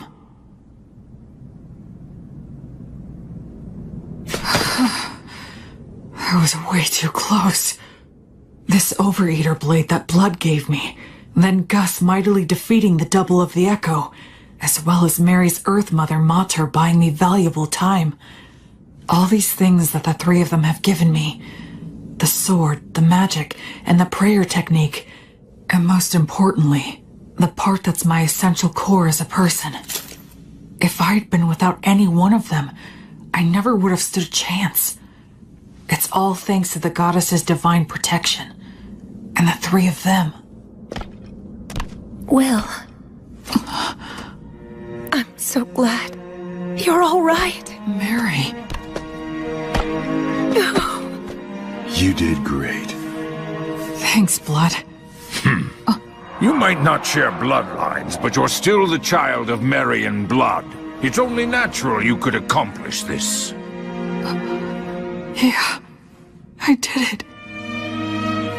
I was way too close. This overeater blade that Blood gave me, then Gus mightily defeating the double of the Echo, as well as Mary's Earth Mother Mater buying me valuable time. All these things that the three of them have given me. The sword, the magic, and the prayer technique. And most importantly, the part that's my essential core as a person. If I'd been without any one of them, I never would have stood a chance. It's all thanks to the goddess's divine protection. And the three of them. Will. I'm so glad. You're all right. Mary. You did great. Thanks, Blood. You might not share bloodlines, but you're still the child of Mary and Blood. It's only natural you could accomplish this. Yeah, I did it.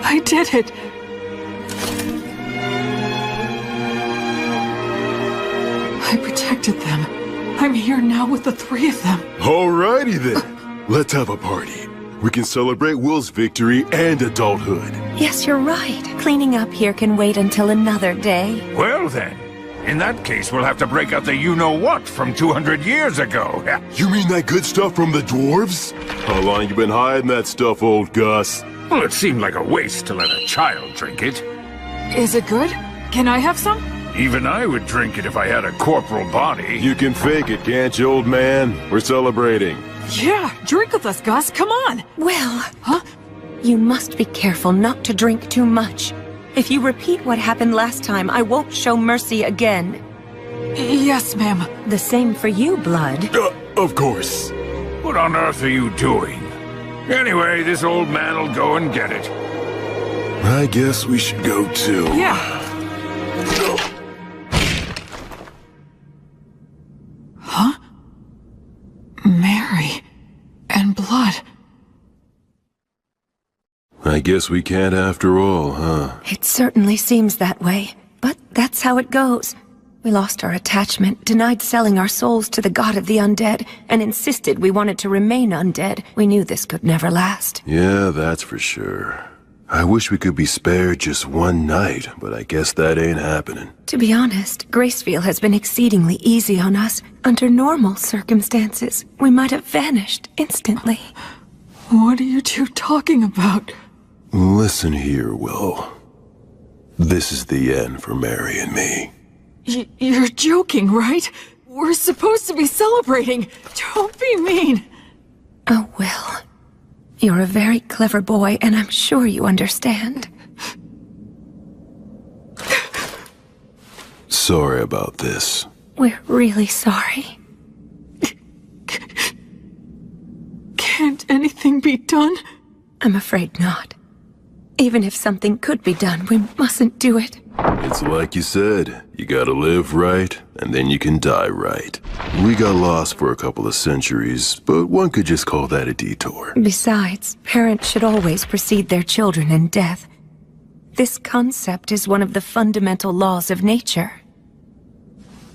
I did it. I protected them. I'm here now with the three of them. Alrighty then. Let's have a party. We can celebrate Will's victory and adulthood. Yes, you're right. Cleaning up here can wait until another day. Well then, in that case we'll have to break out the you-know-what from 200 years ago. You mean that good stuff from the dwarves? How long you been hiding that stuff, old Gus? Well, it seemed like a waste to let a child drink it. Is it good? Can I have some? Even I would drink it if I had a corporal body. You can fake it, can't you, old man? We're celebrating. Yeah, drink with us, Gus. Come on. Will. Huh? You must be careful not to drink too much. If you repeat what happened last time, I won't show mercy again. Yes, ma'am. The same for you, Blood. Of course. What on earth are you doing? Anyway, this old man'll go and get it. I guess we should go too. Yeah. Huh? Mary and Blood. I guess we can't after all, huh? It certainly seems that way, but that's how it goes. We lost our attachment, denied selling our souls to the god of the undead, and insisted we wanted to remain undead. We knew this could never last. Yeah, that's for sure. I wish we could be spared just one night, but I guess that ain't happening. To be honest, Graceville has been exceedingly easy on us. Under normal circumstances, we might have vanished instantly. What are you two talking about? Listen here, Will. This is the end for Mary and me. You're joking, right? We're supposed to be celebrating. Don't be mean. Oh, Will. You're a very clever boy, and I'm sure you understand. Sorry about this. We're really sorry. Can't anything be done? I'm afraid not. Even if something could be done, we mustn't do it. It's like you said, you gotta live right, and then you can die right. We got lost for a couple of centuries, but one could just call that a detour. Besides, parents should always precede their children in death. This concept is one of the fundamental laws of nature.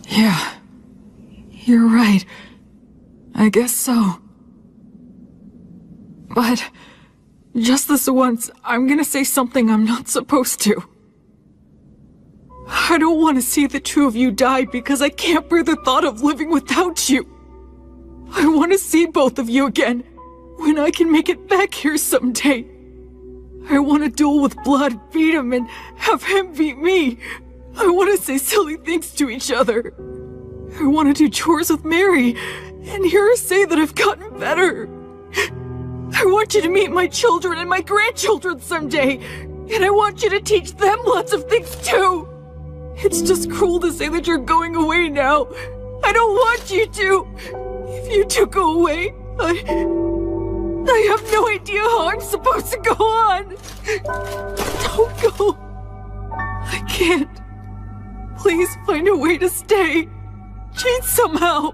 Yeah. You're right. I guess so. But just this once, I'm gonna say something I'm not supposed to. I don't want to see the two of you die because I can't bear the thought of living without you. I want to see both of you again when I can make it back here someday. I want to duel with Blood, beat him, and have him beat me. I want to say silly things to each other. I want to do chores with Mary and hear her say that I've gotten better. I want you to meet my children and my grandchildren someday, and I want you to teach them lots of things too. It's just cruel to say that you're going away now. I don't want you to. If you two go away, I have no idea how I'm supposed to go on. Don't go. I can't. Please find a way to stay. Cheat somehow.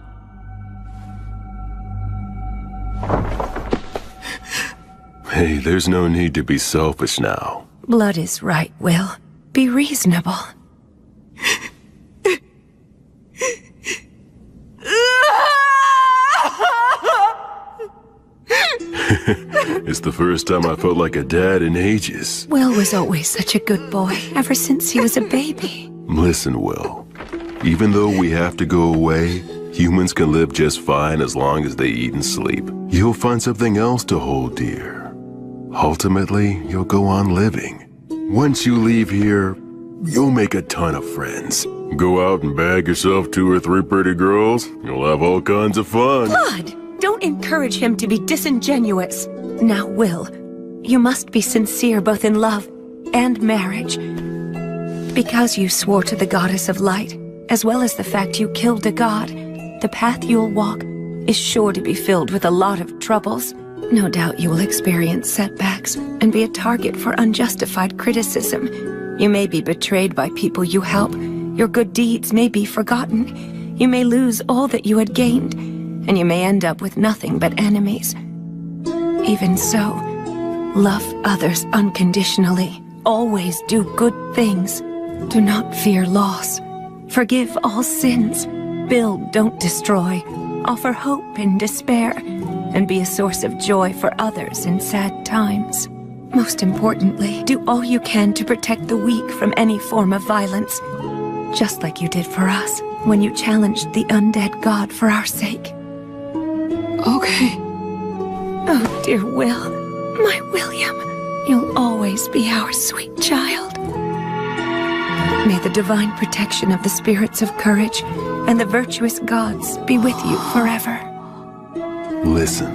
Hey, there's no need to be selfish now. Blood is right, Will. Be reasonable. It's the first time I felt like a dad in ages. Will was always such a good boy, ever since he was a baby. Listen, Will. Even though we have to go away, humans can live just fine as long as they eat and sleep. You'll find something else to hold dear. Ultimately, you'll go on living. Once you leave here, you'll make a ton of friends. Go out and bag yourself 2 or 3 pretty girls. You'll have all kinds of fun. Blood! Don't encourage him to be disingenuous. Now, Will, you must be sincere both in love and marriage. Because you swore to the goddess of light, as well as the fact you killed a god, the path you'll walk is sure to be filled with a lot of troubles. No doubt you will experience setbacks and be a target for unjustified criticism. You may be betrayed by people you help. Your good deeds may be forgotten. You may lose all that you had gained, and you may end up with nothing but enemies. Even so, love others unconditionally. Always do good things. Do not fear loss. Forgive all sins. Build, don't destroy. Offer hope in despair, and be a source of joy for others in sad times. Most importantly, do all you can to protect the weak from any form of violence, just like you did for us when you challenged the undead god for our sake. Okay. Oh, dear Will, my William, you'll always be our sweet child. May the divine protection of the spirits of courage and the virtuous gods be with you forever. Listen,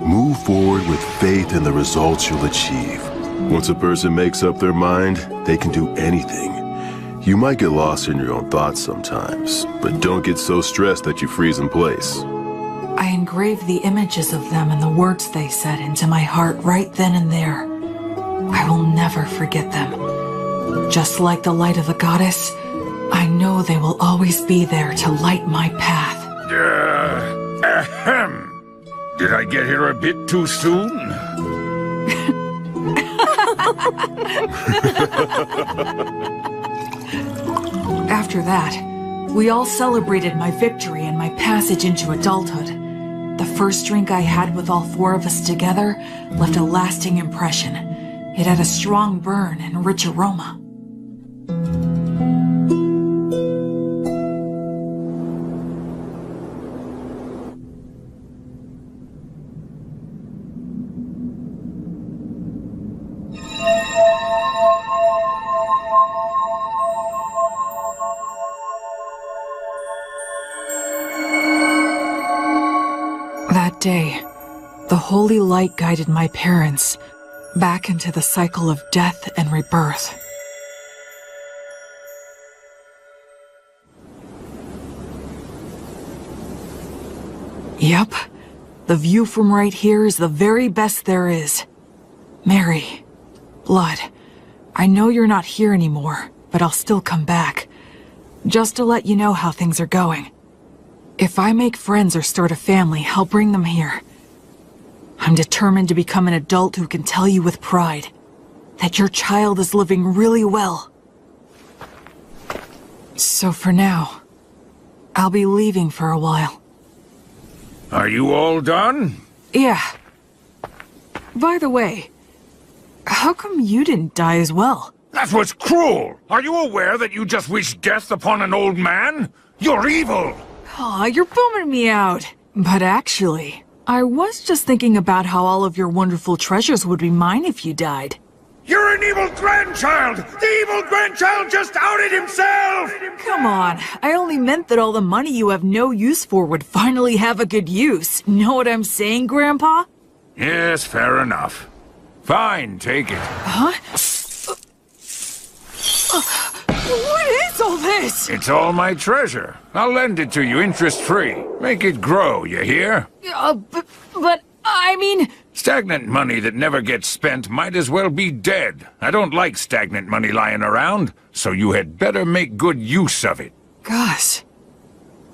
move forward with faith in the results you'll achieve. Once a person makes up their mind, they can do anything. You might get lost in your own thoughts sometimes, but don't get so stressed that you freeze in place. I engraved the images of them and the words they said into my heart right then and there. I will never forget them. Just like the light of the goddess, I know they will always be there to light my path. Ahem. Did I get here a bit too soon? After that, we all celebrated my victory and my passage into adulthood. The first drink I had with all 4 of us together left a lasting impression. It had a strong burn and rich aroma. That day, the holy light guided my parents back into the cycle of death and rebirth. Yep, the view from right here is the very best there is. Mary, Blood, I know you're not here anymore, but I'll still come back. Just to let you know how things are going. If I make friends or start a family, I'll bring them here. I'm determined to become an adult who can tell you with pride that your child is living really well. So for now, I'll be leaving for a while. Are you all done? Yeah. By the way, how come you didn't die as well? That was cruel! Are you aware that you just wished death upon an old man? You're evil! Aw, you're bumming me out. But actually, I was just thinking about how all of your wonderful treasures would be mine if you died. You're an evil grandchild! The evil grandchild just outed himself! Come on, I only meant that all the money you have no use for would finally have a good use. Know what I'm saying, Grandpa? Yes, fair enough. Fine, take it. Huh? What is all this? It's all my treasure. I'll lend it to you interest-free. Make it grow, you hear? But I mean... Stagnant money that never gets spent might as well be dead. I don't like stagnant money lying around, so you had better make good use of it. Gus.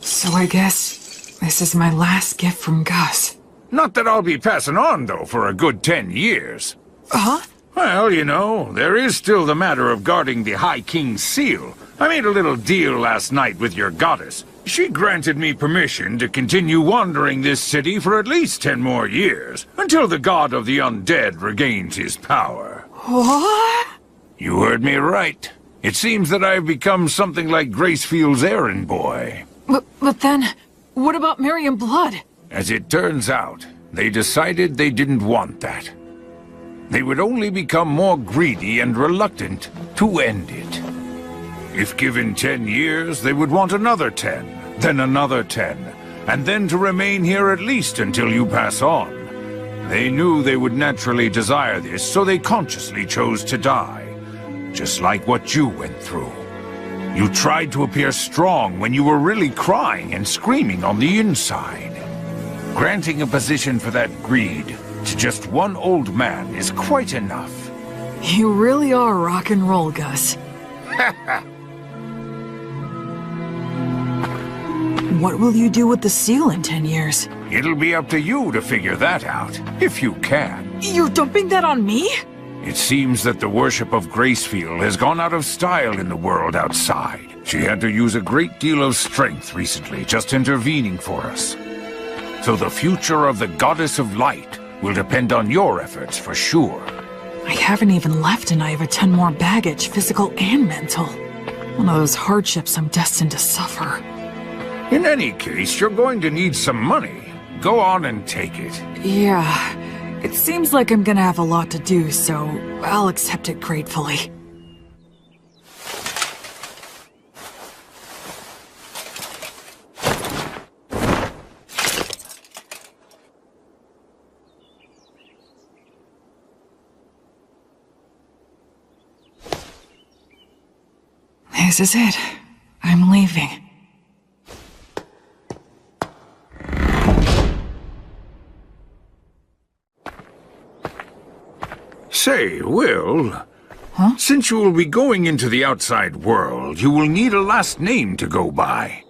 So I guess this is my last gift from Gus. Not that I'll be passing on, though, for a good 10 years. Huh? Well, you know, there is still the matter of guarding the High King's seal. I made a little deal last night with your goddess. She granted me permission to continue wandering this city for at least 10 more years, until the god of the undead regains his power. What? You heard me right. It seems that I've become something like Gracefield's errand boy. But then, what about Miriam Blood? As it turns out, they decided they didn't want that. They would only become more greedy and reluctant to end it. If given 10 years, they would want another 10, then another 10, and then to remain here at least until you pass on. They knew they would naturally desire this, so they consciously chose to die. Just like what you went through. You tried to appear strong when you were really crying and screaming on the inside. Granting a position for that greed to just one old man is quite enough. You really are rock and roll, Gus. What will you do with the seal in 10 years? It'll be up to you to figure that out, if you can. You're dumping that on me? It seems that the worship of Gracefield has gone out of style in the world outside. She had to use a great deal of strength recently, just intervening for us. So the future of the Goddess of Light will depend on your efforts for sure. I haven't even left and I have a ton more baggage, physical and mental. One of those hardships I'm destined to suffer. In any case, you're going to need some money. Go on and take it. Yeah, it seems like I'm gonna have a lot to do, so I'll accept it gratefully. This is it. I'm leaving. Say, Will... Huh? Since you will be going into the outside world, you will need a last name to go by.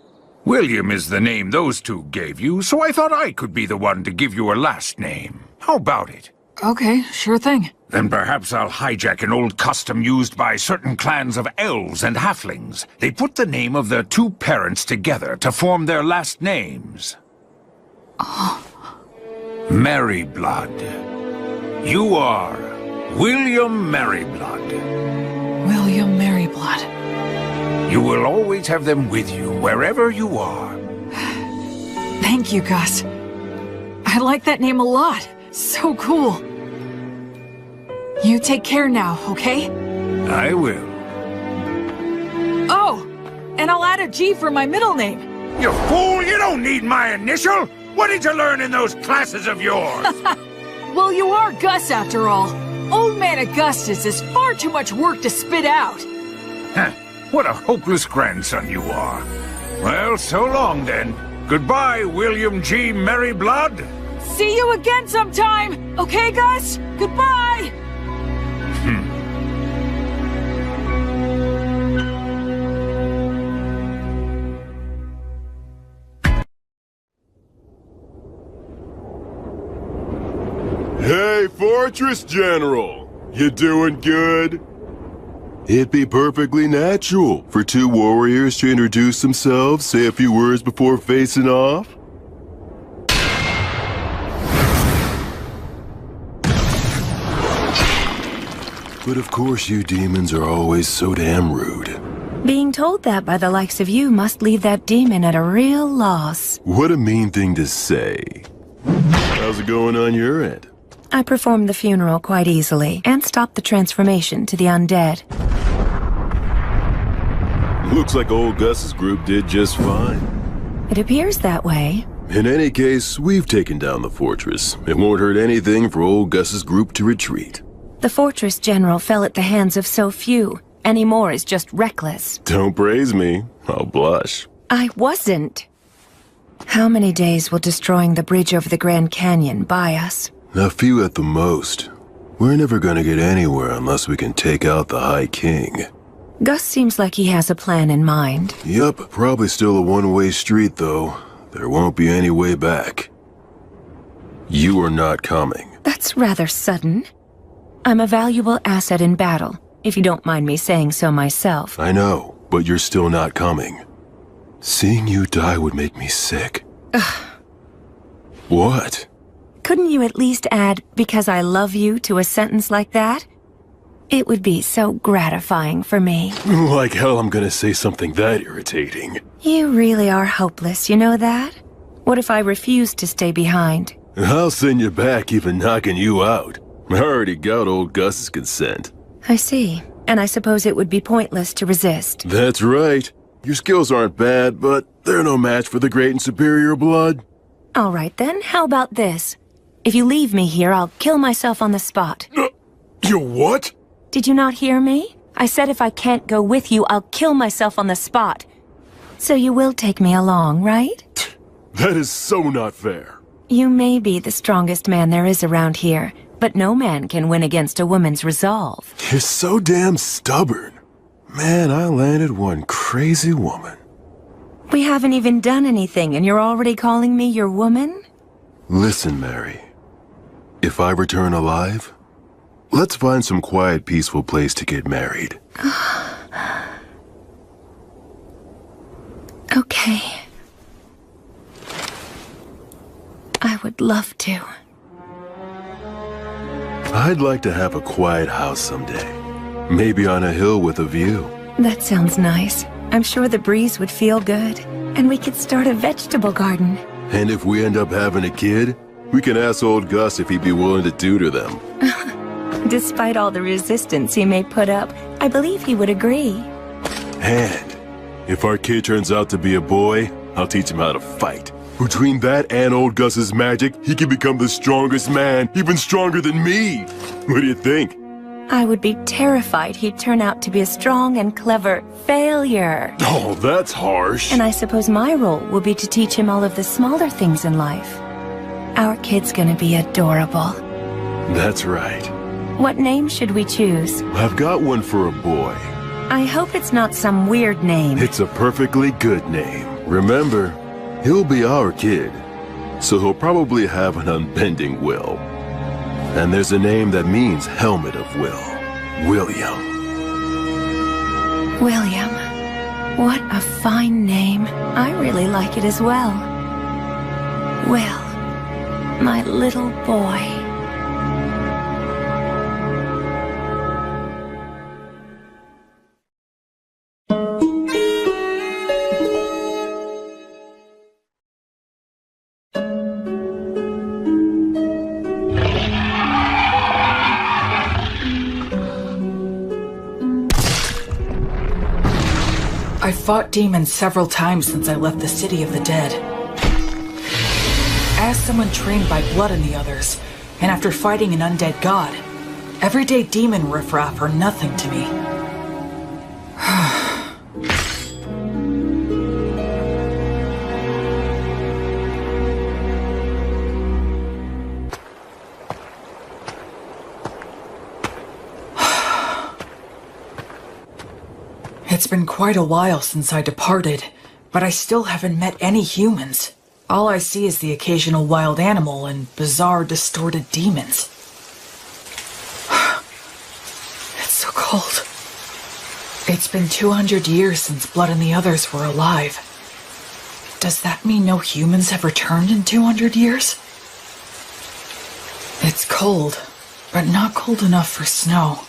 William is the name those two gave you, so I thought I could be the one to give you a last name. How about it? Okay, sure thing. Then perhaps I'll hijack an old custom used by certain clans of elves and halflings. They put the name of their two parents together to form their last names. Merryblood. You are William Merryblood. William Merryblood. You will always have them with you wherever you are. Thank you, Gus. I like that name a lot. So cool. You take care now, okay? I will. Oh, and I'll add a G for my middle name. You fool! You don't need my initial! What did you learn in those classes of yours? Well, you are Gus after all. Old Man Augustus is far too much work to spit out. Huh. What a hopeless grandson you are. Well, so long then. Goodbye, William G. Merryblood. See you again sometime! Okay, Gus? Goodbye! Hey, Fortress General! You doing good? It'd be perfectly natural for two warriors to introduce themselves, say a few words before facing off. But of course you demons are always so damn rude. Being told that by the likes of you must leave that demon at a real loss. What a mean thing to say. How's it going on your end? I performed the funeral quite easily, and stopped the transformation to the undead. Looks like old Gus's group did just fine. It appears that way. In any case, we've taken down the fortress. It won't hurt anything for old Gus's group to retreat. The Fortress General fell at the hands of so few. Any more is just reckless. Don't praise me. I'll blush. I wasn't. How many days will destroying the bridge over the Grand Canyon buy us? A few at the most. We're never gonna get anywhere unless we can take out the High King. Gus seems like he has a plan in mind. Yup, probably still a one-way street though. There won't be any way back. You are not coming. That's rather sudden. I'm a valuable asset in battle, if you don't mind me saying so myself. I know, but you're still not coming. Seeing you die would make me sick. What? Couldn't you at least add, "because I love you," to a sentence like that? It would be so gratifying for me. Like hell I'm gonna say something that irritating. You really are hopeless, you know that? What if I refuse to stay behind? I'll send you back even knocking you out. I already got old Gus's consent. I see. And I suppose it would be pointless to resist. That's right. Your skills aren't bad, but they're no match for the great and superior blood. All right then, how about this? If you leave me here, I'll kill myself on the spot. You what? Did you not hear me? I said if I can't go with you, I'll kill myself on the spot. So you will take me along, right? That is so not fair. You may be the strongest man there is around here, but no man can win against a woman's resolve. You're so damn stubborn. Man, I landed one crazy woman. We haven't even done anything, and you're already calling me your woman? Listen, Mary. If I return alive, let's find some quiet, peaceful place to get married. Okay. I would love to. I'd like to have a quiet house someday. Maybe on a hill with a view. That sounds nice. I'm sure the breeze would feel good. And we could start a vegetable garden. And if we end up having a kid, we can ask old Gus if he'd be willing to tutor them. Despite all the resistance he may put up, I believe he would agree. And if our kid turns out to be a boy, I'll teach him how to fight. Between that and old Gus's magic, he can become the strongest man, even stronger than me. What do you think? I would be terrified he'd turn out to be a strong and clever failure. Oh, that's harsh. And I suppose my role will be to teach him all of the smaller things in life. Our kid's gonna be adorable. That's right. What name should we choose? I've got one for a boy. I hope it's not some weird name. It's a perfectly good name. Remember, he'll be our kid, so he'll probably have an unbending will. And there's a name that means helmet of will. William. William. What a fine name. I really like it as well. Will, my little boy. I've fought demons several times since I left the City of the Dead. As someone trained by Blood and the others, and after fighting an undead god, everyday demon riffraff are nothing to me. It's been quite a while since I departed, but I still haven't met any humans. All I see is the occasional wild animal and bizarre, distorted demons. It's so cold. It's been 200 years since Blood and the others were alive. Does that mean no humans have returned in 200 years? It's cold, but not cold enough for snow.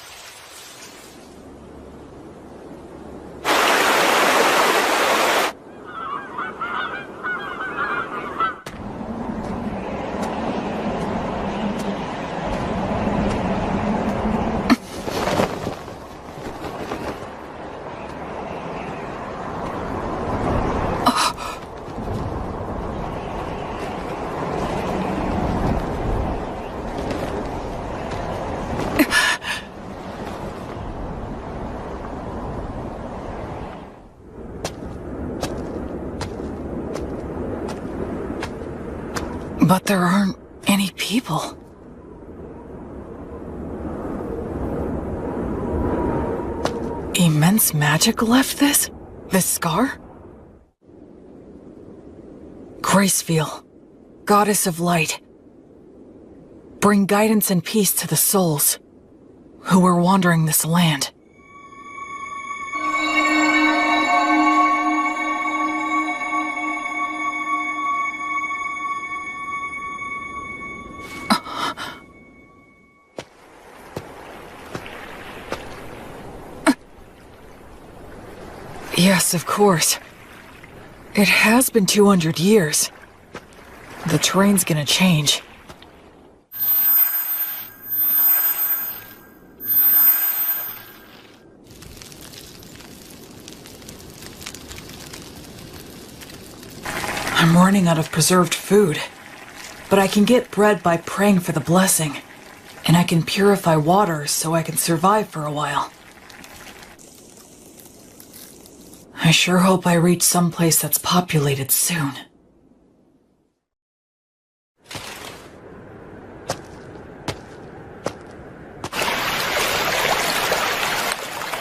But there aren't any people. Immense magic left this scar? Gracefeel, goddess of light. Bring guidance and peace to the souls. who were wandering this land. Yes, of course. It has been 200 years. The terrain's gonna change. I'm running out of preserved food. But I can get bread by praying for the blessing. And I can purify water so I can survive for a while. I sure hope I reach someplace that's populated soon.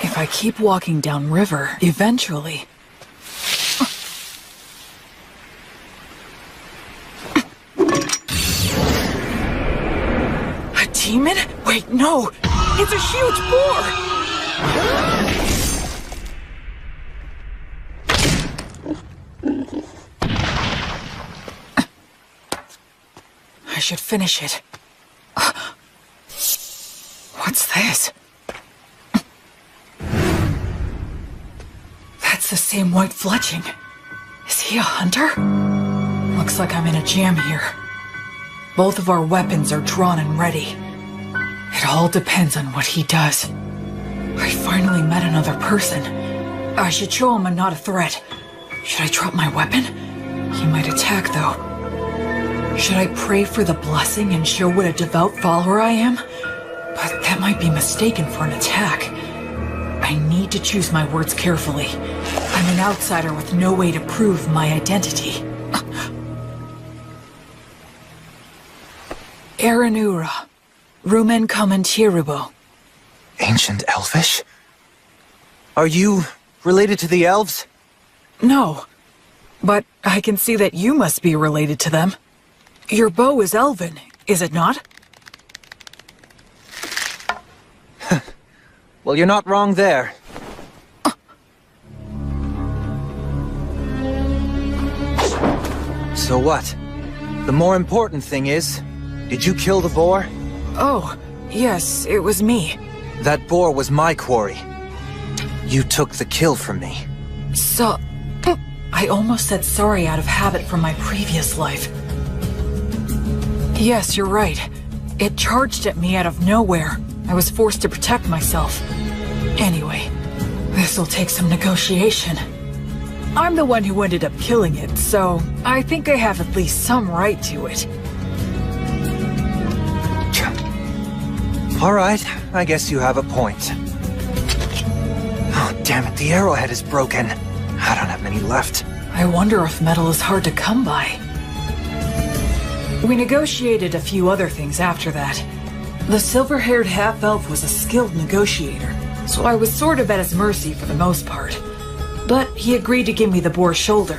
If I keep walking downriver, eventually... A demon? Wait, no! It's a huge boar! I should finish it. What's this? That's the same white fletching. Is he a hunter? Looks like I'm in a jam here. Both of our weapons are drawn and ready. It all depends on what he does. I finally met another person. I should show him I'm not a threat. Should I drop my weapon? He might attack, though. Should I pray for the blessing and show what a devout follower I am? But that might be mistaken for an attack. I need to choose my words carefully. I'm an outsider with no way to prove my identity. Aranura, Rumen Comentirubo. Ancient Elvish? Are you related to the elves? No, but I can see that you must be related to them. Your bow is elven, is it not? Well, you're not wrong there. So what? The more important thing is, did you kill the boar? Oh, yes, it was me. That boar was my quarry. You took the kill from me. So... I almost said sorry out of habit from my previous life. Yes, you're right. It charged at me out of nowhere. I was forced to protect myself. Anyway, this'll take some negotiation. I'm the one who ended up killing it, so I think I have at least some right to it. All right, I guess you have a point. Oh, damn it, the arrowhead is broken. I don't have many left. I wonder if metal is hard to come by. We negotiated a few other things after that. The silver-haired half-elf was a skilled negotiator, so I was sort of at his mercy for the most part. But he agreed to give me the boar's shoulder,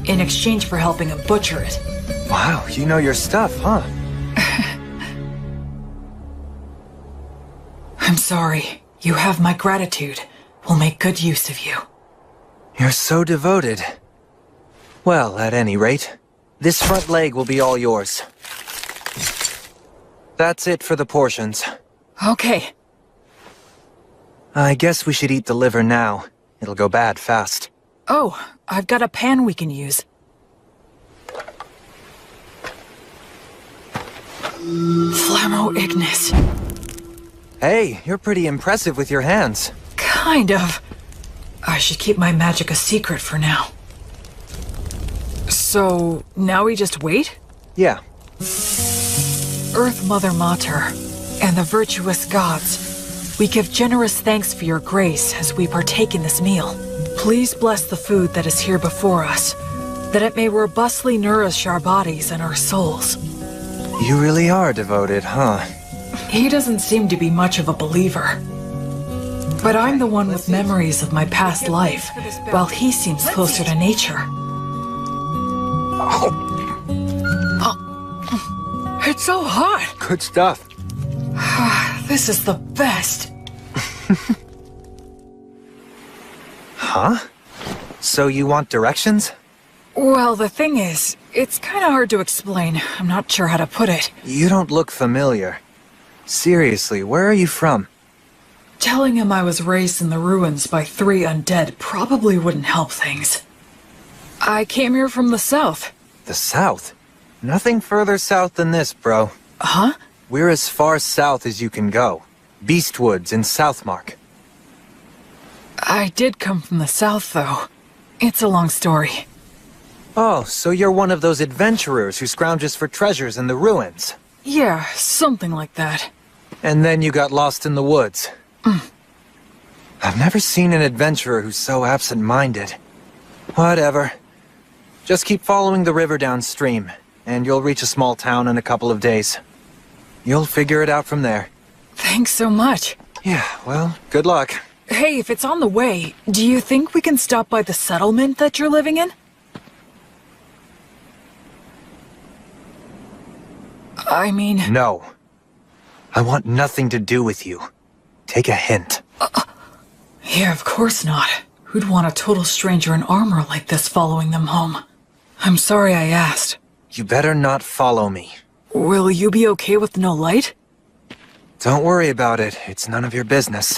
in exchange for helping him butcher it. Wow, you know your stuff, huh? I'm sorry. You have my gratitude. We'll make good use of you. You're so devoted. Well, at any rate, this front leg will be all yours. That's it for the portions. Okay. I guess we should eat the liver now. It'll go bad fast. Oh, I've got a pan we can use. Flammo Ignis. Hey, you're pretty impressive with your hands. Kind of. I should keep my magic a secret for now. So, now we just wait? Yeah. Earth Mother Mater, and the virtuous gods, we give generous thanks for your grace as we partake in this meal. Please bless the food that is here before us, that it may robustly nourish our bodies and our souls. You really are devoted, huh? He doesn't seem to be much of a believer. But I'm the one with memories of my past life, while he seems closer to nature. Oh, it's so hot! Good stuff. This is the best. Huh? So you want directions? Well, the thing is, it's kind of hard to explain. I'm not sure how to put it. You don't look familiar. Seriously, where are you from? Telling him I was raised in the ruins by 3 undead probably wouldn't help things. I came here from the south. The south? Nothing further south than this, bro. Huh? We're as far south as you can go. Beastwoods in Southmark. I did come from the south, though. It's a long story. Oh, so you're one of those adventurers who scrounges for treasures in the ruins. Yeah, something like that. And then you got lost in the woods. I've never seen an adventurer who's so absent-minded. Whatever. Just keep following the river downstream, and you'll reach a small town in a couple of days. You'll figure it out from there. Thanks so much. Yeah, well, good luck. Hey, if it's on the way, do you think we can stop by the settlement that you're living in? I mean... No. I want nothing to do with you. Take a hint. Yeah, of course not. Who'd want a total stranger in armor like this following them home? I'm sorry I asked. You better not follow me. Will you be okay with no light? Don't worry about it. It's none of your business.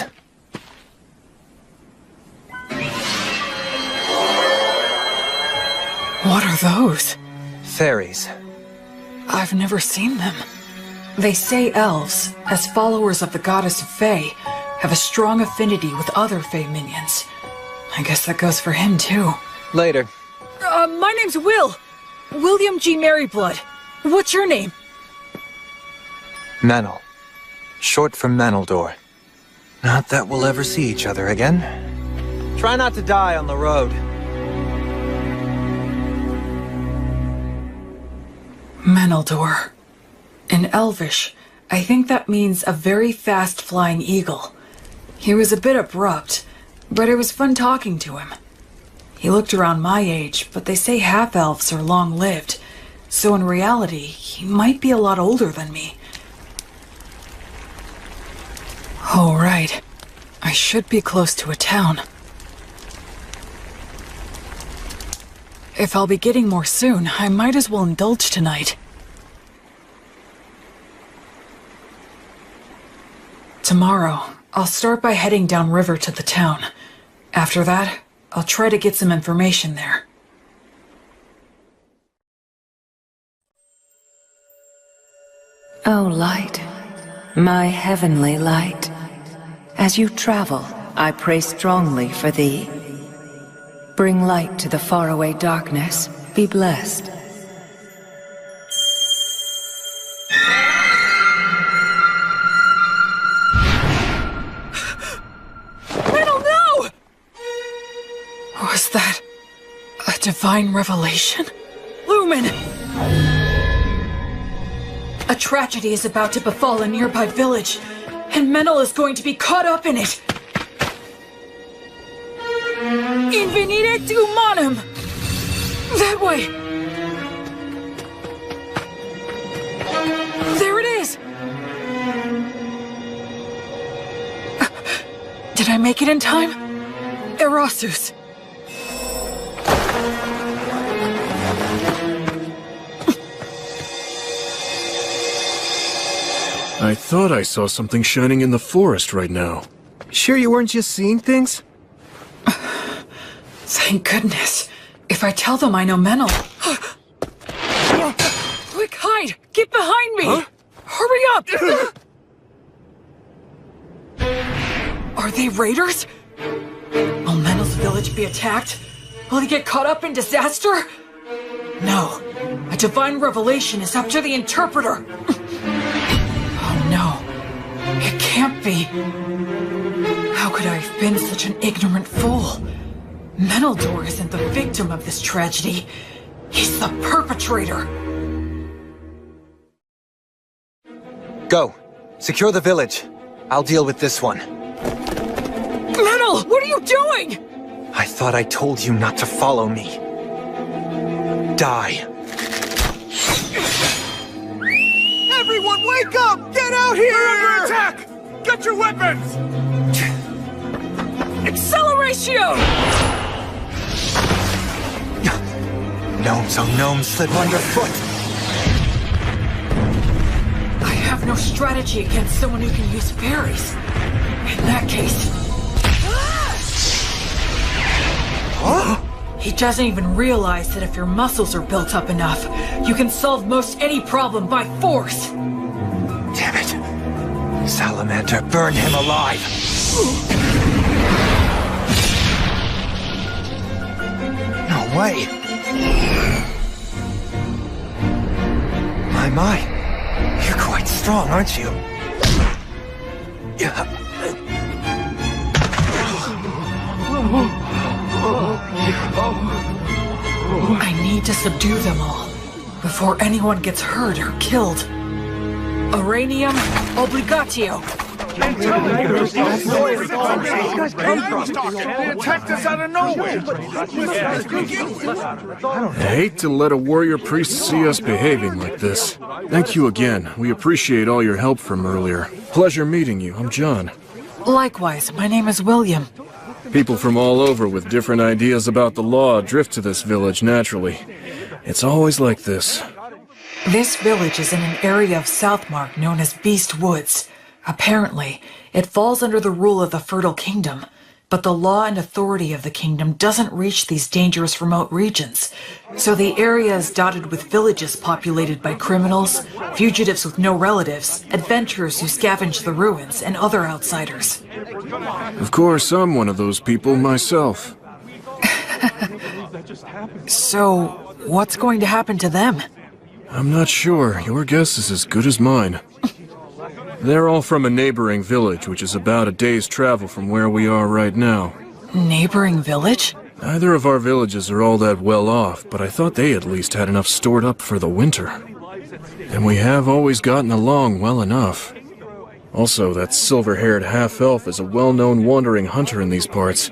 What are those? Fairies. I've never seen them. They say elves, as followers of the goddess of Fae, have a strong affinity with other Fae minions. I guess that goes for him, too. Later. My name's Will. William G. Merryblood. What's your name? Menel. Short for Meneldor. Not that we'll ever see each other again. Try not to die on the road. Meneldor. In Elvish, I think that means a very fast-flying eagle. He was a bit abrupt, but it was fun talking to him. He looked around my age, but they say half-elves are long-lived, so in reality, he might be a lot older than me. Oh, right. I should be close to a town. If I'll be getting more soon, I might as well indulge tonight. Tomorrow, I'll start by heading downriver to the town. After that, I'll try to get some information there. Oh, light, my heavenly light. As you travel, I pray strongly for thee. Bring light to the faraway darkness. Be blessed. Was that a divine revelation? Lumen! A tragedy is about to befall a nearby village, and Menel is going to be caught up in it. Invenire humanum! That way! There it is! Did I make it in time? Erasus. I thought I saw something shining in the forest right now. Sure you weren't just seeing things? Thank goodness. If I tell them I know Menel... Quick, hide! Get behind me! Huh? Hurry up! Are they raiders? Will Menel's village be attacked? Will he get caught up in disaster? No. A divine revelation is up to the interpreter. Oh no. It can't be. How could I have been such an ignorant fool? Meneldor isn't the victim of this tragedy. He's the perpetrator. Go. Secure the village. I'll deal with this one. Menel, what are you doing? I thought I told you not to follow me. Die. Everyone wake up! Get out here! We're under attack! Get your weapons! Acceleratio! Gnomes, oh gnomes, slip underfoot! I have no strategy against someone who can use fairies. In that case... He doesn't even realize that if your muscles are built up enough, you can solve most any problem by force! Damn it. Salamander, burn him alive! No way! My, you're quite strong, aren't you? I need to subdue them all, before anyone gets hurt or killed. Uranium obligatio! They attacked us out of nowhere! I hate to let a warrior priest see us behaving like this. Thank you again. We appreciate all your help from earlier. Pleasure meeting you. I'm John. Likewise, my name is William. People from all over with different ideas about the law drift to this village naturally. It's always like this. This village is in an area of Southmark known as Beast Woods. Apparently, it falls under the rule of the Fertile Kingdom, but the law and authority of the kingdom doesn't reach these dangerous remote regions. So the area is dotted with villages populated by criminals, fugitives with no relatives, adventurers who scavenge the ruins, and other outsiders. Of course, I'm one of those people myself. So, what's going to happen to them? I'm not sure. Your guess is as good as mine. They're all from a neighboring village, which is about a day's travel from where we are right now. Neighboring village? Neither of our villages are all that well off, but I thought they at least had enough stored up for the winter. And we have always gotten along well enough. Also, that silver-haired half-elf is a well-known wandering hunter in these parts.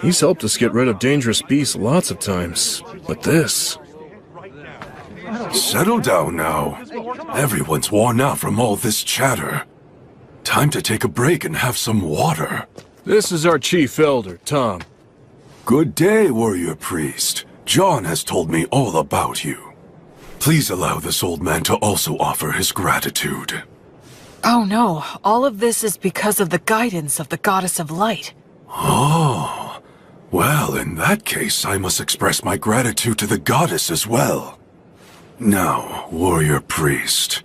He's helped us get rid of dangerous beasts lots of times, but this... Settle down now. Everyone's worn out from all this chatter. Time to take a break and have some water. This is our chief elder, Tom. Good day, warrior priest. John has told me all about you. Please allow this old man to also offer his gratitude. Oh no, all of this is because of the guidance of the Goddess of Light. Oh, well, in that case, I must express my gratitude to the goddess as well. Now, warrior priest.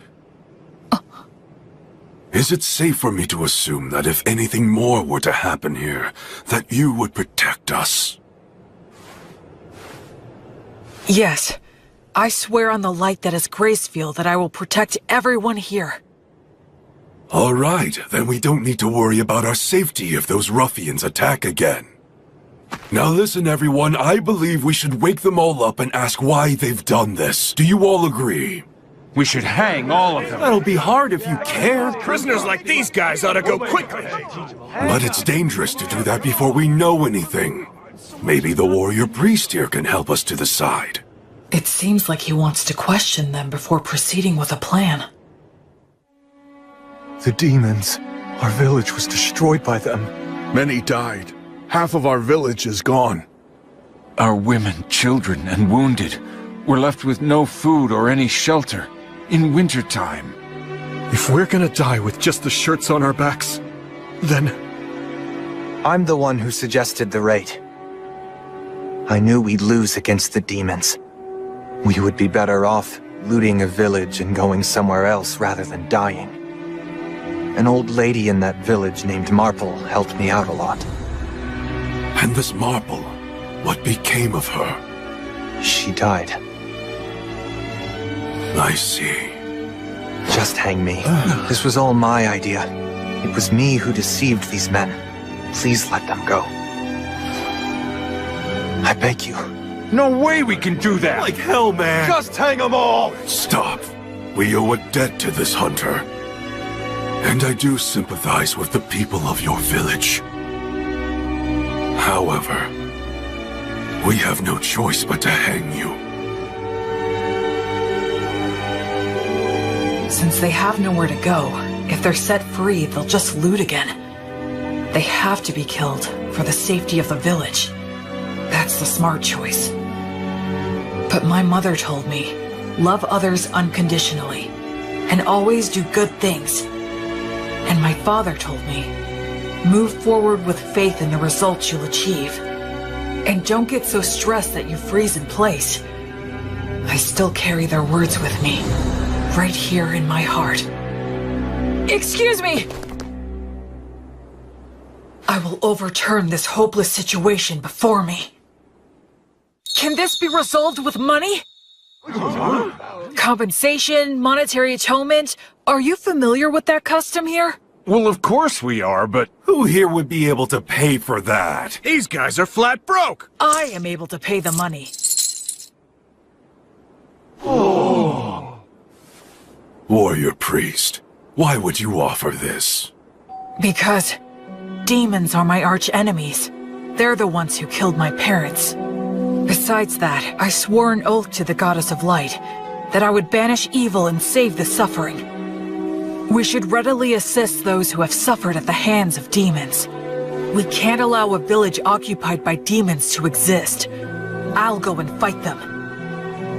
Is it safe for me to assume that if anything more were to happen here, that you would protect us? Yes. I swear on the light that is Gracefield that I will protect everyone here. All right, then we don't need to worry about our safety if those ruffians attack again. Now listen, everyone, I believe we should wake them all up and ask why they've done this. Do you all agree? We should hang all of them. That'll be hard if you care. Prisoners like these guys ought to go quickly. But it's dangerous to do that before we know anything. Maybe the warrior priest here can help us to decide. It seems like he wants to question them before proceeding with a plan. The demons. Our village was destroyed by them. Many died. Half of our village is gone. Our women, children, and wounded were left with no food or any shelter in wintertime. If we're gonna die with just the shirts on our backs, then... I'm the one who suggested the raid. I knew we'd lose against the demons. We would be better off looting a village and going somewhere else rather than dying. An old lady in that village named Marple helped me out a lot. And this Marple, what became of her? She died. I see. Just hang me. This was all my idea. It was me who deceived these men. Please let them go. I beg you. No way we can do that! Like hell, man! Just hang them all! Stop. We owe a debt to this hunter. And I do sympathize with the people of your village. However, we have no choice but to hang you. Since they have nowhere to go, If they're set free, they'll just loot again. They have to be killed for the safety of the village. That's the smart choice. But my mother told me, love others unconditionally, and always do good things. And my father told me, move forward with faith in the results you'll achieve. And don't get so stressed that you freeze in place. I still carry their words with me, right here in my heart. Excuse me! I will overturn this hopeless situation before me. Can this be resolved with money? Compensation, monetary atonement? Are you familiar with that custom here? Well, of course we are, but Who here would be able to pay for that? These guys are flat broke! I am able to pay the money. Warrior priest, why would you offer this? Because demons are my arch enemies. They're the ones who killed my parents. Besides that, I swore an oath to the Goddess of Light that I would banish evil and save the suffering. We should readily assist those who have suffered at the hands of demons. We can't allow a village occupied by demons to exist. I'll go and fight them.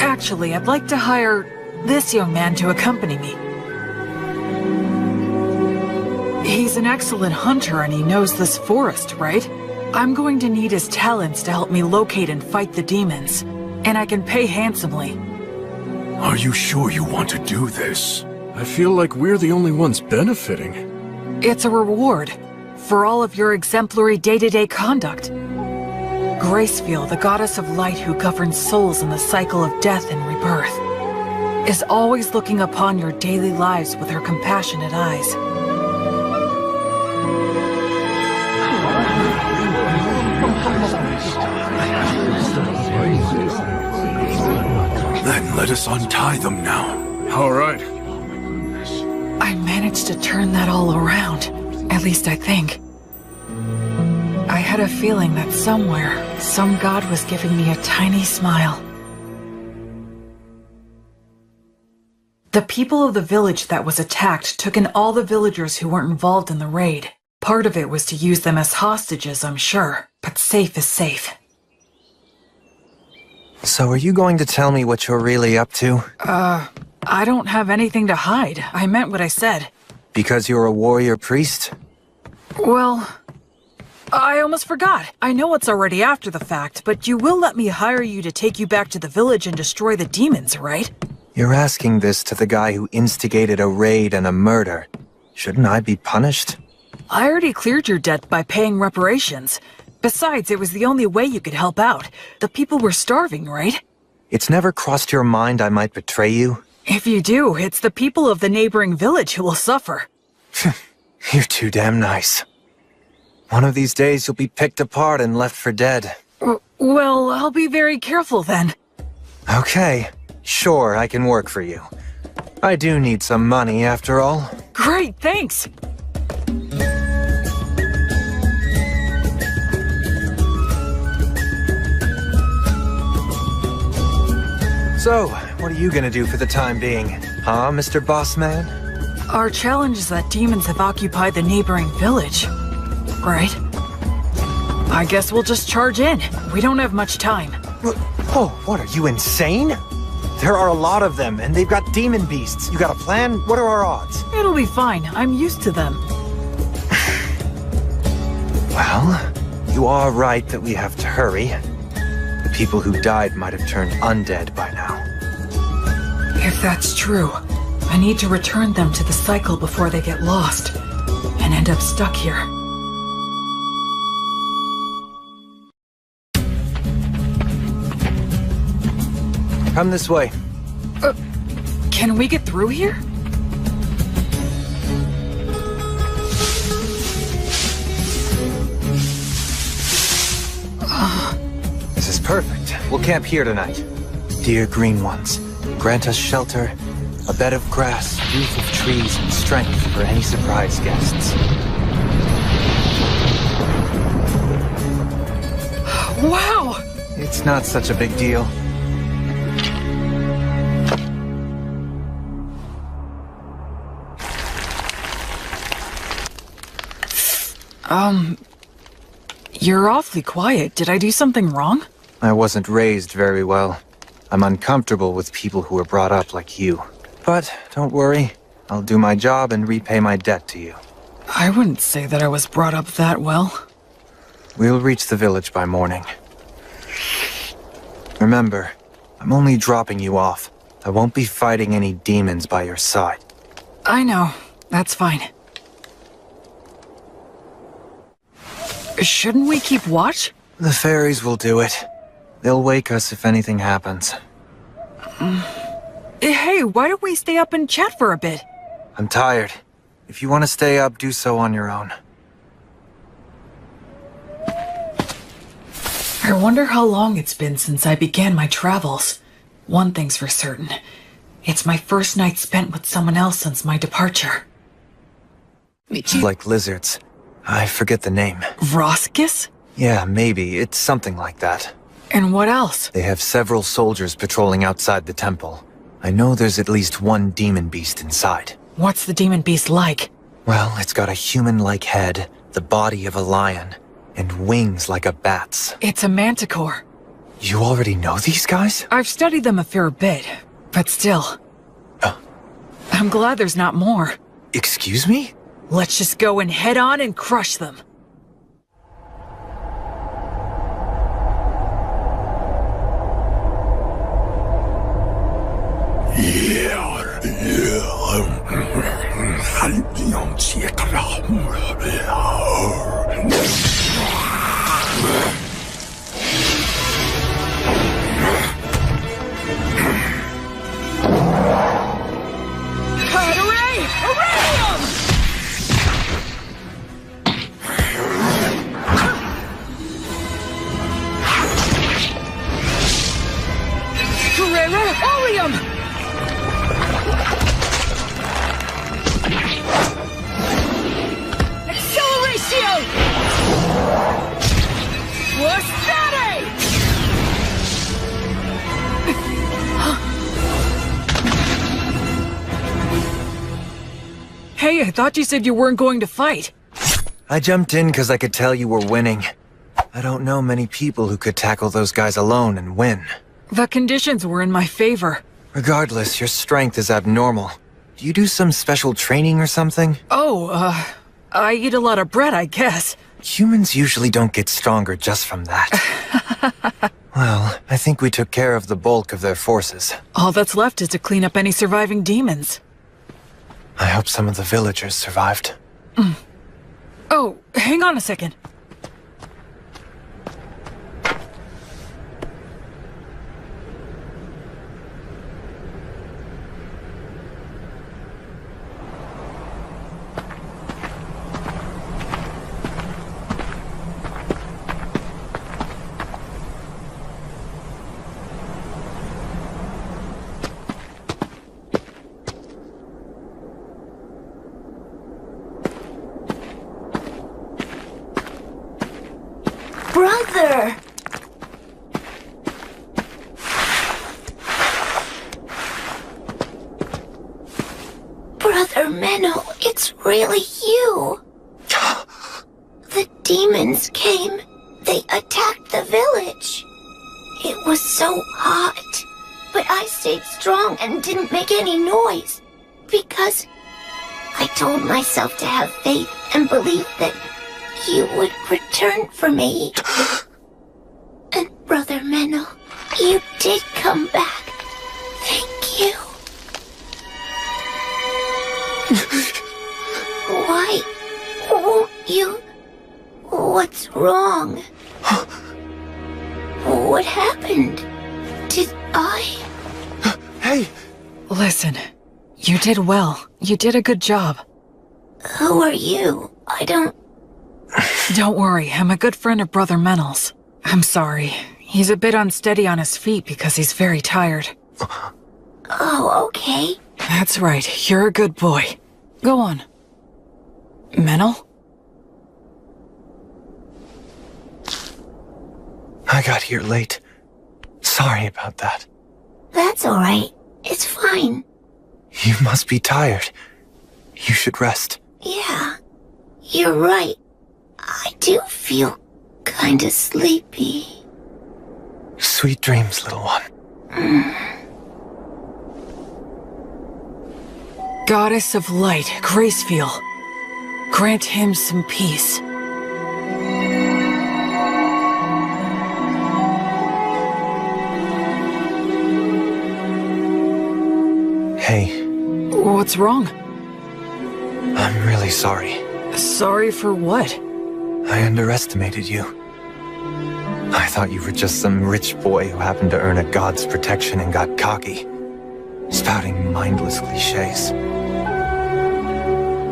Actually, I'd like to hire this young man to accompany me. He's an excellent hunter and he knows this forest, right? I'm going to need his talents to help me locate and fight the demons. And I can pay handsomely. Are you sure you want to do this? I feel like we're the only ones benefiting. It's a reward for all of your exemplary day-to-day conduct. Gracefield, the goddess of light who governs souls in the cycle of death and rebirth, is always looking upon your daily lives with her compassionate eyes. Then let us untie them now. All right. I managed to turn that all around. At least I think. I had a feeling that somewhere, some god was giving me a tiny smile. The people of the village that was attacked took in all the villagers who weren't involved in the raid. Part of it was to use them as hostages, I'm sure. But safe is safe. So are you going to tell me what you're really up to? I don't have anything to hide. I meant what I said. Because you're a warrior priest? Well, I almost forgot. I know it's already after the fact, but you will let me hire you to take you back to the village and destroy the demons, right? You're asking this to the guy who instigated a raid and a murder. Shouldn't I be punished? I already cleared your debt by paying reparations. Besides, it was the only way you could help out. The people were starving, right? It's never crossed your mind I might betray you? If you do, it's the people of the neighboring village who will suffer. You're too damn nice. One of these days you'll be picked apart and left for dead. Well, I'll be very careful then. Okay, sure, I can work for you. I do need some money after all. Great, thanks! So, what are you gonna do for the time being? Huh, Mr. Bossman? Our challenge is that demons have occupied the neighboring village, right? I guess we'll just charge in. We don't have much time. Oh, what, are you insane? There are a lot of them, and they've got demon beasts. You got a plan? What are our odds? It'll be fine. I'm used to them. Well, you are right that we have to hurry. The people who died might have turned undead by now. If that's true, I need to return them to the cycle before they get lost and end up stuck here. Come this way. Can we get through here? This is perfect. We'll camp here tonight. Dear Green Ones, grant us shelter, a bed of grass, youth of trees, and strength for any surprise guests. Wow! It's not such a big deal. You're awfully quiet. Did I do something wrong? I wasn't raised very well. I'm uncomfortable with people who were brought up like you. But don't worry, I'll do my job and repay my debt to you. I wouldn't say that I was brought up that well. We'll reach the village by morning. Remember, I'm only dropping you off. I won't be fighting any demons by your side. I know. That's fine. Shouldn't we keep watch? The fairies will do it. They'll wake us if anything happens. Hey, why don't we stay up and chat for a bit? I'm tired. If you want to stay up, do so on your own. I wonder how long it's been since I began my travels. One thing's for certain. It's my first night spent with someone else since my departure. Like lizards. I forget the name. Vroskis? Yeah, maybe. It's something like that. And what else? They have several soldiers patrolling outside the temple. I know there's at least one demon beast inside. What's the demon beast like? Well, it's got a human-like head, the body of a lion, and wings like a bat's. It's a manticore. You already know these guys? I've studied them a fair bit, but still. I'm glad there's not more. Excuse me? Let's just go and head on and crush them. Hey, I thought you said you weren't going to fight. I jumped in because I could tell you were winning. I don't know many people who could tackle those guys alone and win. The conditions were in my favor. Regardless, your strength is abnormal. Do you do some special training or something? I eat a lot of bread, I guess. Humans usually don't get stronger just from that. Well, I think we took care of the bulk of their forces. All that's left is to clean up any surviving demons. I hope some of the villagers survived. Oh, hang on a second. Brother! Brother Menno, it's really you! The demons came. They attacked the village. It was so hot, but I stayed strong and didn't make any noise because I told myself to have faith and believe that you would return for me. And Brother Menno, you did come back. Thank you. Why won't you? What's wrong? What happened? Did I? Hey! Listen, you did well. You did a good job. Who are you? I don't... Don't worry, I'm a good friend of Brother Menno's. I'm sorry. He's a bit unsteady on his feet because he's very tired. Oh, okay. That's right, you're a good boy. Go on. Menno? I got here late. Sorry about that. That's alright. It's fine. You must be tired. You should rest. Yeah, you're right. feel kinda sleepy. Sweet dreams, little one. Goddess of Light, Gracefeel, grant him some peace. Hey. What's wrong? I'm really sorry. Sorry for what? I underestimated you. I thought you were just some rich boy who happened to earn a god's protection and got cocky, spouting mindless cliches.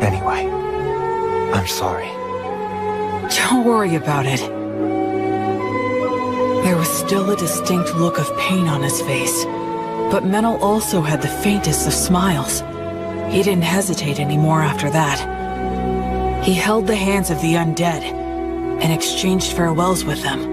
Anyway, I'm sorry. Don't worry about it. There was still a distinct look of pain on his face, but Menel also had the faintest of smiles. He didn't hesitate anymore after that. He held the hands of the undead and exchanged farewells with them.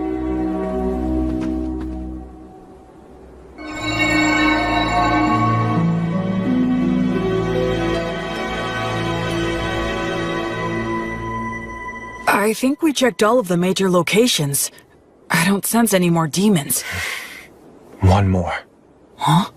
I think we checked all of the major locations. I don't sense any more demons. One more. Huh?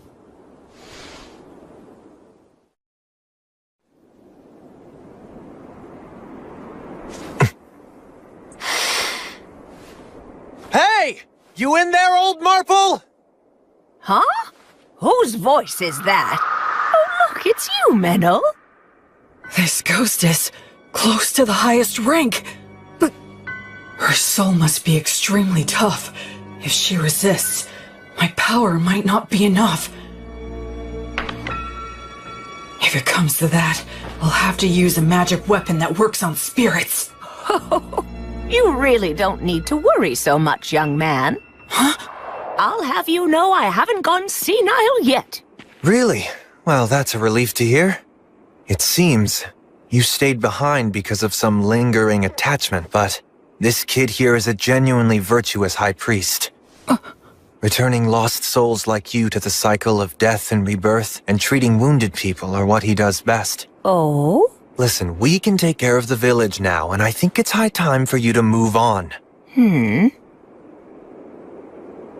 Hey! You in there, old Marple? Huh? Whose voice is that? Oh, look, it's you, Menel. This ghost is close to the highest rank. But her soul must be extremely tough. If she resists, my power might not be enough. If it comes to that, I'll have to use a magic weapon that works on spirits. You really don't need to worry so much, young man. Huh? I'll have you know I haven't gone senile yet. Really? Well, that's a relief to hear. It seems you stayed behind because of some lingering attachment, but this kid here is a genuinely virtuous high priest. Returning lost souls like you to the cycle of death and rebirth and treating wounded people are what he does best. Oh? Listen, we can take care of the village now, and I think it's high time for you to move on.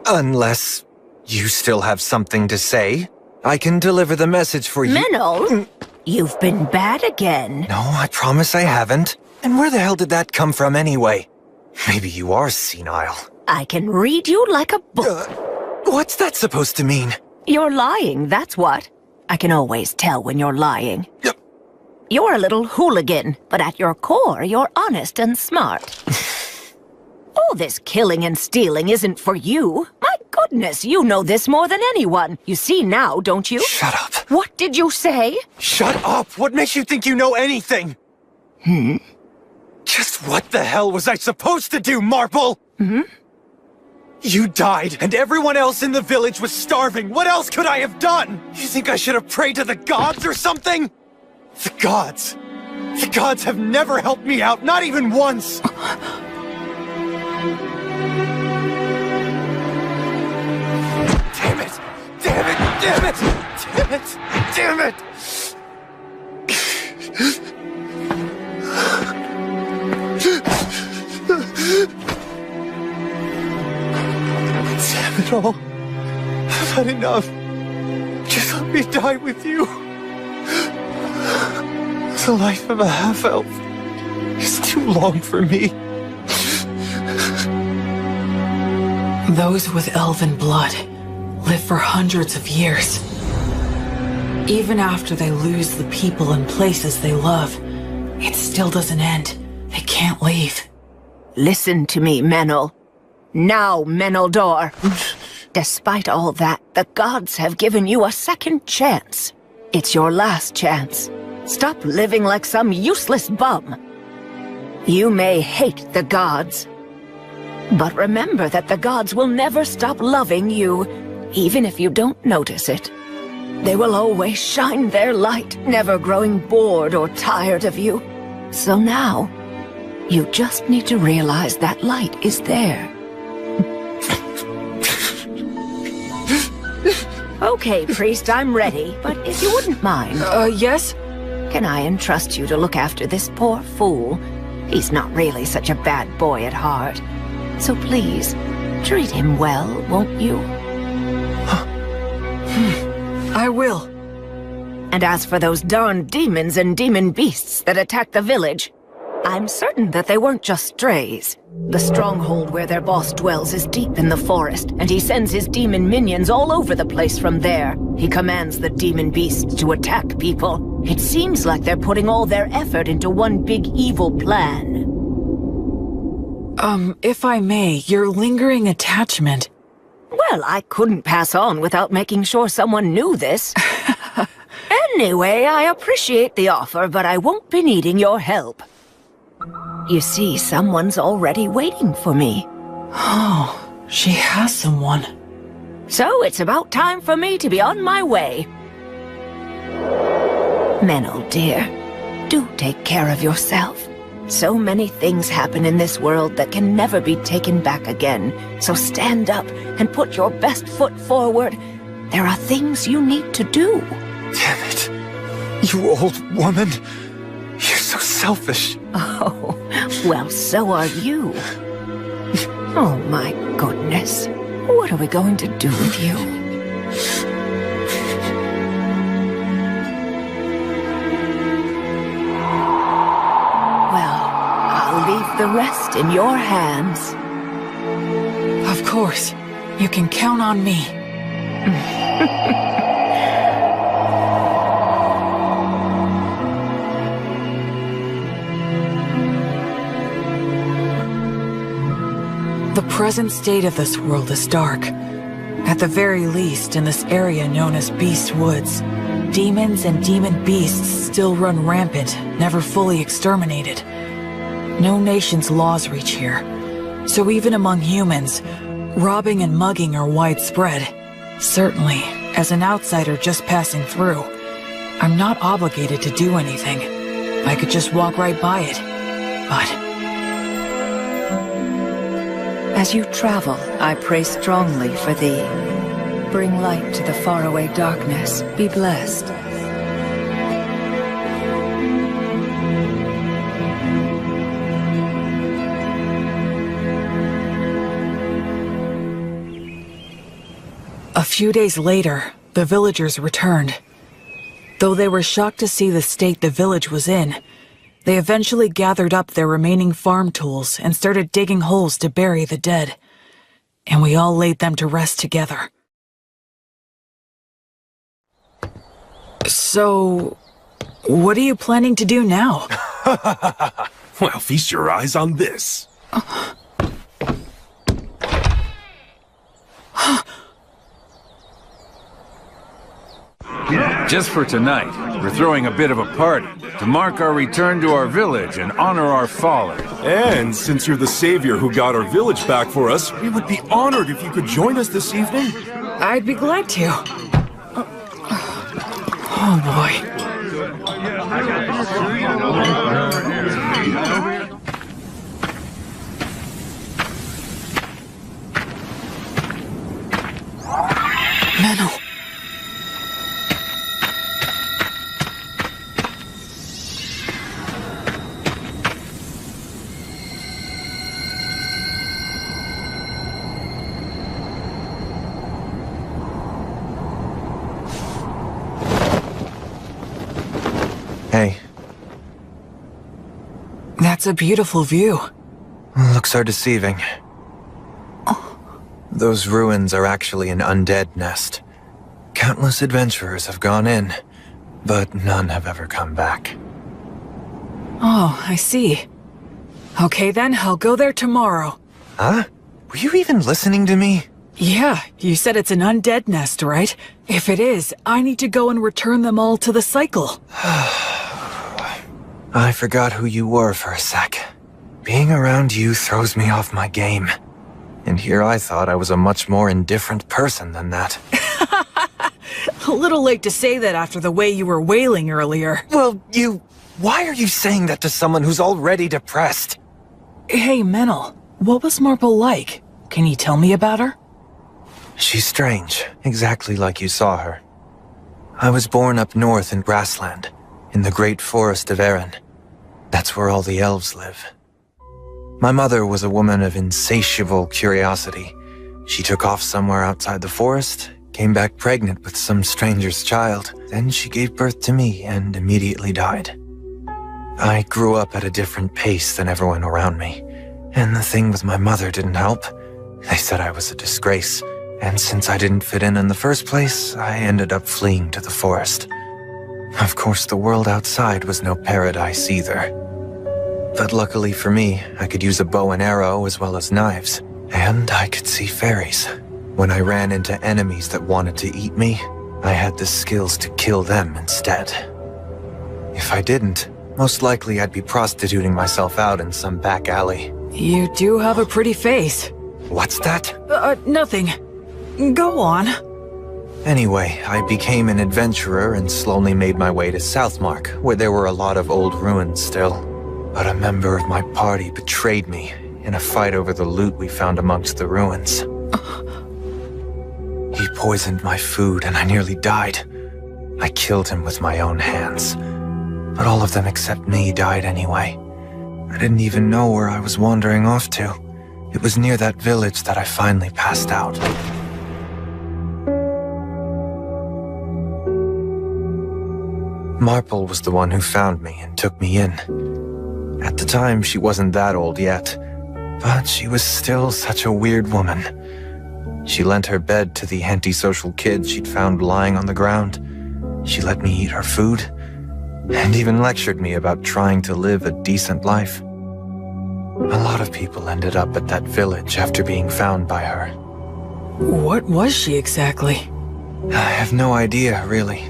Unless you still have something to say. I can deliver the message for you. Menel, you've been bad again. No, I promise I haven't. And where the hell did that come from anyway? Maybe you are senile. I can read you like a book. What's that supposed to mean? You're lying, that's what. I can always tell when you're lying. You're a little hooligan, but at your core, you're honest and smart. All this killing and stealing isn't for you. My goodness, you know this more than anyone. You see now, don't you? Shut up. What did you say? Shut up! What makes you think you know anything? Just what the hell was I supposed to do, Marple? You died, and everyone else in the village was starving. What else could I have done? You think I should have prayed to the gods or something? The gods. The gods have never helped me out, not even once. Damn it! Damn it! Damn it! Damn it! Damn it! Damn it all. I've had enough. Just let me die with you. The life of a half-elf is too long for me. Those with elven blood live for hundreds of years. Even after they lose the people and places they love, it still doesn't end. They can't leave. Listen to me, Menel. Now, Meneldor. Despite all that, the gods have given you a second chance. It's your last chance. Stop living like some useless bum. You may hate the gods, but remember that the gods will never stop loving you, even if you don't notice it. They will always shine their light, never growing bored or tired of you. So now, you just need to realize that light is there. Okay, priest, I'm ready, but if you wouldn't mind... Yes? Can I entrust you to look after this poor fool? He's not really such a bad boy at heart. So please, treat him well, won't you? I will. And as for those darn demons and demon beasts that attacked the village, I'm certain that they weren't just strays. The stronghold where their boss dwells is deep in the forest, and he sends his demon minions all over the place from there. He commands the demon beasts to attack people. It seems like they're putting all their effort into one big evil plan. If I may, your lingering attachment. Well, I couldn't pass on without making sure someone knew this. Anyway, I appreciate the offer, but I won't be needing your help. You see, someone's already waiting for me. Oh, she has someone. So it's about time for me to be on my way. Menel, dear, do take care of yourself. So many things happen in this world that can never be taken back again. So stand up and put your best foot forward. There are things you need to do. Damn it. You old woman. You're so selfish. Oh, well, so are you. Oh my goodness. What are we going to do with you? Well, I'll leave the rest in your hands. Of course. You can count on me. The present state of this world is dark. At the very least, in this area known as Beast Woods, demons and demon beasts still run rampant, never fully exterminated. No nation's laws reach here. So even among humans, robbing and mugging are widespread. Certainly, as an outsider just passing through, I'm not obligated to do anything. I could just walk right by it. But as you travel, I pray strongly for thee. Bring light to the faraway darkness. Be blessed. A few days later, the villagers returned. Though they were shocked to see the state the village was in, they eventually gathered up their remaining farm tools and started digging holes to bury the dead. And we all laid them to rest together. So, what are you planning to do now? Well, feast your eyes on this. Just for tonight, we're throwing a bit of a party to mark our return to our village and honor our fallen. And since you're the savior who got our village back for us, we would be honored if you could join us this evening. I'd be glad to. Oh boy. Menel. Hey. That's a beautiful view. Looks are deceiving. Those ruins are actually an undead nest. Countless adventurers have gone in, but none have ever come back. Oh, I see. Okay then, I'll go there tomorrow. Huh? Were you even listening to me? Yeah, you said it's an undead nest, right? If it is, I need to go and return them all to the cycle. I forgot who you were for a sec. Being around you throws me off my game. And here I thought I was a much more indifferent person than that. A little late to say that after the way you were wailing earlier. Well, why are you saying that to someone who's already depressed? Hey, Menel, what was Marple like? Can you tell me about her? She's strange, exactly like you saw her. I was born up north in Grassland, in the great forest of Erin. That's where all the elves live. My mother was a woman of insatiable curiosity. She took off somewhere outside the forest, came back pregnant with some stranger's child. Then she gave birth to me and immediately died. I grew up at a different pace than everyone around me, and the thing with my mother didn't help. They said I was a disgrace, and since I didn't fit in the first place, I ended up fleeing to the forest. Of course, the world outside was no paradise either. But luckily for me, I could use a bow and arrow as well as knives, and I could see fairies. When I ran into enemies that wanted to eat me, I had the skills to kill them instead. If I didn't, most likely I'd be prostituting myself out in some back alley. You do have a pretty face. What's that? Nothing. Go on. Anyway, I became an adventurer and slowly made my way to Southmark, where there were a lot of old ruins still. But a member of my party betrayed me in a fight over the loot we found amongst the ruins. He poisoned my food and I nearly died. I killed him with my own hands. But all of them except me died anyway. I didn't even know where I was wandering off to. It was near that village that I finally passed out. Marple was the one who found me and took me in. At the time, she wasn't that old yet, but she was still such a weird woman. She lent her bed to the antisocial kid she'd found lying on the ground. She let me eat her food, and even lectured me about trying to live a decent life. A lot of people ended up at that village after being found by her. What was she exactly? I have no idea, really.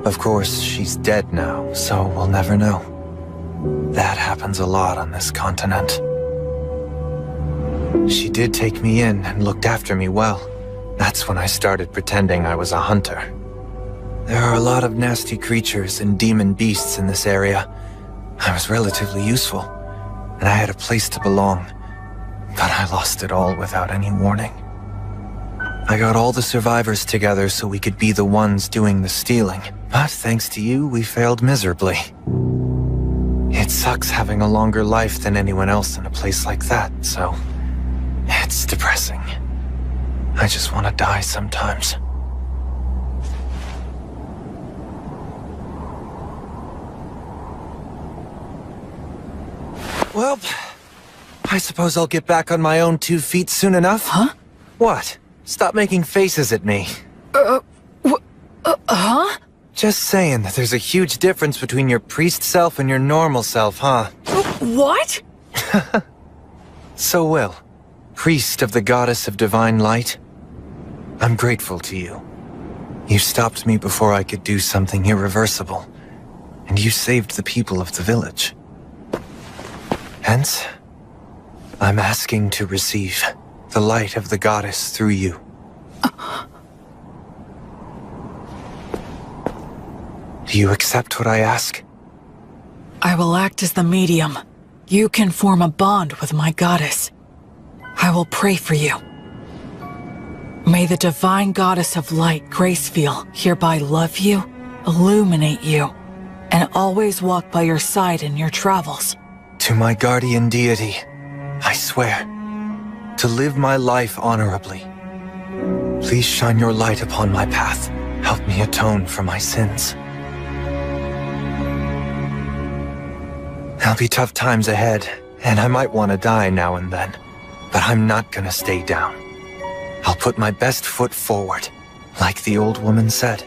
Of course, she's dead now, so we'll never know. That happens a lot on this continent. She did take me in and looked after me well. That's when I started pretending I was a hunter. There are a lot of nasty creatures and demon beasts in this area. I was relatively useful, and I had a place to belong. But I lost it all without any warning. I got all the survivors together so we could be the ones doing the stealing. But thanks to you, we failed miserably. It sucks having a longer life than anyone else in a place like that, so it's depressing. I just want to die sometimes. Well, I suppose I'll get back on my own 2 feet soon enough. Huh? What? Stop making faces at me. Huh? Just saying that there's a huge difference between your priest self and your normal self, huh? What? So Will, priest of the goddess of divine light, I'm grateful to you. You stopped me before I could do something irreversible, and you saved the people of the village. Hence, I'm asking to receive the light of the goddess through you. Do you accept what I ask? I will act as the medium. You can form a bond with my goddess. I will pray for you. May the divine goddess of light, Gracefeel, hereby love you, illuminate you, and always walk by your side in your travels. To my guardian deity, I swear to live my life honorably. Please shine your light upon my path. Help me atone for my sins. There'll be tough times ahead, and I might want to die now and then. But I'm not gonna stay down. I'll put my best foot forward, like the old woman said.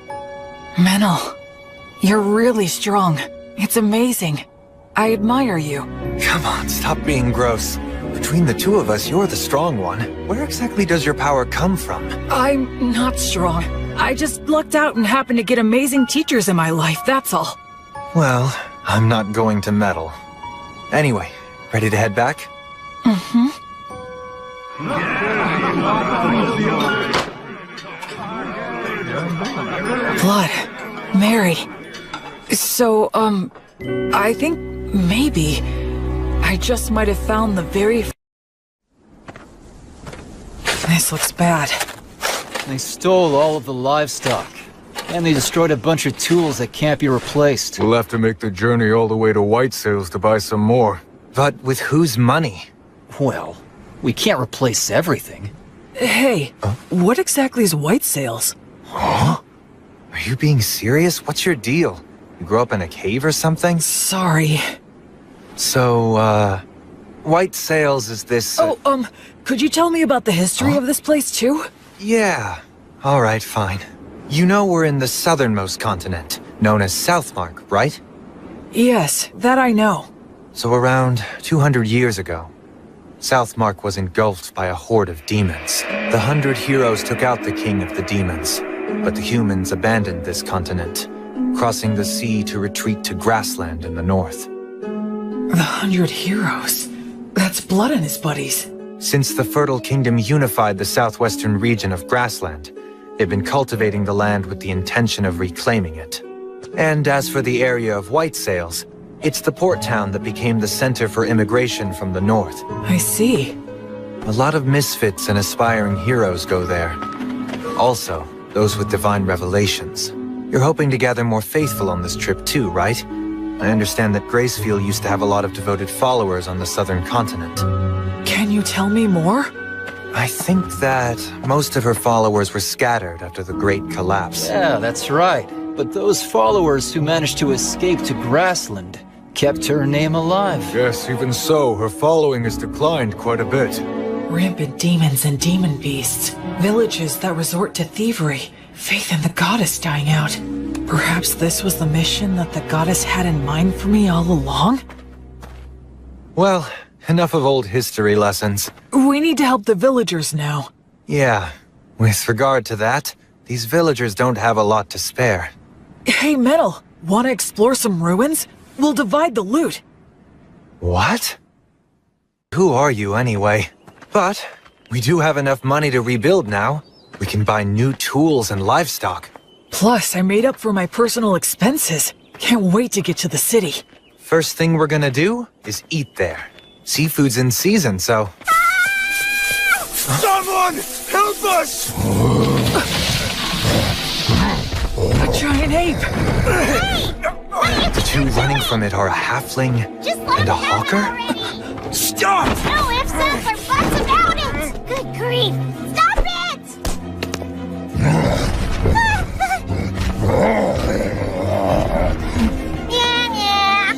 Menel, you're really strong. It's amazing. I admire you. Come on, stop being gross. Between the two of us, you're the strong one. Where exactly does your power come from? I'm not strong. I just lucked out and happened to get amazing teachers in my life, that's all. Well, I'm not going to meddle. Anyway, ready to head back? Mm-hmm. Blood. Mary. So, I think maybe I just might have found the very... This looks bad. They stole all of the livestock. And they destroyed a bunch of tools that can't be replaced. We'll have to make the journey all the way to White Sails to buy some more. But with whose money? Well, we can't replace everything. Hey, what exactly is White Sails? Huh? Are you being serious? What's your deal? You grew up in a cave or something? Sorry. So, White Sails is this... could you tell me about the history of this place, too? Yeah. Alright, fine. You know we're in the southernmost continent, known as Southmark, right? Yes, that I know. So around 200 years ago, Southmark was engulfed by a horde of demons. The 100 heroes took out the king of the demons, but the humans abandoned this continent, crossing the sea to retreat to grassland in the north. The 100 heroes? That's Blood and his buddies. Since the Fertile Kingdom unified the southwestern region of grassland, they've been cultivating the land with the intention of reclaiming it. And as for the area of White Sails, it's the port town that became the center for immigration from the north. I see. A lot of misfits and aspiring heroes go there. Also, those with divine revelations. You're hoping to gather more faithful on this trip too, right? I understand that Gracefield used to have a lot of devoted followers on the southern continent. Can you tell me more? I think that most of her followers were scattered after the Great Collapse. Yeah, that's right. But those followers who managed to escape to Grassland kept her name alive. Yes, even so, her following has declined quite a bit. Rampant demons and demon beasts. Villages that resort to thievery. Faith in the goddess dying out. Perhaps this was the mission that the goddess had in mind for me all along? Well, enough of old history lessons. We need to help the villagers now. Yeah, with regard to that, these villagers don't have a lot to spare. Hey, Metal, wanna explore some ruins? We'll divide the loot. What? Who are you anyway? But we do have enough money to rebuild now. We can buy new tools and livestock. Plus, I made up for my personal expenses. Can't wait to get to the city. First thing we're gonna do is eat there. Seafood's in season, so... Someone! Help us! A giant ape! The two running from it are a halfling and a hawker? Stop! No ifs, ands, or buts about it! Good grief! Stop it! Yeah.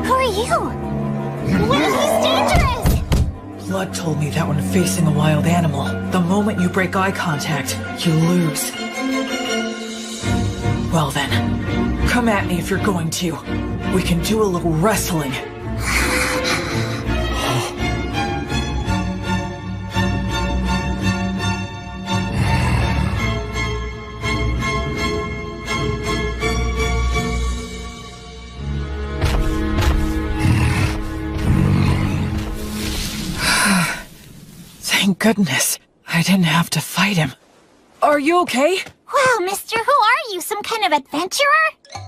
Who are you? What is this dangerous? Blood told me that when facing a wild animal, the moment you break eye contact, you lose. Well then, come at me if you're going to. We can do a little wrestling. Thank goodness, I didn't have to fight him. Are you okay? Wow, mister, who are you? Some kind of adventurer?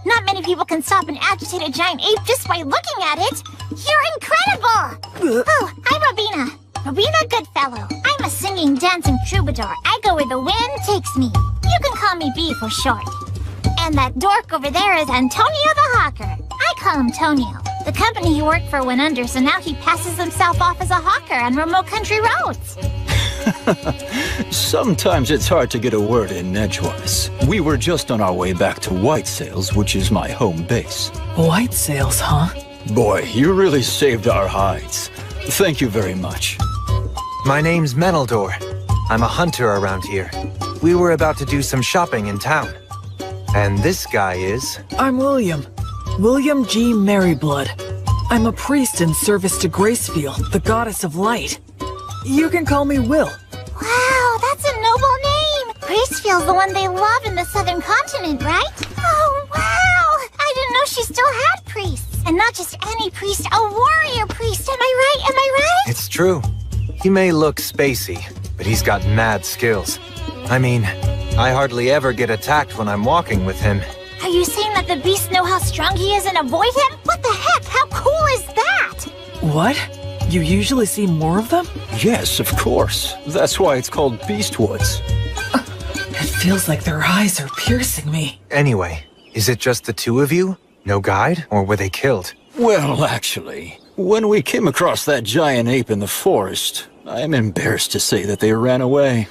Not many people can stop an agitated giant ape just by looking at it. You're incredible! Oh, I'm Robina. Robina Goodfellow. I'm a singing, dancing troubadour. I go where the wind takes me. You can call me B for short. And that dork over there is Antonio the Hawker. I call him Tonio. The company he worked for went under, so now he passes himself off as a hawker on remote country roads. Sometimes it's hard to get a word in edgewise. We were just on our way back to White Sails, which is my home base. White Sails, huh? Boy, you really saved our hides. Thank you very much. My name's Meneldor. I'm a hunter around here. We were about to do some shopping in town. And this guy is... I'm William. William G. Merryblood. I'm a priest in service to Gracefield, the goddess of light. You can call me Will. Wow, that's a noble name. Gracefield's the one they love in the southern continent, right? Oh, wow! I didn't know she still had priests. And not just any priest, a warrior priest. Am I right? Am I right? It's true. He may look spacey, but he's got mad skills. I mean, I hardly ever get attacked when I'm walking with him. Are you saying that the beasts know how strong he is and avoid him? What the heck? How cool is that? What? You usually see more of them? Yes, of course. That's why it's called Beastwoods. It feels like their eyes are piercing me. Anyway, is it just the two of you? No guide? Or were they killed? Well, actually, when we came across that giant ape in the forest, I'm embarrassed to say that they ran away.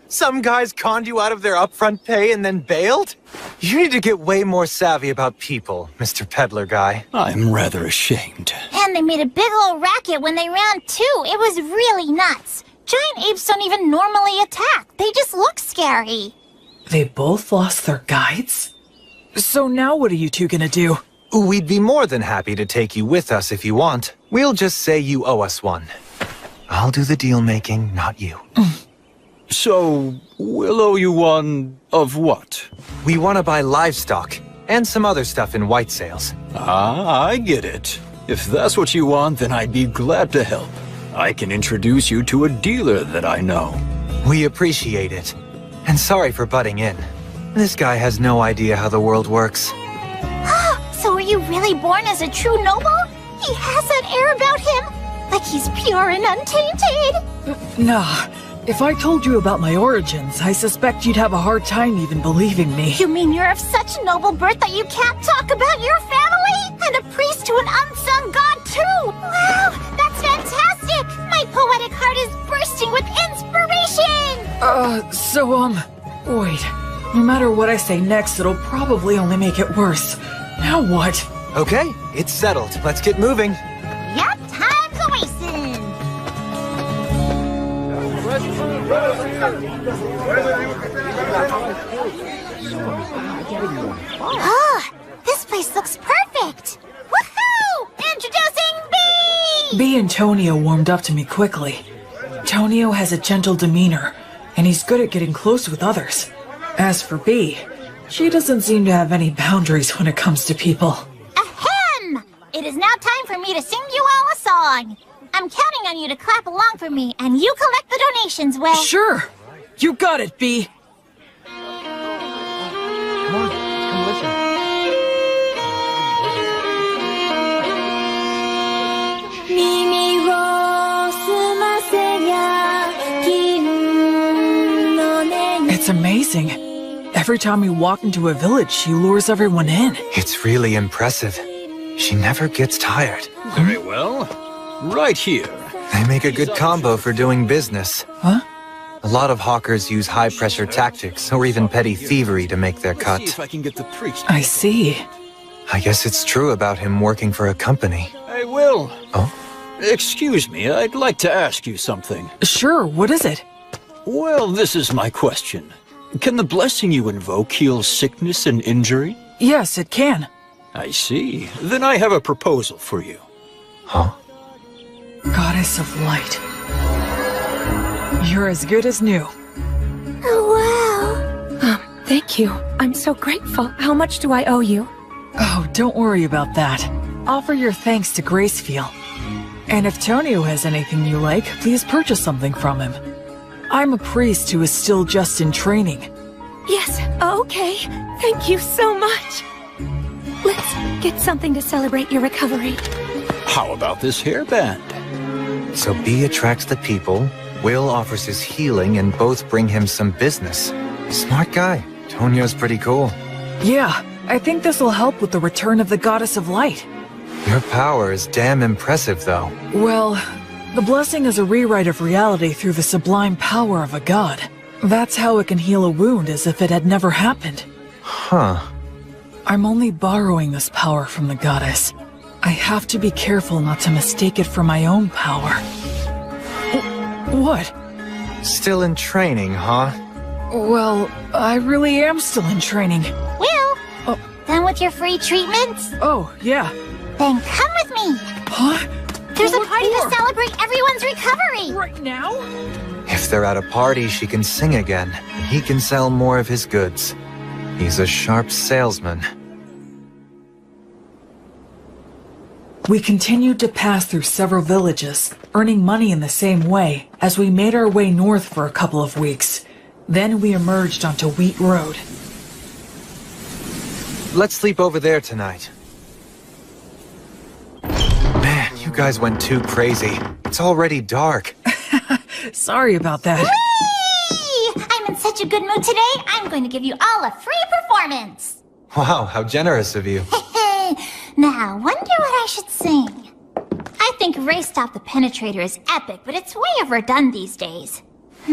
Some guys conned you out of their upfront pay and then bailed? You need to get way more savvy about people, Mr. Peddler Guy. I'm rather ashamed. And they made a big old racket when they ran too. It was really nuts. Giant apes don't even normally attack. They just look scary. They both lost their guides? So now what are you two gonna do? We'd be more than happy to take you with us if you want. We'll just say you owe us one. I'll do the deal-making, not you. So, we'll owe you one of what? We want to buy livestock, and some other stuff in White Sails. Ah, I get it. If that's what you want, then I'd be glad to help. I can introduce you to a dealer that I know. We appreciate it. And sorry for butting in. This guy has no idea how the world works. So were you really born as a true noble? He has that air about him, like he's pure and untainted. Nah. If I told you about my origins, I suspect you'd have a hard time even believing me. You mean you're of such noble birth that you can't talk about your family? And a priest to an unsung god too! Wow, that's fantastic! My poetic heart is bursting with inspiration! Wait. No matter what I say next, it'll probably only make it worse. Now what? Okay, it's settled. Let's get moving. Yup, time's a-wasting! This place looks perfect! Woohoo! Introducing B! B and Tonio warmed up to me quickly. Tonio has a gentle demeanor, and he's good at getting close with others. As for B, she doesn't seem to have any boundaries when it comes to people. Ahem! It is now time for me to sing you all a song. I'm counting on you to clap along for me, and you collect the donations, Will. Sure! You got it, B! Come on, come listen. It's amazing. Every time we walk into a village, she lures everyone in. It's really impressive. She never gets tired. Very well. Right here. They make a good combo for doing business. Huh? A lot of hawkers use high-pressure tactics or even petty thievery to make their cut. See if I can get the priest. I see. I guess it's true about him working for a company. Hey, Will. Oh? Excuse me, I'd like to ask you something. Sure, what is it? Well, this is my question. Can the blessing you invoke heal sickness and injury? Yes, it can. I see. Then I have a proposal for you. Huh? Goddess of Light. You're as good as new. Oh, wow. Thank you. I'm so grateful. How much do I owe you? Oh, don't worry about that. Offer your thanks to Gracefield. And if Tonio has anything you like, please purchase something from him. I'm a priest who is still just in training. Yes, okay. Thank you so much. Let's get something to celebrate your recovery. How about this hairband? So B attracts the people, Will offers his healing, and both bring him some business. Smart guy. Tonio's pretty cool. Yeah, I think this will help with the return of the Goddess of Light. Your power is damn impressive, though. Well, the blessing is a rewrite of reality through the sublime power of a god. That's how it can heal a wound as if it had never happened. Huh. I'm only borrowing this power from the goddess. I have to be careful not to mistake it for my own power. What? Still in training, huh? Well, I really am still in training. Will? Done with your free treatments? Oh, yeah. Then come with me. Huh? There's a party to celebrate everyone's recovery. Right now? If they're at a party, she can sing again. He can sell more of his goods. He's a sharp salesman. We continued to pass through several villages, earning money in the same way as we made our way north for a couple of weeks. Then we emerged onto Wheat Road. Let's sleep over there tonight. Man, you guys went too crazy. It's already dark. Sorry about that. Whee! I'm in such a good mood today, I'm going to give you all a free performance. Wow, how generous of you. Now, wonder what I should sing. I think Race Stop the Penetrator is epic, but it's way overdone these days. I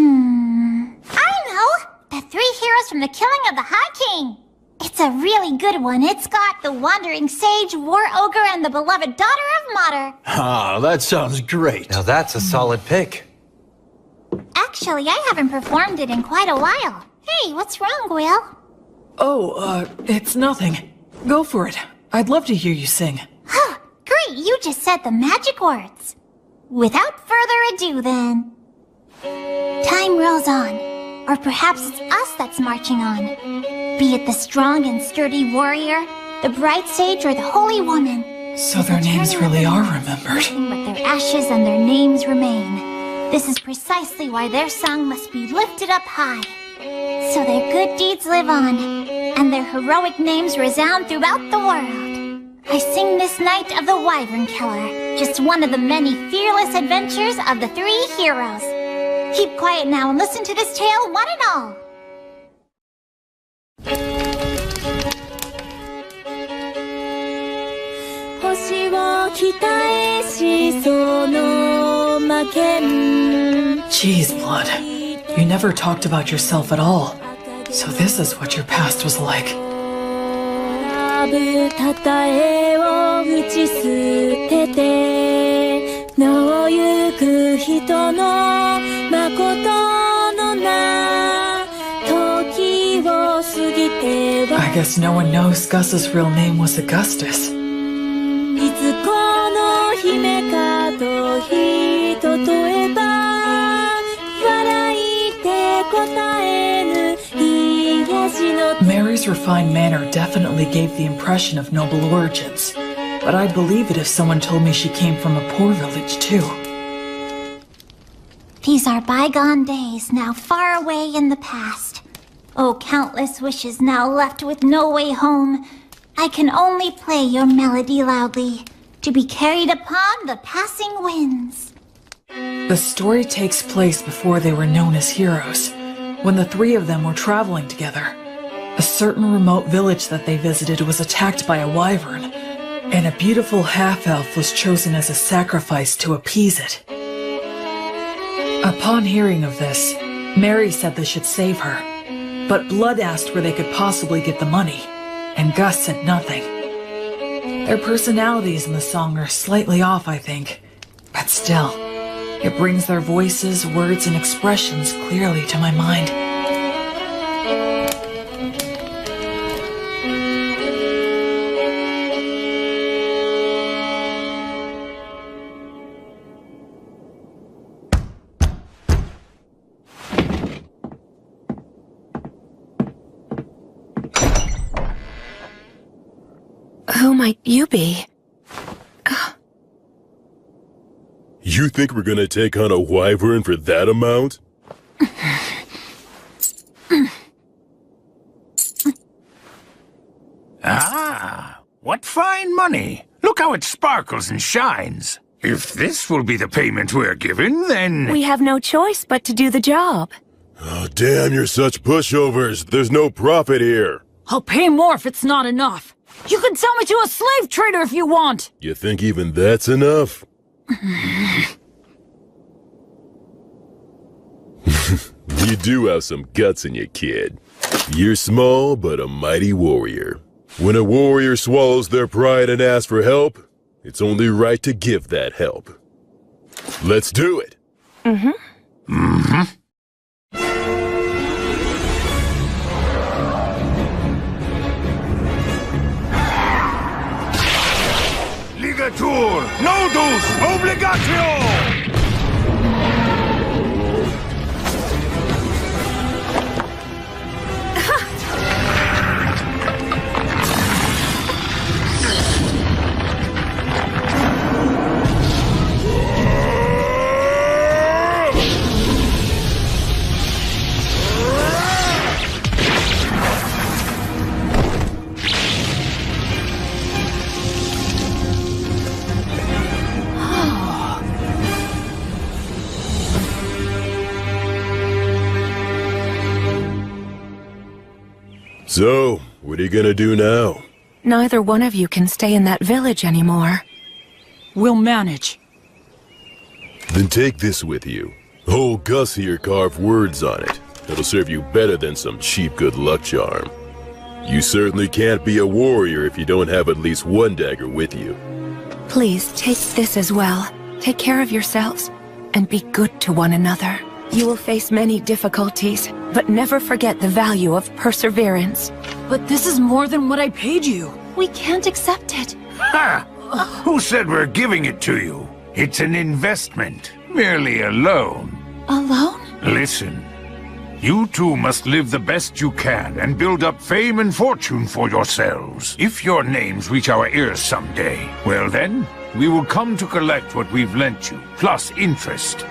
know! The three heroes from the killing of the High King! It's a really good one. It's got the Wandering Sage, War Ogre, and the beloved daughter of Mater. Ah, that sounds great. Now that's a solid pick. Actually, I haven't performed it in quite a while. Hey, what's wrong, Will? Oh, it's nothing. Go for it. I'd love to hear you sing. Great, you just said the magic words. Without further ado, then. Time rolls on. Or perhaps it's us that's marching on. Be it the strong and sturdy warrior, the bright sage, or the holy woman. So their names really are remembered. But their ashes and their names remain. This is precisely why their song must be lifted up high. So their good deeds live on, and their heroic names resound throughout the world. I sing this night of the Wyvern Killer, just one of the many fearless adventures of the three heroes. Keep quiet now and listen to this tale, one and all. Jeez, Blood. You never talked about yourself at all. So this is what your past was like. I guess no one knows Gus's real name was Augustus. Mary's refined manner definitely gave the impression of noble origins, but I'd believe it if someone told me she came from a poor village too. These are bygone days, now far away in the past. Oh, countless wishes now left with no way home. I can only play your melody loudly, to be carried upon the passing winds. The story takes place before they were known as heroes, when the three of them were traveling together. A certain remote village that they visited was attacked by a wyvern, and a beautiful half-elf was chosen as a sacrifice to appease it. Upon hearing of this, Mary said they should save her, but Blood asked where they could possibly get the money, and Gus said nothing. Their personalities in the song are slightly off, I think, but still, it brings their voices, words, and expressions clearly to my mind. Who might you be? You think we're gonna take on a wyvern for that amount? Ah, what fine money. Look how it sparkles and shines. If this will be the payment we're given, then... We have no choice but to do the job. Oh, damn, you're such pushovers. There's no profit here. I'll pay more if it's not enough. You can sell me to a slave trader if you want. You think even that's enough? You do have some guts in you, kid. You're small, but a mighty warrior. When a warrior swallows their pride and asks for help, it's only right to give that help. Let's do it. Ligatur, nodus, obligatio! So, what are you gonna do now? Neither one of you can stay in that village anymore. We'll manage. Then take this with you. Old Gus here carved words on it. It'll serve you better than some cheap good luck charm. You certainly can't be a warrior if you don't have at least one dagger with you. Please, take this as well. Take care of yourselves, and be good to one another. You will face many difficulties, but never forget the value of perseverance. But this is more than what I paid you. We can't accept it. Ha! Who said we're giving it to you? It's an investment, merely a loan. A loan? Listen, you two must live the best you can and build up fame and fortune for yourselves. If your names reach our ears someday, well then, we will come to collect what we've lent you, plus interest.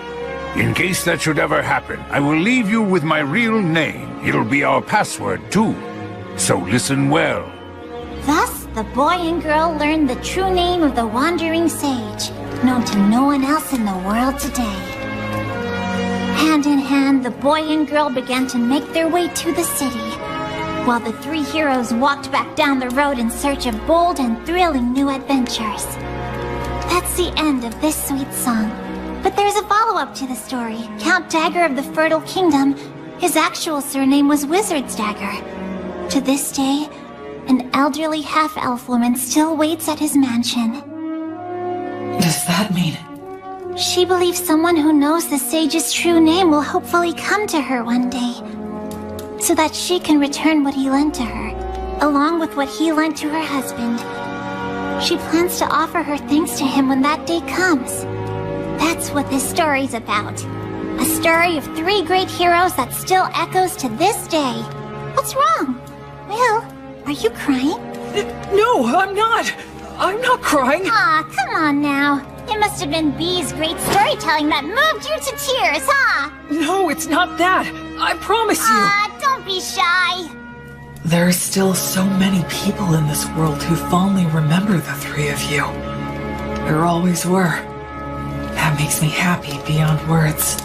In case that should ever happen, I will leave you with my real name. It'll be our password too. So listen well. Thus, the boy and girl learned the true name of the Wandering Sage, known to no one else in the world today. Hand in hand, the boy and girl began to make their way to the city, while the three heroes walked back down the road in search of bold and thrilling new adventures. That's the end of this sweet song. But there's a follow-up to the story. Count Dagger of the Fertile Kingdom, his actual surname was Wizard's Dagger. To this day, an elderly half-elf woman still waits at his mansion. Does that mean? She believes someone who knows the sage's true name will hopefully come to her one day, so that she can return what he lent to her, along with what he lent to her husband. She plans to offer her thanks to him when that day comes. That's what this story's about. A story of three great heroes that still echoes to this day. What's wrong? Will, are you crying? No, I'm not. I'm not crying. Aw, come on now. It must have been Bee's great storytelling that moved you to tears, huh? No, it's not that. I promise you. Don't be shy. There are still so many people in this world who fondly remember the three of you. There always were. That makes me happy beyond words.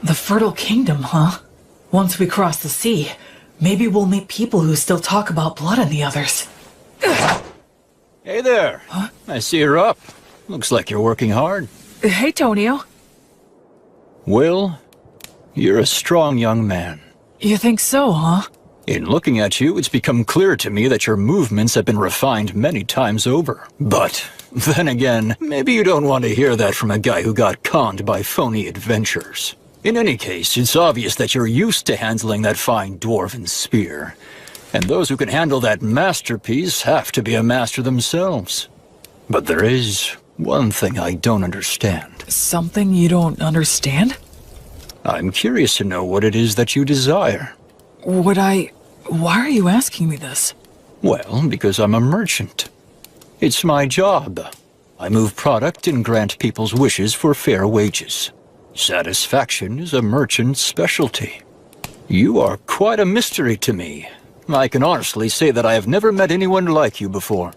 The Fertile Kingdom, huh? Once we cross the sea, maybe we'll meet people who still talk about blood and the others. Hey there. Huh? I see you're up. Looks like you're working hard. Hey, Tonio. Will, you're a strong young man. You think so, huh? In looking at you, it's become clear to me that your movements have been refined many times over. But then again, maybe you don't want to hear that from a guy who got conned by phony adventures. In any case, it's obvious that you're used to handling that fine dwarven spear. And those who can handle that masterpiece have to be a master themselves. But there is one thing I don't understand. Something you don't understand? I'm curious to know what it is that you desire. Why are you asking me this? Well, because I'm a merchant. It's my job. I move product and grant people's wishes for fair wages. Satisfaction is a merchant's specialty. You are quite a mystery to me. I can honestly say that I have never met anyone like you before.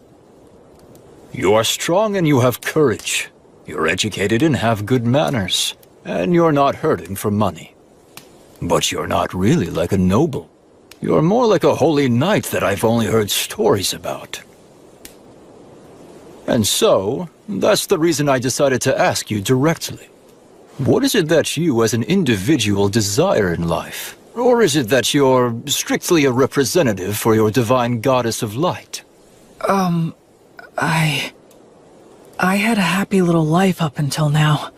You are strong and you have courage. You're educated and have good manners. And you're not hurting for money. But you're not really like a noble. You're more like a holy knight that I've only heard stories about. And so, that's the reason I decided to ask you directly. What is it that you as an individual desire in life? Or is it that you're strictly a representative for your divine goddess of light? I had a happy little life up until now,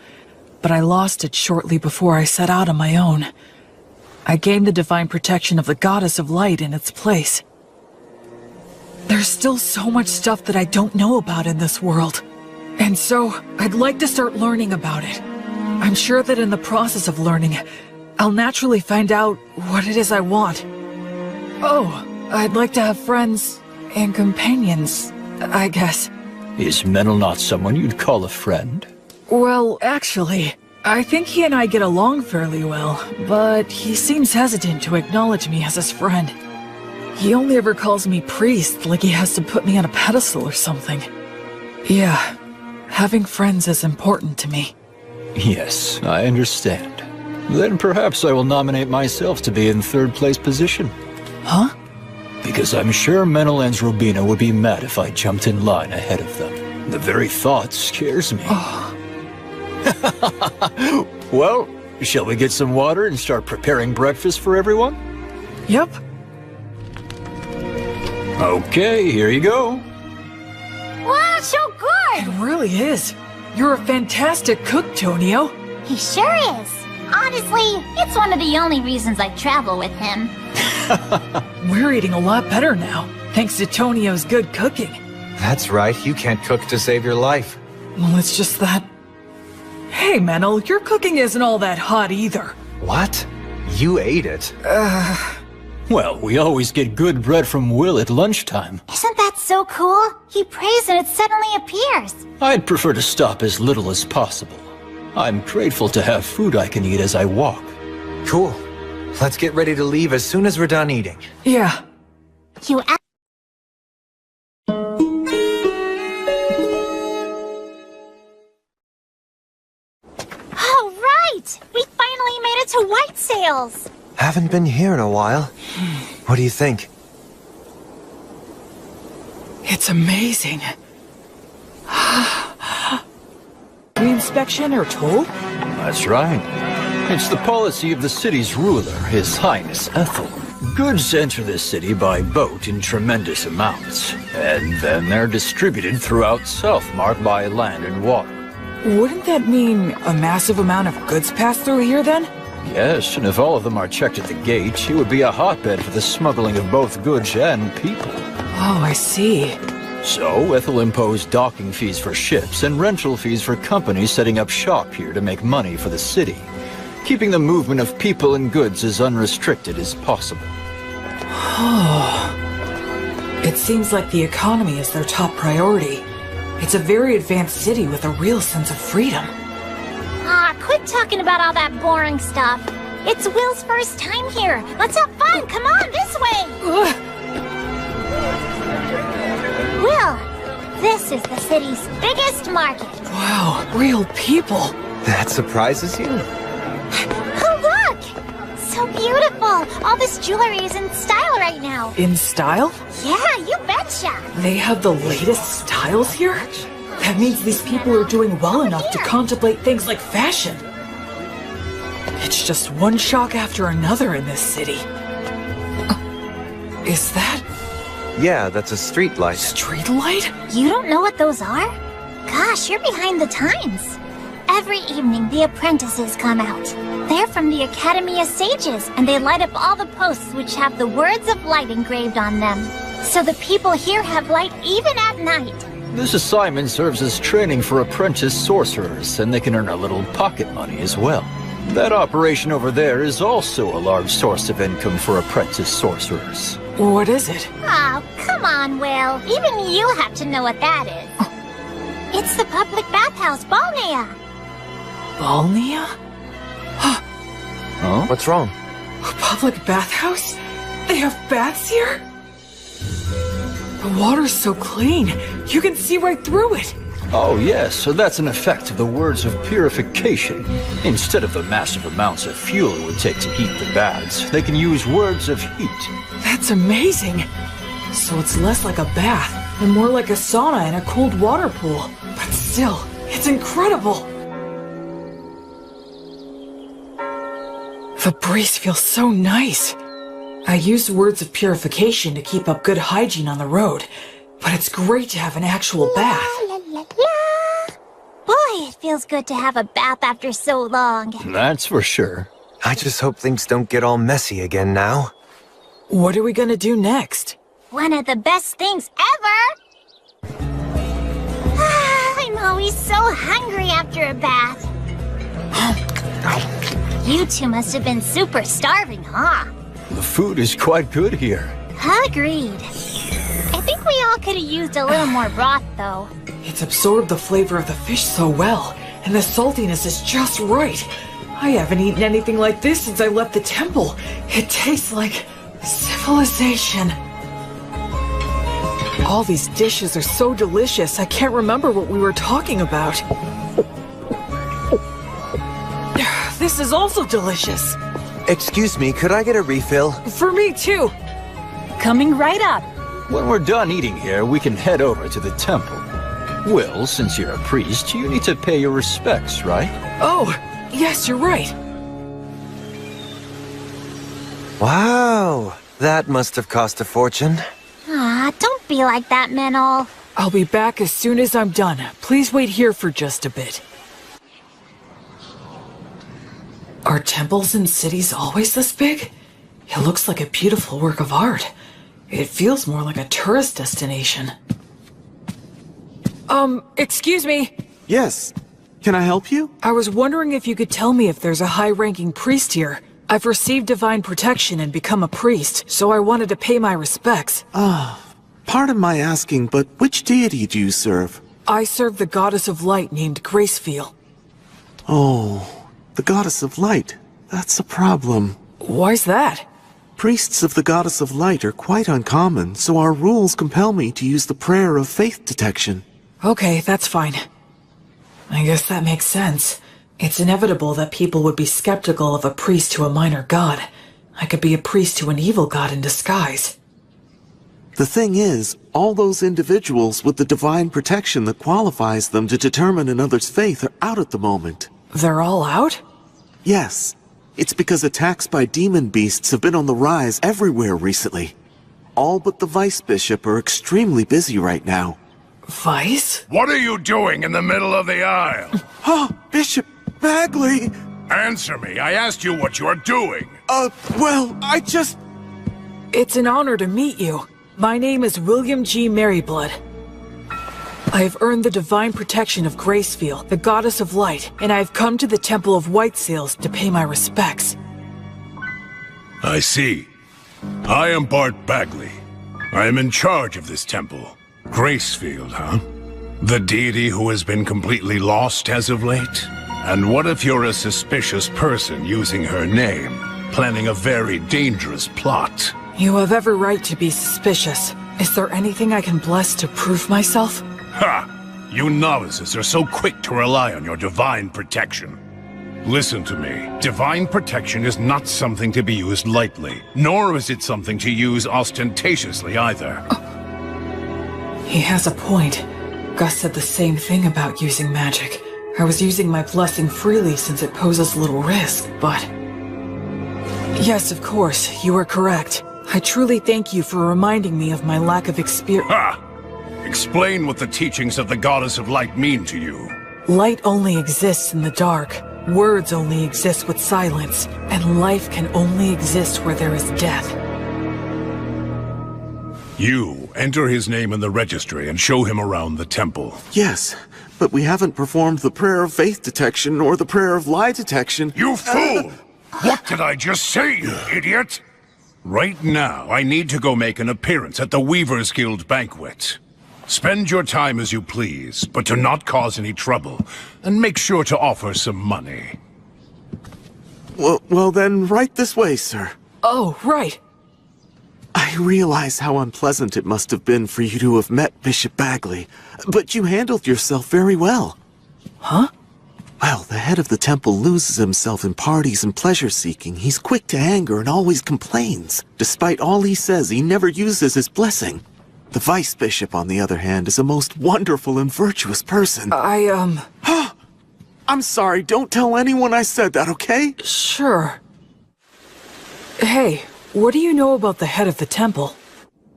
but I lost it shortly before I set out on my own. I gained the divine protection of the goddess of light in its place. There's still so much stuff that I don't know about in this world, and so I'd like to start learning about it. I'm sure that in the process of learning, I'll naturally find out what it is I want. Oh, I'd like to have friends and companions, I guess. Is Menel not someone you'd call a friend? Well, actually, I think he and I get along fairly well, but he seems hesitant to acknowledge me as his friend. He only ever calls me priest, like he has to put me on a pedestal or something. Yeah, Having friends is important to me. Yes, I understand. Then perhaps I will nominate myself to be in third place position. Huh? Because I'm sure Menel and Robina would be mad if I jumped in line ahead of them. The very thought scares me. Well, shall we get some water and start preparing breakfast for everyone? Yep. Okay, here you go. Wow, so good! It really is. You're a fantastic cook, Tonio. He sure is. Honestly, it's one of the only reasons I travel with him. We're eating a lot better now, thanks to Tonio's good cooking. That's right, you can't cook to save your life. Well, it's just that... Hey, Menel, your cooking isn't all that hot either. What? You ate it. Well, we always get good bread from Will at lunchtime. Isn't that so cool? He prays and it suddenly appears. I'd prefer to stop as little as possible. I'm grateful to have food I can eat as I walk. Cool. Let's get ready to leave as soon as we're done eating. Yeah. You Oh, right! We finally made it to White Sails! Haven't been here in a while. What do you think? It's amazing. Re-inspection or toll? That's right. It's the policy of the city's ruler, His Highness Ethel. Goods enter the city by boat in tremendous amounts, and then they're distributed throughout Southmark by land and water. Wouldn't that mean a massive amount of goods pass through here then? Yes, and if all of them are checked at the gate, it would be a hotbed for the smuggling of both goods and people. Oh, I see. So, Ethel imposed docking fees for ships and rental fees for companies setting up shop here to make money for the city, keeping the movement of people and goods as unrestricted as possible. It seems like the economy is their top priority. It's a very advanced city with a real sense of freedom. Quit talking about all that boring stuff. It's Will's first time here. Let's have fun. Come on, this way. Will, this is the city's biggest market. Wow, real people. That surprises you? Oh, look! So beautiful. All this jewelry is in style right now. In style? Yeah, you betcha. They have the latest styles here? That means these people are doing well enough to contemplate things like fashion. It's just one shock after another in this city. Is that... Yeah, that's a street light. Street light? You don't know what those are? Gosh, you're behind the times. Every evening, the apprentices come out. They're from the Academy of Sages, and they light up all the posts which have the words of light engraved on them. So the people here have light even at night. This assignment serves as training for apprentice sorcerers, and they can earn a little pocket money as well. That operation over there is also a large source of income for apprentice sorcerers. What is it? Oh, come on, Will. Even you have to know what that is. It's the public bathhouse, Balnea. Balnea? Huh? What's wrong? A public bathhouse? They have baths here? The water's so clean, you can see right through it. Oh yes, so that's an effect of the words of purification. Instead of the massive amounts of fuel it would take to heat the baths, they can use words of heat. That's amazing. So it's less like a bath and more like a sauna and a cold water pool. But still, it's incredible. The breeze feels so nice. I use words of purification to keep up good hygiene on the road, but it's great to have an actual bath. La, la, la. Boy, it feels good to have a bath after so long. That's for sure. I just hope things don't get all messy again now. What are we gonna do next? One of the best things ever! I'm always so hungry after a bath. You two must have been super starving, huh? The food is quite good here. Agreed. I think we all could have used a little more broth, though. It's absorbed the flavor of the fish so well, and the saltiness is just right. I haven't eaten anything like this since I left the temple. It tastes like civilization. All these dishes are so delicious, I can't remember what we were talking about. This is also delicious. Excuse me, could I get a refill? For me too. Coming right up. When we're done eating here, we can head over to the temple. Will, since you're a priest, you need to pay your respects, right? Oh, yes, you're right. Wow, that must have cost a fortune. Ah, don't be like that, Menel. I'll be back as soon as I'm done. Please wait here for just a bit. Are temples in cities always this big? It looks like a beautiful work of art. It feels more like a tourist destination. Excuse me? Yes. Can I help you? I was wondering if you could tell me if there's a high-ranking priest here. I've received divine protection and become a priest, so I wanted to pay my respects. Pardon my asking, but which deity do you serve? I serve the goddess of light named Gracefeel. Oh, the goddess of light. That's a problem. Why's that? Priests of the goddess of light are quite uncommon, so our rules compel me to use the prayer of faith detection. Okay, that's fine. I guess that makes sense. It's inevitable that people would be skeptical of a priest to a minor god. I could be a priest to an evil god in disguise. The thing is, all those individuals with the divine protection that qualifies them to determine another's faith are out at the moment. They're all out? Yes. It's because attacks by demon beasts have been on the rise everywhere recently. All but the vice bishop are extremely busy right now. Vice? What are you doing in the middle of the aisle? Oh, Bishop Bagley! Answer me. I asked you what you're doing. Well, I just... It's an honor to meet you. My name is William G. Merryblood. I have earned the divine protection of Gracefeel, the goddess of light, and I have come to the Temple of White Seals to pay my respects. I see. I am Bart Bagley. I am in charge of this temple. Gracefield, huh? The deity who has been completely lost as of late? And what if you're a suspicious person using her name, planning a very dangerous plot? You have every right to be suspicious. Is there anything I can bless to prove myself? Ha! You novices are so quick to rely on your divine protection. Listen to me. Divine protection is not something to be used lightly, nor is it something to use ostentatiously either. He has a point. Gus said the same thing about using magic. I was using my blessing freely since it poses little risk, but... Yes, of course, you are correct. I truly thank you for reminding me of my lack of experience. Ha! Explain what the teachings of the Goddess of Light mean to you. Light only exists in the dark. Words only exist with silence. And life can only exist where there is death. You enter his name in the registry and show him around the temple. Yes, but we haven't performed the prayer of faith detection or the prayer of lie detection. You fool! What did I just say, you idiot? Right now, I need to go make an appearance at the Weavers Guild banquet. Spend your time as you please, but do not cause any trouble, and make sure to offer some money. Well then, right this way, sir. Oh, right. I realize how unpleasant it must have been for you to have met Bishop Bagley, but you handled yourself very well. Huh? Well, the head of the temple loses himself in parties and pleasure-seeking. He's quick to anger and always complains. Despite all he says, he never uses his blessing. The vice bishop, on the other hand, is a most wonderful and virtuous person. I'm sorry, don't tell anyone I said that, okay? Sure. Hey, what do you know about the head of the temple?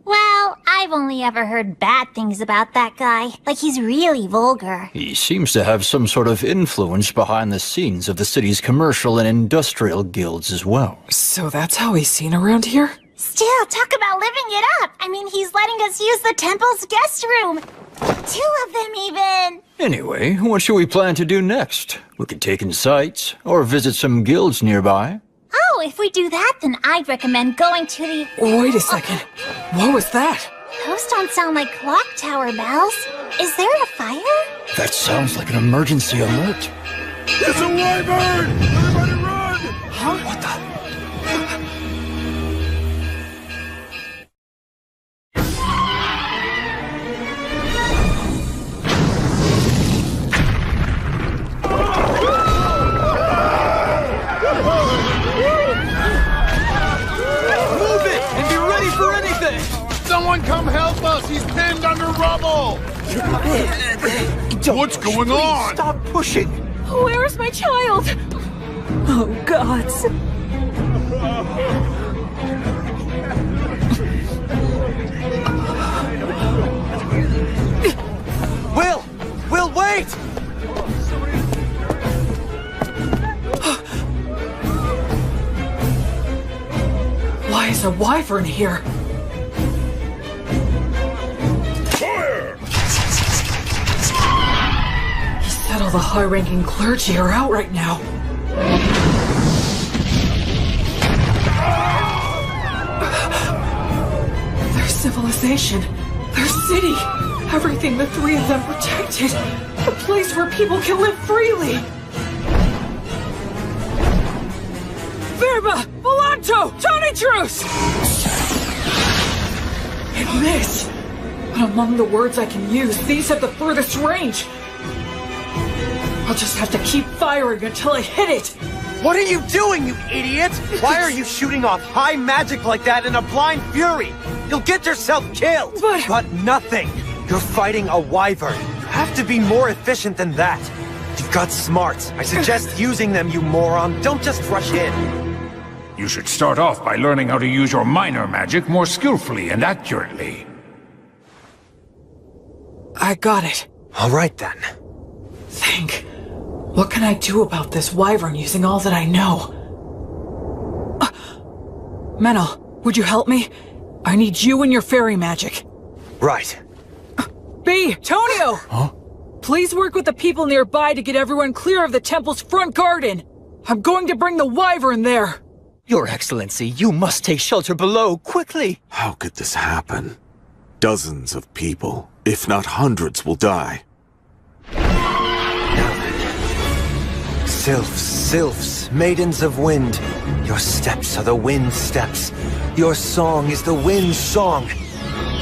Well, I've only ever heard bad things about that guy. Like, he's really vulgar. He seems to have some sort of influence behind the scenes of the city's commercial and industrial guilds as well. So that's how he's seen around here? Still, talk about living it up. I mean, he's letting us use the temple's guest room. 2 of them, even. Anyway, what should we plan to do next? We could take in sights, or visit some guilds nearby. Oh, if we do that, then I'd recommend going to the... Wait a second. What was that? Those don't sound like clock tower bells. Is there a fire? That sounds like an emergency alert. It's a wyvern! Everybody run! Huh? What the... Someone come help us! He's pinned under rubble! What's going on? Stop pushing! Where's my child? Oh, gods. Will, wait! Why is a wyvern here? Fire! He said all the high-ranking clergy are out right now. Their civilization, their city, everything the three of them protected. A place where people can live freely. Verba! Volanto! Tony Truce! It missed. But among the words I can use, these have the furthest range. I'll just have to keep firing until I hit it. What are you doing, you idiot? Why are you shooting off high magic like that in a blind fury? You'll get yourself killed! But nothing! You're fighting a wyvern. You have to be more efficient than that. You've got smarts. I suggest using them, you moron. Don't just rush in. You should start off by learning how to use your minor magic more skillfully and accurately. I got it. All right, then. Think. What can I do about this wyvern using all that I know? Menel, would you help me? I need you and your fairy magic. Right. B, Tonio! Huh? Please work with the people nearby to get everyone clear of the temple's front garden. I'm going to bring the wyvern there. Your Excellency, you must take shelter below, quickly! How could this happen? Dozens of people, if not hundreds, will die. Sylphs, maidens of wind. Your steps are the wind's steps. Your song is the wind's song.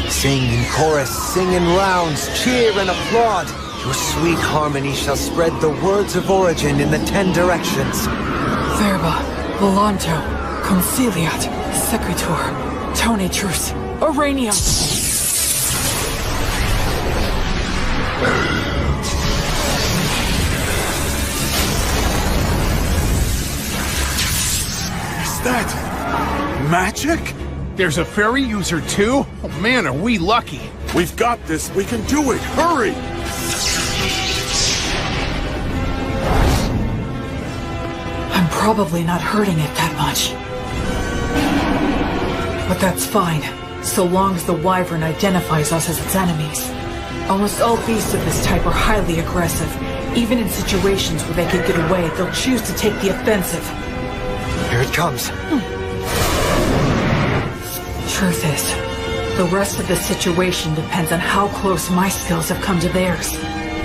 Sing in chorus, sing in rounds, cheer and applaud. Your sweet harmony shall spread the words of origin in the 10 directions. Verba, Volanto, Conciliat, Sequitur, Tony Truce, Auranium. Is that magic? There's a fairy user too? Oh man, are we lucky. We've got this. We can do it. Hurry! I'm probably not hurting it that much. But that's fine, so long as the wyvern identifies us as its enemies. Almost all beasts of this type are highly aggressive. Even in situations where they could get away, they'll choose to take the offensive. Here it comes. Truth is, the rest of the situation depends on how close my skills have come to theirs.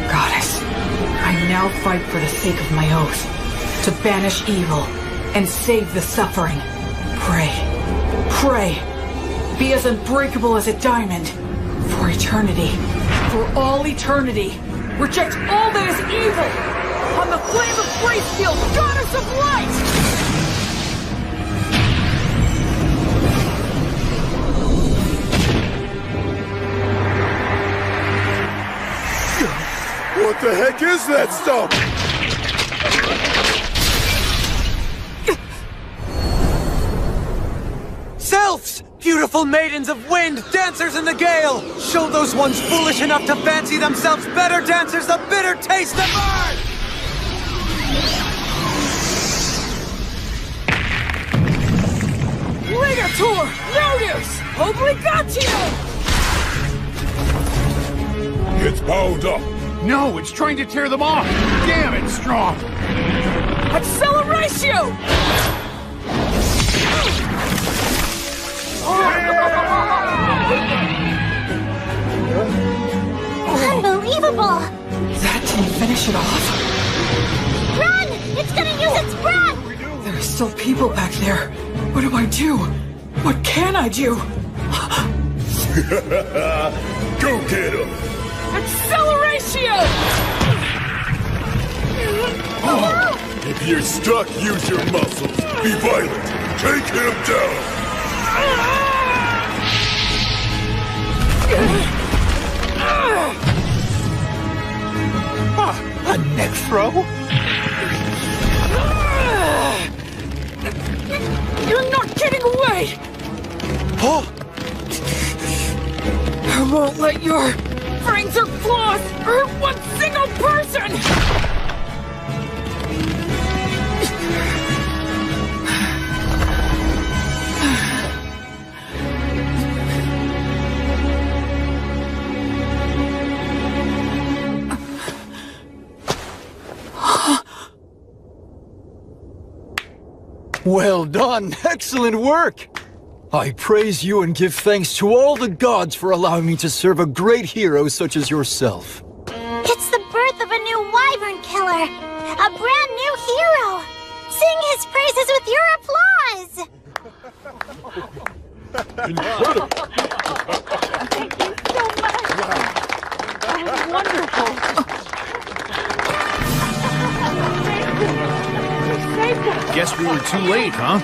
Goddess, I now fight for the sake of my oath, to banish evil and save the suffering. Pray, be as unbreakable as a diamond. For eternity, for all eternity, reject all that is evil! On the flame of Gracefield, goddess of light! What the heck is that stuff? Sylphs! Beautiful maidens of wind, dancers in the gale! Show those ones foolish enough to fancy themselves better dancers the bitter taste of art! Ligator! Nodus! Obligatio! It's bound up. No, it's trying to tear them off. Damn, it's strong. Acceleratio! Unbelievable! That didn't finish it off. Run! It's gonna use its breath! There are still people back there. What do I do? What can I do? Go get him! Acceleratio! Oh, if you're stuck, use your muscles. Be violent. Take him down. A neck throw? You're not getting away! Oh! I won't let your fangs or claws hurt one single person! Well done! Excellent work! I praise you and give thanks to all the gods for allowing me to serve a great hero such as yourself. It's the birth of a new wyvern killer! A brand new hero! Sing his praises with your applause! Incredible! Thank you so much! That was wonderful! Guess we were too late, huh?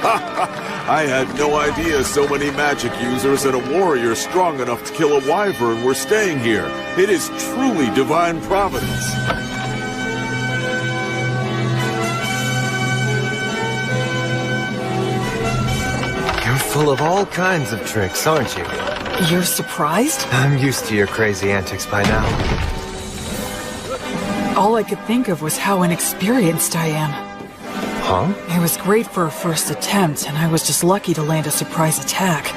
I had no idea so many magic users and a warrior strong enough to kill a wyvern were staying here. It is truly divine providence. You're full of all kinds of tricks, aren't you? You're surprised? I'm used to your crazy antics by now. All I could think of was how inexperienced I am. Huh? It was great for a first attempt, and I was just lucky to land a surprise attack.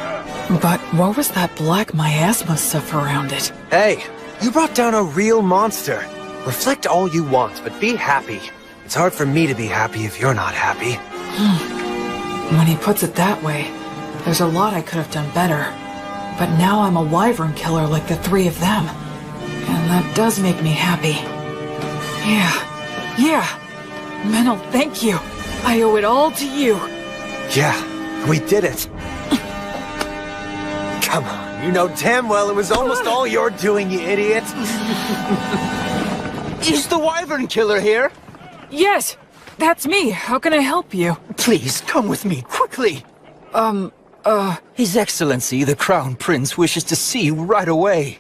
But what was that black miasma stuff around it? Hey, you brought down a real monster. Reflect all you want, but be happy. It's hard for me to be happy if you're not happy. When he puts it that way, there's a lot I could have done better. But now I'm a wyvern killer like the three of them. And that does make me happy. Yeah. Menel, thank you. I owe it all to you. Yeah, we did it. Come on, you know damn well it was almost all your doing, you idiot. Is the wyvern killer here? Yes, that's me. How can I help you? Please, come with me, quickly. His Excellency, the Crown Prince, wishes to see you right away.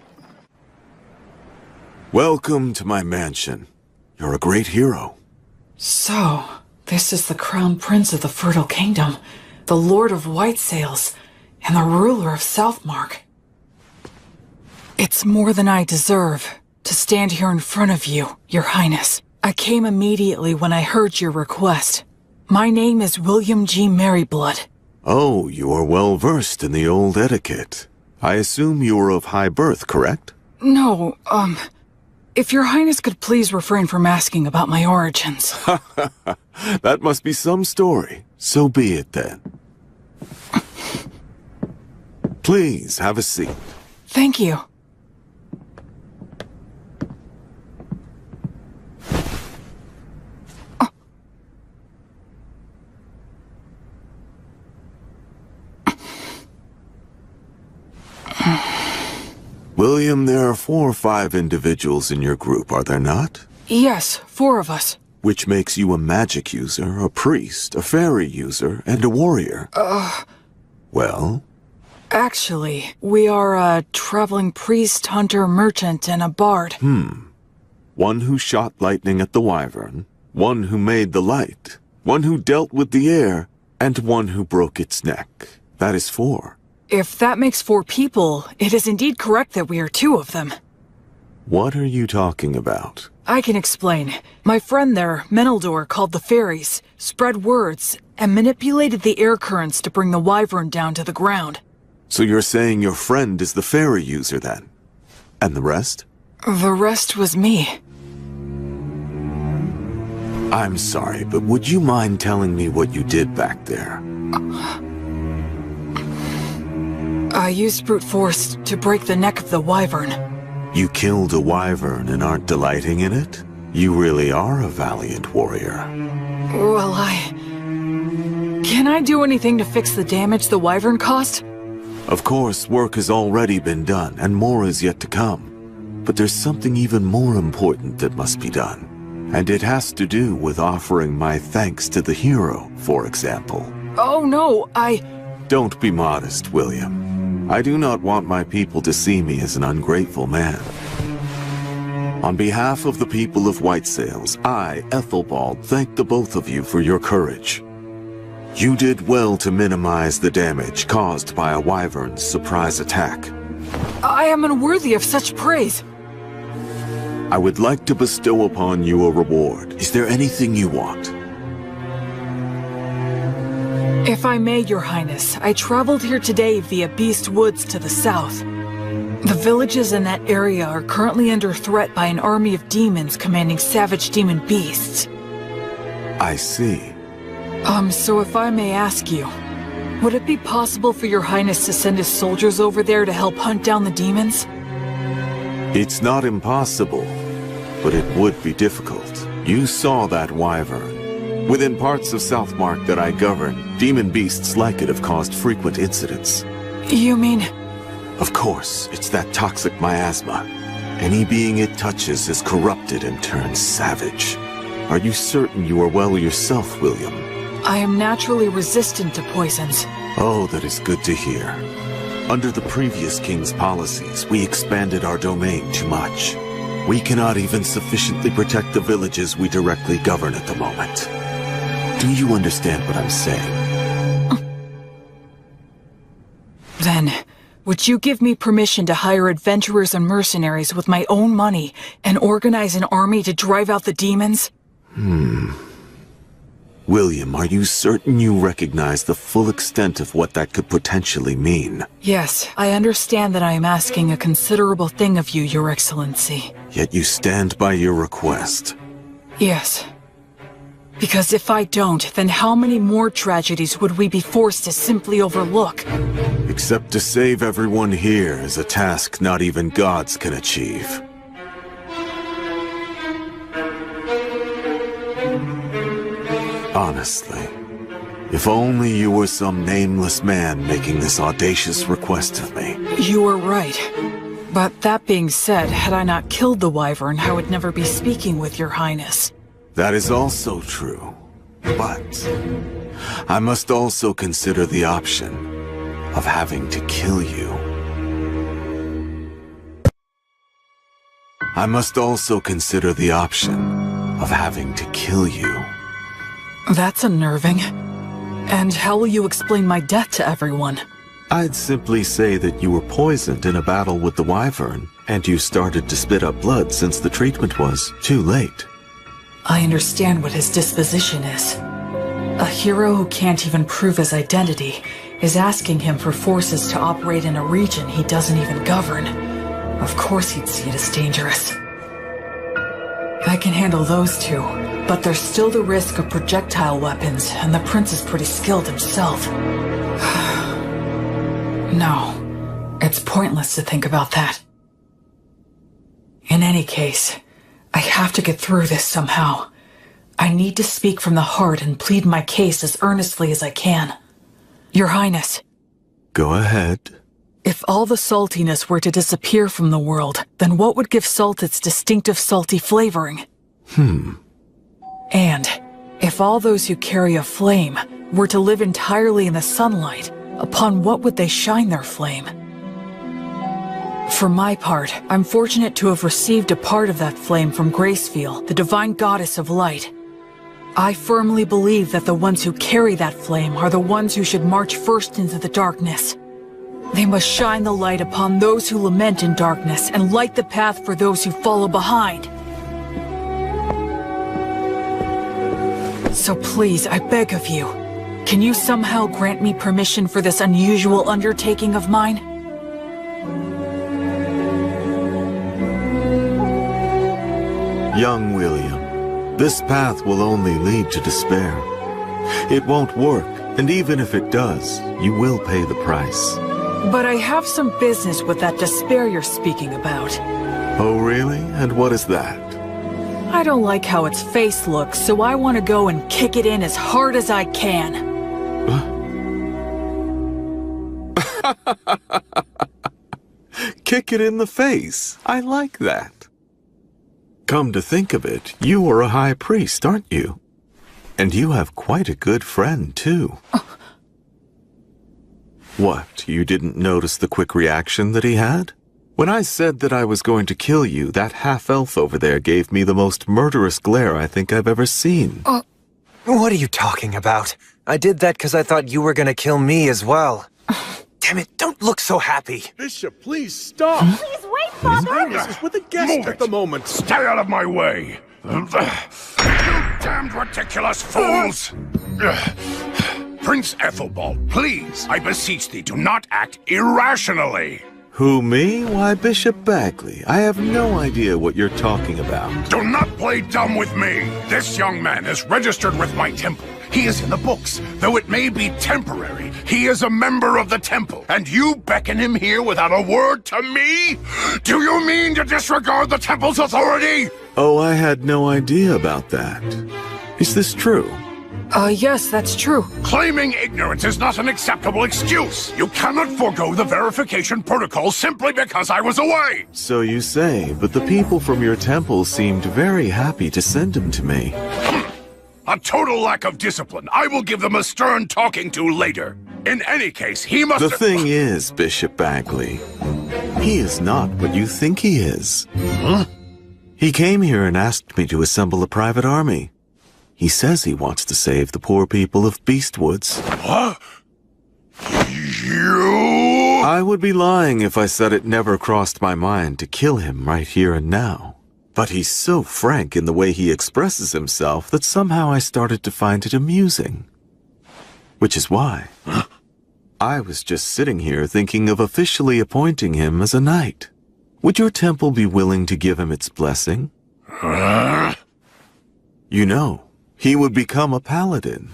Welcome to my mansion. You're a great hero. So, this is the Crown Prince of the Fertile Kingdom, the Lord of White Sails, and the ruler of Southmark. It's more than I deserve to stand here in front of you, Your Highness. I came immediately when I heard your request. My name is William G. Merryblood. Oh, you are well versed in the old etiquette. I assume you are of high birth, correct? No, if Your Highness could please refrain from asking about my origins. That must be some story. So be it then. Please, have a seat. Thank you. William, there are 4 or 5 individuals in your group, are there not? Yes, 4 of us. Which makes you a magic user, a priest, a fairy user, and a warrior. Well? Actually, we are a traveling priest, hunter, merchant, and a bard. One who shot lightning at the wyvern, one who made the light, one who dealt with the air, and one who broke its neck. That is 4. If that makes 4 people, it is indeed correct that we are 2 of them. What are you talking about? I can explain. My friend there, Meneldor, called the fairies, spread words, and manipulated the air currents to bring the wyvern down to the ground. So you're saying your friend is the fairy user then? And the rest? The rest was me. I'm sorry, but would you mind telling me what you did back there? I used brute force to break the neck of the wyvern. You killed a wyvern and aren't delighting in it? You really are a valiant warrior. Well, Can I do anything to fix the damage the wyvern caused? Of course, work has already been done, and more is yet to come. But there's something even more important that must be done. And it has to do with offering my thanks to the hero, for example. Oh no, Don't be modest, William. I do not want my people to see me as an ungrateful man. On behalf of the people of White Sails, I, Ethelbald, thank the both of you for your courage. You did well to minimize the damage caused by a wyvern's surprise attack. I am unworthy of such praise. I would like to bestow upon you a reward. Is there anything you want? If I may, Your Highness, I traveled here today via Beast Woods to the south. The villages in that area are currently under threat by an army of demons commanding savage demon beasts. I see. So if I may ask you, would it be possible for Your Highness to send his soldiers over there to help hunt down the demons? It's not impossible, but it would be difficult. You saw that wyvern. Within parts of Southmark that I govern, demon beasts like it have caused frequent incidents. You mean... Of course, it's that toxic miasma. Any being it touches is corrupted and turns savage. Are you certain you are well yourself, William? I am naturally resistant to poisons. Oh, that is good to hear. Under the previous king's policies, we expanded our domain too much. We cannot even sufficiently protect the villages we directly govern at the moment. Do you understand what I'm saying? Then... would you give me permission to hire adventurers and mercenaries with my own money and organize an army to drive out the demons? William, are you certain you recognize the full extent of what that could potentially mean? Yes, I understand that I am asking a considerable thing of you, Your Excellency. Yet you stand by your request. Yes. Because if I don't, then how many more tragedies would we be forced to simply overlook? Except to save everyone here is a task not even gods can achieve. Honestly, if only you were some nameless man making this audacious request of me. You are right. But that being said, had I not killed the wyvern, I would never be speaking with Your Highness. That is also true. But I must also consider the option of having to kill you. I must also consider the option of having to kill you. That's unnerving. And how will you explain my death to everyone? I'd simply say that you were poisoned in a battle with the wyvern, and you started to spit up blood since the treatment was too late. I understand what his disposition is. A hero who can't even prove his identity is asking him for forces to operate in a region he doesn't even govern. Of course he'd see it as dangerous. I can handle those two, but there's still the risk of projectile weapons, and the prince is pretty skilled himself. No, it's pointless to think about that. In any case, I have to get through this somehow. I need to speak from the heart and plead my case as earnestly as I can. Your Highness. Go ahead. If all the saltiness were to disappear from the world, then what would give salt its distinctive salty flavoring? And if all those who carry a flame were to live entirely in the sunlight, upon what would they shine their flame? For my part, I'm fortunate to have received a part of that flame from Gracefiel, the divine goddess of light. I firmly believe that the ones who carry that flame are the ones who should march first into the darkness. They must shine the light upon those who lament in darkness and light the path for those who follow behind. So please, I beg of you, can you somehow grant me permission for this unusual undertaking of mine? Young William, this path will only lead to despair. It won't work, and even if it does, you will pay the price. But I have some business with that despair you're speaking about. Oh, really? And what is that? I don't like how its face looks, so I want to go and kick it in as hard as I can. Kick it in the face. I like that. Come to think of it, you are a high priest, aren't you? And you have quite a good friend, too. What, you didn't notice the quick reaction that he had? When I said that I was going to kill you, that half-elf over there gave me the most murderous glare I think I've ever seen. What are you talking about? I did that because I thought you were gonna kill me as well. Damn it, don't look so happy. Bishop, please stop. Please wait, Father! This is with a guest at the moment. Stay out of my way! You damned ridiculous fools! Prince Ethelbald, please, I beseech thee, do not act irrationally! Who, me? Why, Bishop Bagley. I have no idea what you're talking about. Do not play dumb with me! This young man is registered with my temple. He is in the books. Though it may be temporary, he is a member of the temple. And you beckon him here without a word to me? Do you mean to disregard the temple's authority? Oh, I had no idea about that. Is this true? Yes, that's true. Claiming ignorance is not an acceptable excuse. You cannot forego the verification protocol simply because I was away. So you say, but the people from your temple seemed very happy to send him to me. A total lack of discipline. I will give them a stern talking to later. In any case, he must— The thing is, Bishop Bagley, he is not what you think he is. Huh? He came here and asked me to assemble a private army. He says he wants to save the poor people of Beastwoods. What? You? I would be lying if I said it never crossed my mind to kill him right here and now. But he's so frank in the way he expresses himself that somehow I started to find it amusing. Which is why I was just sitting here thinking of officially appointing him as a knight. Would your temple be willing to give him its blessing? You know, he would become a paladin.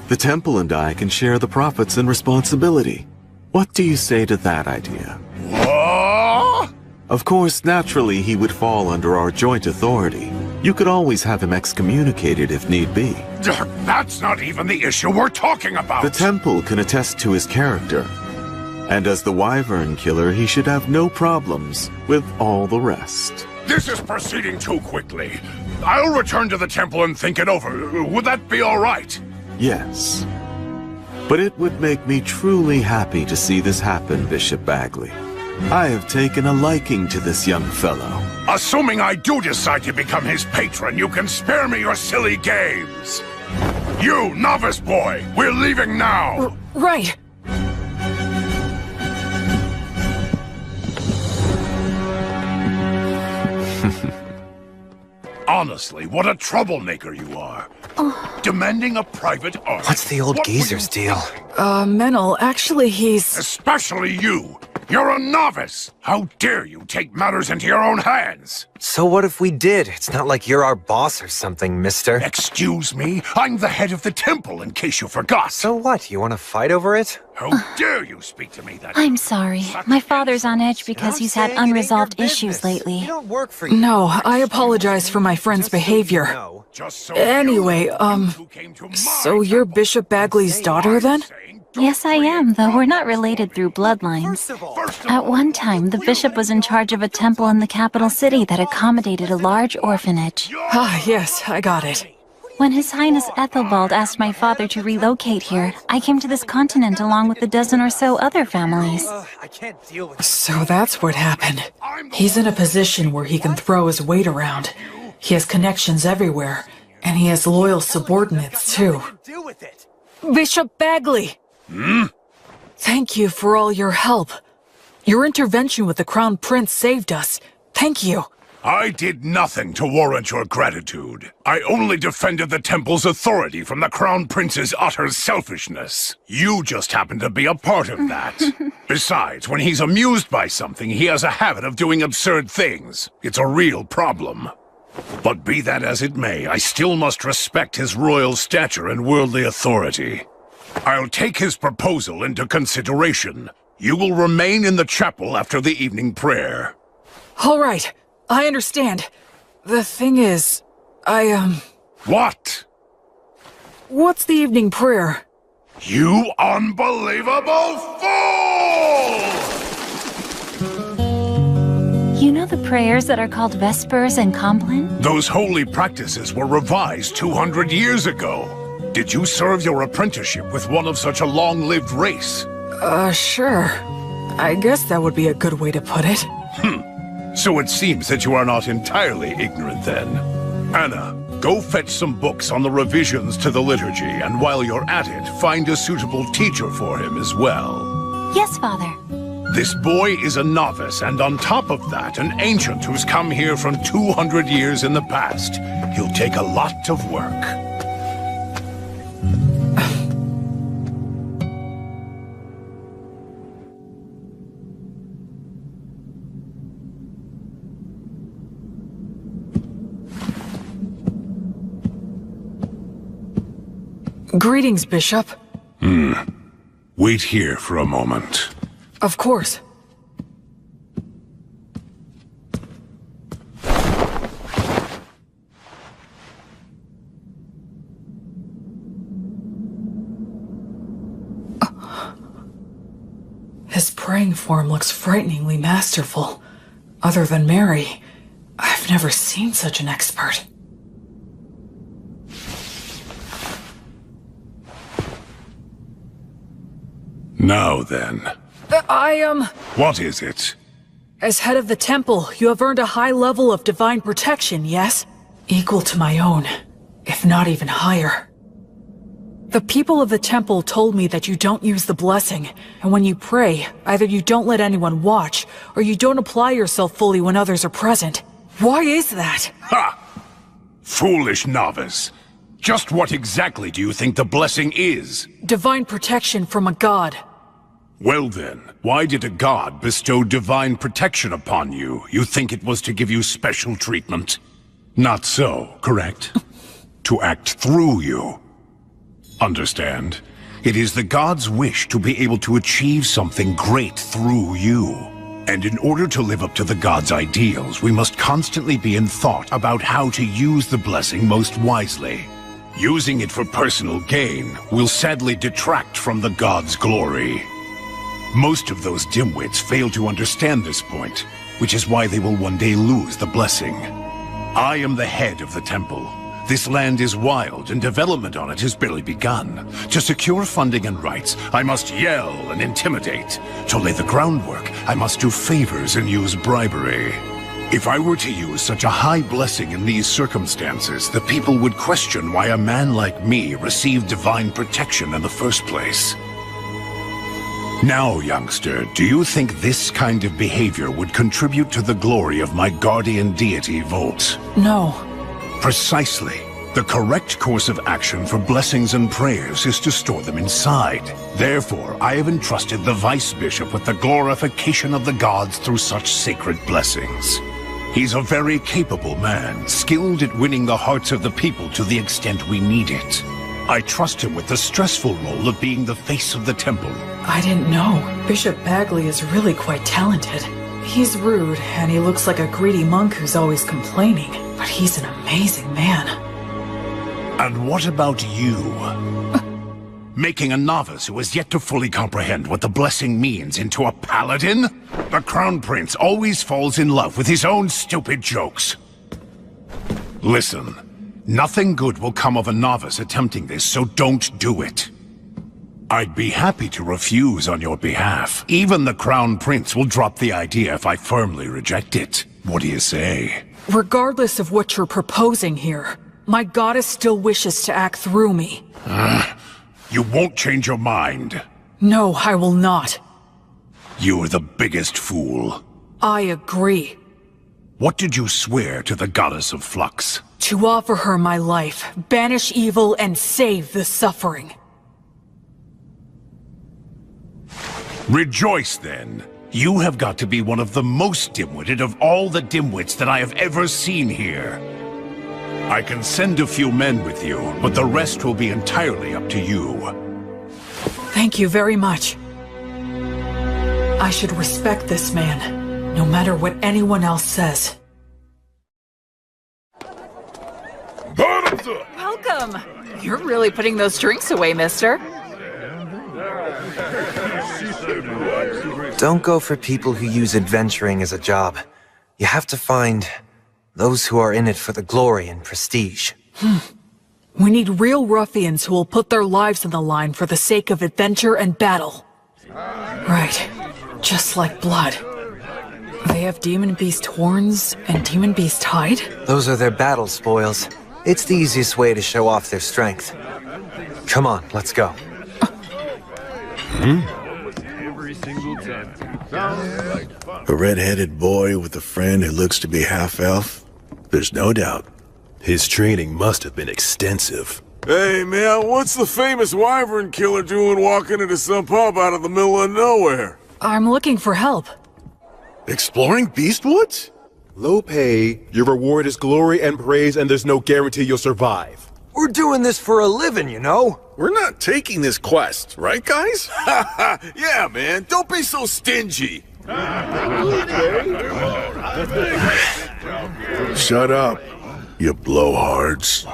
The temple and I can share the profits and responsibility. What do you say to that idea? Of course, naturally, he would fall under our joint authority. You could always have him excommunicated if need be. That's not even the issue we're talking about! The temple can attest to his character. And as the Wyvern Killer, he should have no problems with all the rest. This is proceeding too quickly. I'll return to the temple and think it over. Would that be all right? Yes. But it would make me truly happy to see this happen, Bishop Bagley. I have taken a liking to this young fellow. Assuming I do decide to become his patron, you can spare me your silly games. You, novice boy, we're leaving now. Right. Honestly, what a troublemaker you are. Demanding a private army. What's the old geezer's deal? Menel, actually he's— Especially you! You're a novice! How dare you take matters into your own hands? So what if we did? It's not like you're our boss or something, mister. Excuse me? I'm the head of the temple, in case you forgot. So what? You want to fight over it? How dare you speak to me that— I'm sorry. My father's on edge because he's had unresolved issues lately. No, I apologize for my friend's behavior. Anyway, so you're Bishop Bagley's daughter then? Yes, I am, though we're not related through bloodlines. At one time, the bishop was in charge of a temple in the capital city that accommodated a large orphanage. Ah, yes, I got it. When His Highness Ethelbald asked my father to relocate here, I came to this continent along with a dozen or so other families. So that's what happened. He's in a position where he can throw his weight around. He has connections everywhere, and he has loyal subordinates, too. Bishop Bagley! Thank you for all your help. Your intervention with the Crown Prince saved us. Thank you. I did nothing to warrant your gratitude. I only defended the temple's authority from the Crown Prince's utter selfishness. You just happened to be a part of that. Besides, when he's amused by something, he has a habit of doing absurd things. It's a real problem. But be that as it may, I still must respect his royal stature and worldly authority. I'll take his proposal into consideration. You will remain in the chapel after the evening prayer. All right. I understand. The thing is, What? What's the evening prayer? You unbelievable fool! You know the prayers that are called Vespers and Compline? Those holy practices were revised 200 years ago. Did you serve your apprenticeship with one of such a long-lived race? Sure. I guess that would be a good way to put it. So it seems that you are not entirely ignorant then. Anna, go fetch some books on the revisions to the liturgy, and while you're at it, find a suitable teacher for him as well. Yes, Father. This boy is a novice, and on top of that, an ancient who's come here from 200 years in the past. He'll take a lot of work. Greetings, Bishop. Wait here for a moment. Of course. His praying form looks frighteningly masterful. Other than Mary, I've never seen such an expert. Now then. What is it? As head of the temple, you have earned a high level of divine protection, yes? Equal to my own, if not even higher. The people of the temple told me that you don't use the blessing, and when you pray, either you don't let anyone watch, or you don't apply yourself fully when others are present. Why is that? Ha! Foolish novice. Just what exactly do you think the blessing is? Divine protection from a god. Well then, why did a god bestow divine protection upon you? You think it was to give you special treatment? Not so, correct? To act through you. Understand? It is the god's wish to be able to achieve something great through you. And in order to live up to the god's ideals, we must constantly be in thought about how to use the blessing most wisely. Using it for personal gain will sadly detract from the god's glory. Most of those dimwits fail to understand this point, which is why they will one day lose the blessing. I am the head of the temple. This land is wild, and development on it has barely begun. To secure funding and rights, I must yell and intimidate. To lay the groundwork, I must do favors and use bribery. If I were to use such a high blessing in these circumstances, the people would question why a man like me received divine protection in the first place. Now, youngster, do you think this kind of behavior would contribute to the glory of my guardian deity, Volt? No. Precisely. The correct course of action for blessings and prayers is to store them inside. Therefore, I have entrusted the Vice Bishop with the glorification of the gods through such sacred blessings. He's a very capable man, skilled at winning the hearts of the people to the extent we need it. I trust him with the stressful role of being the face of the temple. I didn't know. Bishop Bagley is really quite talented. He's rude, and he looks like a greedy monk who's always complaining, but he's an amazing man. And what about you? Making a novice who has yet to fully comprehend what the blessing means into a paladin? The Crown Prince always falls in love with his own stupid jokes. Listen, nothing good will come of a novice attempting this, so don't do it. I'd be happy to refuse on your behalf. Even the Crown Prince will drop the idea if I firmly reject it. What do you say? Regardless of what you're proposing here, my goddess still wishes to act through me. You won't change your mind. No, I will not. You're the biggest fool. I agree. What did you swear to the Goddess of Flux? To offer her my life, banish evil, and save the suffering. Rejoice, then. You have got to be one of the most dim-witted of all the dimwits that I have ever seen here. I can send a few men with you, but the rest will be entirely up to you. Thank you very much. I should respect this man, no matter what anyone else says. Welcome! You're really putting those drinks away, mister. Don't go for people who use adventuring as a job. You have to find those who are in it for the glory and prestige. We need real ruffians who will put their lives on the line for the sake of adventure and battle. Right. Just like blood. They have demon beast horns and demon beast hide? Those are their battle spoils. It's the easiest way to show off their strength. Come on, let's go. A red-headed boy with a friend who looks to be half-elf? There's no doubt. His training must have been extensive. Hey, man, what's the famous wyvern killer doing walking into some pub out of the middle of nowhere? I'm looking for help. Exploring Beastwoods? Low pay, your reward is glory and praise, and there's no guarantee you'll survive. We're doing this for a living, you know? We're not taking this quest, right, guys? Yeah, man, don't be so stingy. Shut up, you blowhards.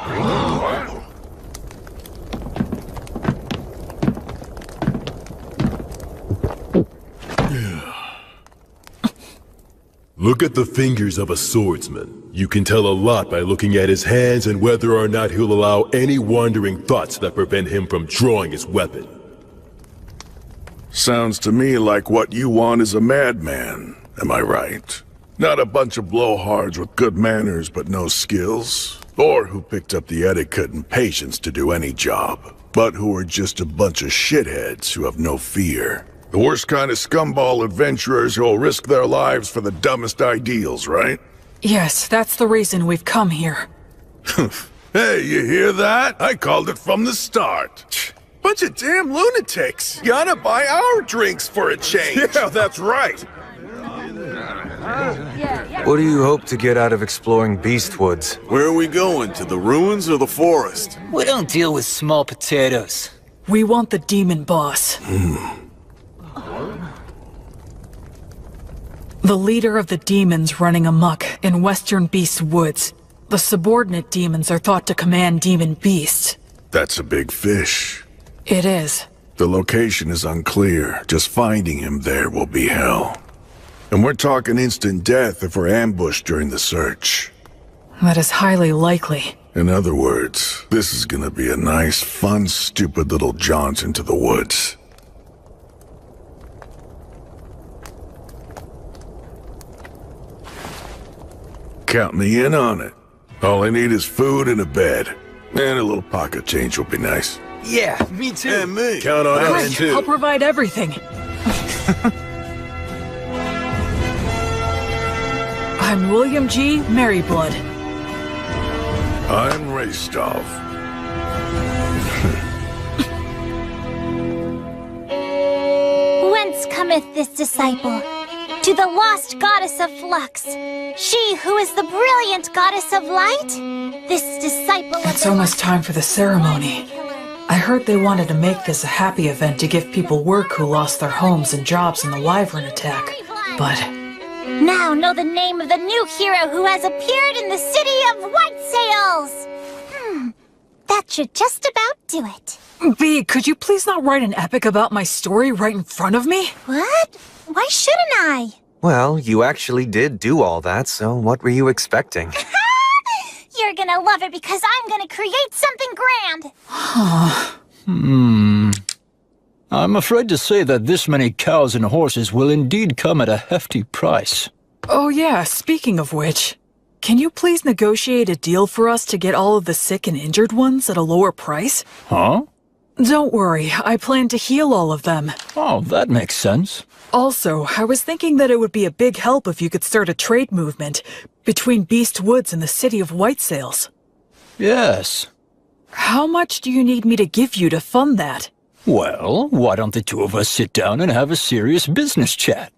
Look at the fingers of a swordsman. You can tell a lot by looking at his hands and whether or not he'll allow any wandering thoughts that prevent him from drawing his weapon. Sounds to me like what you want is a madman, am I right? Not a bunch of blowhards with good manners but no skills, or who picked up the etiquette and patience to do any job, but who are just a bunch of shitheads who have no fear. The worst kind of scumball adventurers who'll risk their lives for the dumbest ideals, right? Yes, that's the reason we've come here. Hey, you hear that? I called it from the start. Bunch of damn lunatics. You ought to buy our drinks for a change. Yeah, that's right. What do you hope to get out of exploring Beastwoods? Where are we going? To the ruins or the forest? We don't deal with small potatoes. We want the demon boss. The leader of the demons running amok in Western Beast Woods. The subordinate demons are thought to command demon beasts. That's a big fish. It is. The location is unclear. Just finding him there will be hell. And we're talking instant death if we're ambushed during the search. That is highly likely. In other words, this is gonna be a nice, fun, stupid little jaunt into the woods. Count me in on it. All I need is food and a bed. And a little pocket change will be nice. Yeah, me too. And me. Count on us Great, too. I'll provide everything. I'm William G. Merryblood. I'm Rastov. Whence cometh this disciple? To the lost goddess of flux. She who is the brilliant goddess of light? This disciple of It's almost time for the ceremony. I heard they wanted to make this a happy event to give people work who lost their homes and jobs in the Wyvern attack. But now know the name of the new hero who has appeared in the city of White Sails! That should just about do it. B, could you please not write an epic about my story right in front of me? What? Why shouldn't I? Well, you actually did do all that, so what were you expecting? You're gonna love it because I'm gonna create something grand! I'm afraid to say that this many cows and horses will indeed come at a hefty price. Oh yeah, speaking of which, can you please negotiate a deal for us to get all of the sick and injured ones at a lower price? Huh? Don't worry, I plan to heal all of them. Oh, that makes sense. Also, I was thinking that it would be a big help if you could start a trade movement between Beast Woods and the city of White Sails. Yes. How much do you need me to give you to fund that? Well, why don't the two of us sit down and have a serious business chat?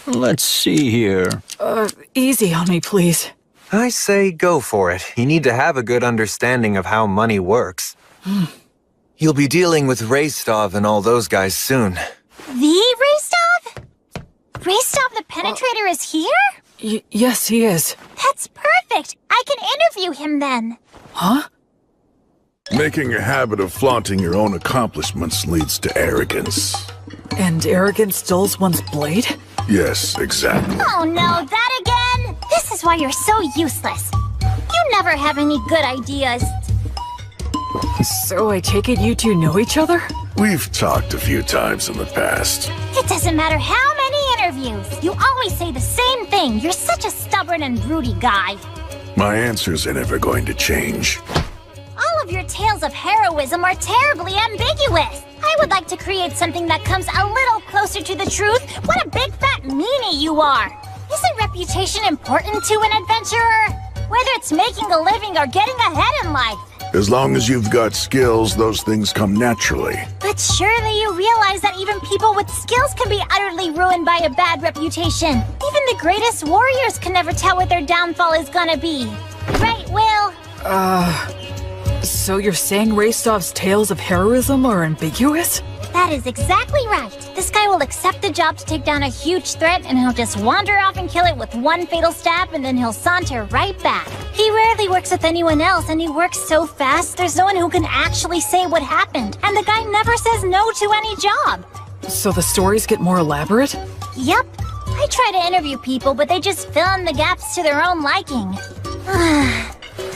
Let's see here. Easy on me, please. I say go for it. You need to have a good understanding of how money works. You'll be dealing with Rastov and all those guys soon. The Rastov? Rastov the Penetrator is here? Yes, he is. That's perfect! I can interview him then. Huh? Making a habit of flaunting your own accomplishments leads to arrogance. And arrogance dulls one's blade? Yes, exactly. Oh no, that again? This is why you're so useless. You never have any good ideas. So I take it you two know each other? We've talked a few times in the past. It doesn't matter how many interviews. You always say the same thing. You're such a stubborn and broody guy. My answers are never going to change. All of your tales of heroism are terribly ambiguous. I would like to create something that comes a little closer to the truth. What a big fat meanie you are. Isn't reputation important to an adventurer? Whether it's making a living or getting ahead in life. As long as you've got skills, those things come naturally. But surely you realize that even people with skills can be utterly ruined by a bad reputation. Even the greatest warriors can never tell what their downfall is gonna be. Right, Will? So you're saying Raistov's tales of heroism are ambiguous? That is exactly right. This guy will accept the job to take down a huge threat, and he'll just wander off and kill it with one fatal stab, and then he'll saunter right back. He rarely works with anyone else, and he works so fast, there's no one who can actually say what happened. And the guy never says no to any job. So the stories get more elaborate? Yep. I try to interview people, but they just fill in the gaps to their own liking.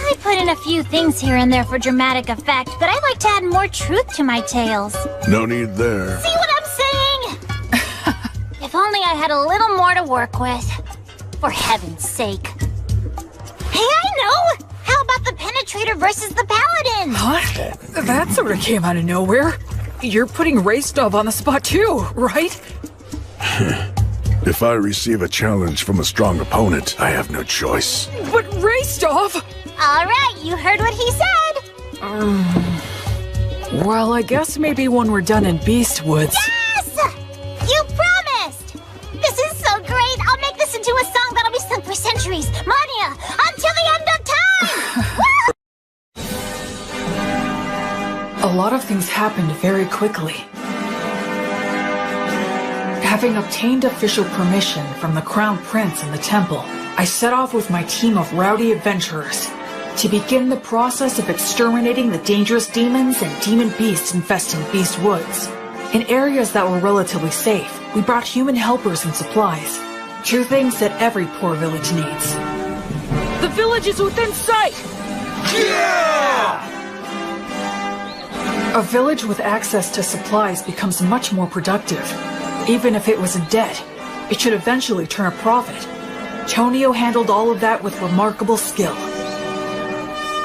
I put in a few things here and there for dramatic effect, but I like to add more truth to my tales. No need there. See what I'm saying? If only I had a little more to work with. For heaven's sake. Hey, I know! How about the Penetrator versus the Paladin? What? That sort of came out of nowhere. You're putting Raistov on the spot too, right? If I receive a challenge from a strong opponent, I have no choice. But Raistov! Alright, you heard what he said! Well, I guess maybe when we're done in Beast Woods. Yes! You promised! This is so great! I'll make this into a song that'll be sung for centuries, millennia, until the end of time! A lot of things happened very quickly. Having obtained official permission from the Crown Prince and the temple, I set off with my team of rowdy adventurers to begin the process of exterminating the dangerous demons and demon beasts infesting Beast Woods. In areas that were relatively safe, we brought human helpers and supplies. Two things that every poor village needs. The village is within sight! Yeah! A village with access to supplies becomes much more productive. Even if it was in debt, it should eventually turn a profit. Tonio handled all of that with remarkable skill.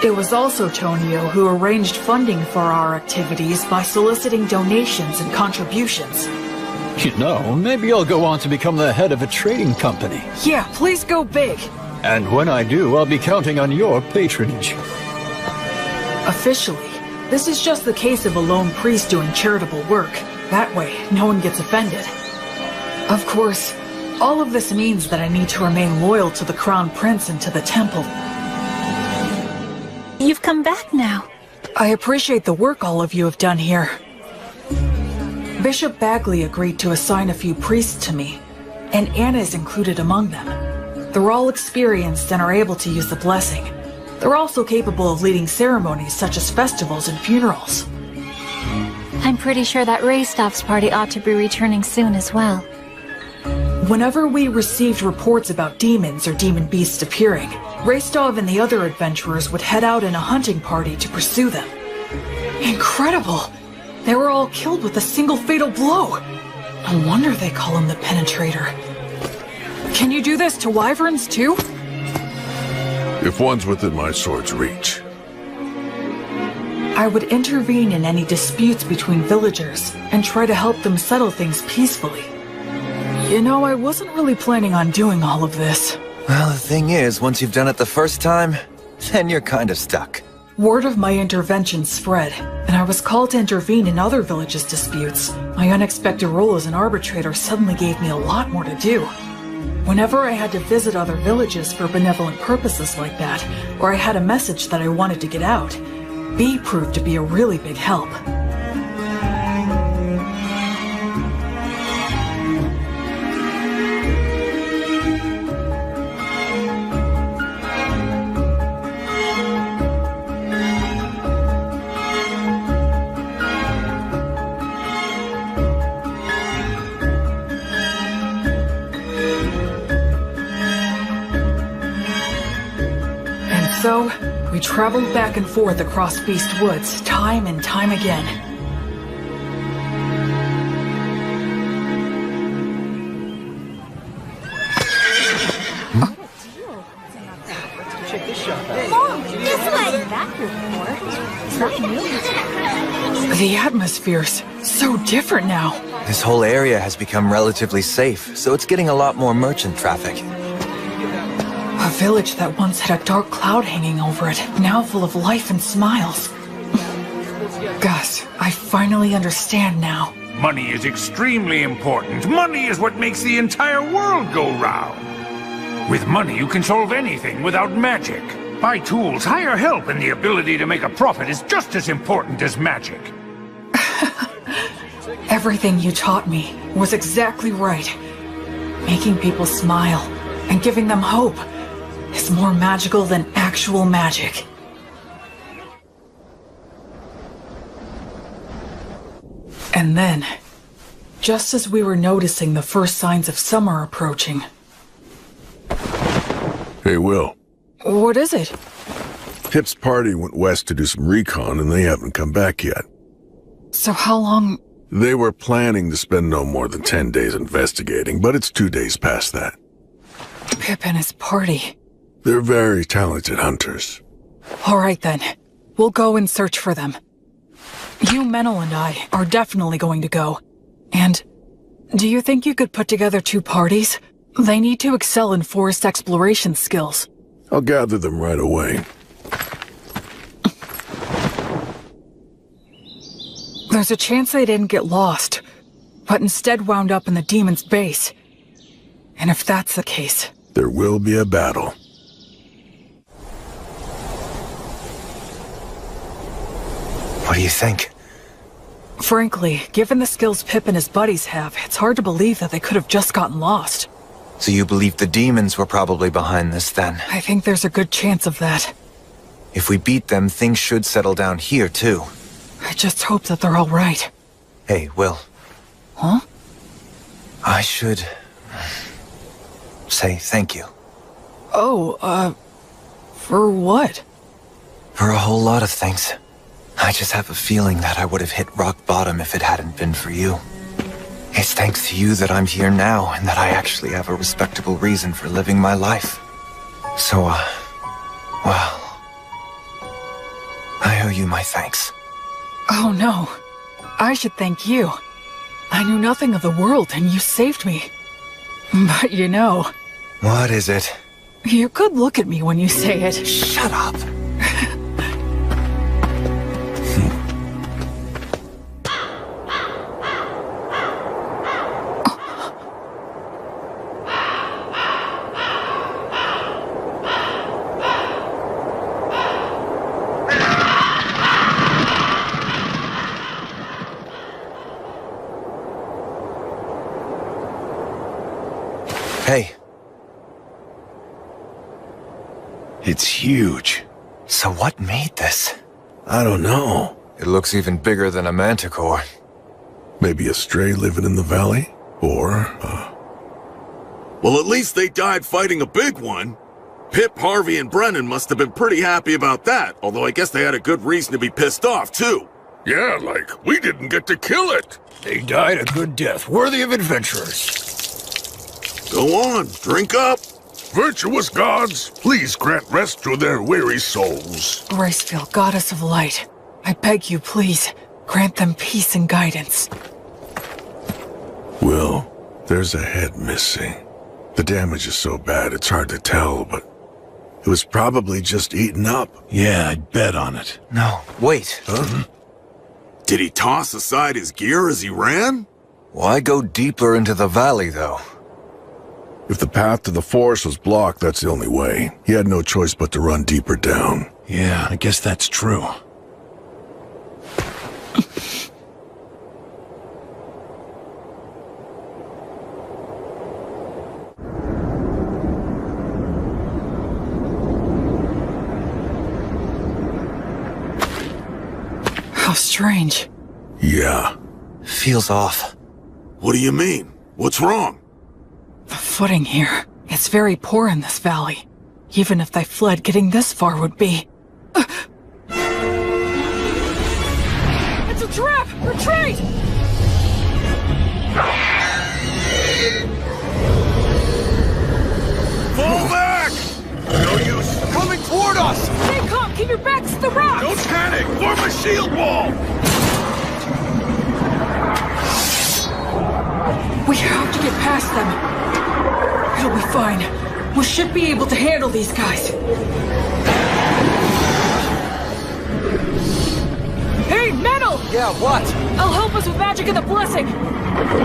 It was also Tonio who arranged funding for our activities by soliciting donations and contributions. You know, maybe I'll go on to become the head of a trading company. Yeah, please go big. And when I do, I'll be counting on your patronage. Officially, this is just the case of a lone priest doing charitable work. That way, no one gets offended. Of course, all of this means that I need to remain loyal to the Crown Prince and to the temple. You've come back now. I appreciate the work all of you have done here. Bishop Bagley agreed to assign a few priests to me, and Anna is included among them. They're all experienced and are able to use the blessing. They're also capable of leading ceremonies such as festivals and funerals. I'm pretty sure that Raistov's party ought to be returning soon as well. Whenever we received reports about demons or demon beasts appearing, Raistov and the other adventurers would head out in a hunting party to pursue them. Incredible! They were all killed with a single fatal blow! No wonder they call him the Penetrator. Can you do this to wyverns too? If one's within my sword's reach. I would intervene in any disputes between villagers and try to help them settle things peacefully. You know, I wasn't really planning on doing all of this. Well, the thing is, once you've done it the first time, then you're kind of stuck. Word of my intervention spread, and I was called to intervene in other villages' disputes. My unexpected role as an arbitrator suddenly gave me a lot more to do. Whenever I had to visit other villages for benevolent purposes like that, or I had a message that I wanted to get out, B proved to be a really big help. So, we traveled back and forth across Beast Woods time and time again. The atmosphere's so different now. This whole area has become relatively safe, so it's getting a lot more merchant traffic. A village that once had a dark cloud hanging over it, now full of life and smiles. Gus, I finally understand now. Money is extremely important. Money is what makes the entire world go round. With money, you can solve anything without magic. Buy tools, hire help, and the ability to make a profit is just as important as magic. Everything you taught me was exactly right. Making people smile and giving them hope is more magical than actual magic. And then, just as we were noticing the first signs of summer approaching... Hey, Will. What is it? Pip's party went west to do some recon and they haven't come back yet. So how long... They were planning to spend no more than 10 days investigating, but it's 2 days past that. Pip and his party. They're very talented hunters. All right then. We'll go and search for them. You, Menel, and I are definitely going to go. And do you think you could put together 2 parties? They need to excel in forest exploration skills. I'll gather them right away. There's a chance they didn't get lost, but instead wound up in the demon's base. And if that's the case... There will be a battle. What do you think? Frankly, given the skills Pip and his buddies have, it's hard to believe that they could have just gotten lost. So you believe the demons were probably behind this, then? I think there's a good chance of that. If we beat them, things should settle down here, too. I just hope that they're all right. Hey, Will. Huh? I should... say thank you. Oh, for what? For a whole lot of things. I just have a feeling that I would have hit rock bottom if it hadn't been for you. It's thanks to you that I'm here now, and that I actually have a respectable reason for living my life. So, well... I owe you my thanks. Oh no. I should thank you. I knew nothing of the world, and you saved me. But you know... What is it? You could look at me when you say it. Shut up! Hey. It's huge. So what made this? I don't know. It looks even bigger than a manticore. Maybe a stray living in the valley? Or, Well, at least they died fighting a big one. Pip, Harvey, and Brennan must have been pretty happy about that, although I guess they had a good reason to be pissed off, too. Yeah, like, we didn't get to kill it. They died a good death, worthy of adventurers. Go on, drink up. Virtuous gods, please grant rest to their weary souls. Gracefield, goddess of light, I beg you, please, grant them peace and guidance. Will, there's a head missing. The damage is so bad it's hard to tell, but it was probably just eaten up. Yeah, I'd bet on it. No, wait. Huh? Did he toss aside his gear as he ran? Why go deeper into the valley, though? If the path to the forest was blocked, that's the only way. He had no choice but to run deeper down. Yeah, I guess that's true. How strange. Yeah. Feels off. What do you mean? What's wrong? The footing here. It's very poor in this valley. Even if they fled, getting this far would be... It's a trap! Retreat! Fall back! No use. Coming toward us! Stay calm! Keep your backs to the rocks! Don't panic! Form a shield wall! We have to get past them. It'll be fine. We should be able to handle these guys. Hey, Metal! Yeah, what? I'll help us with magic and the blessing.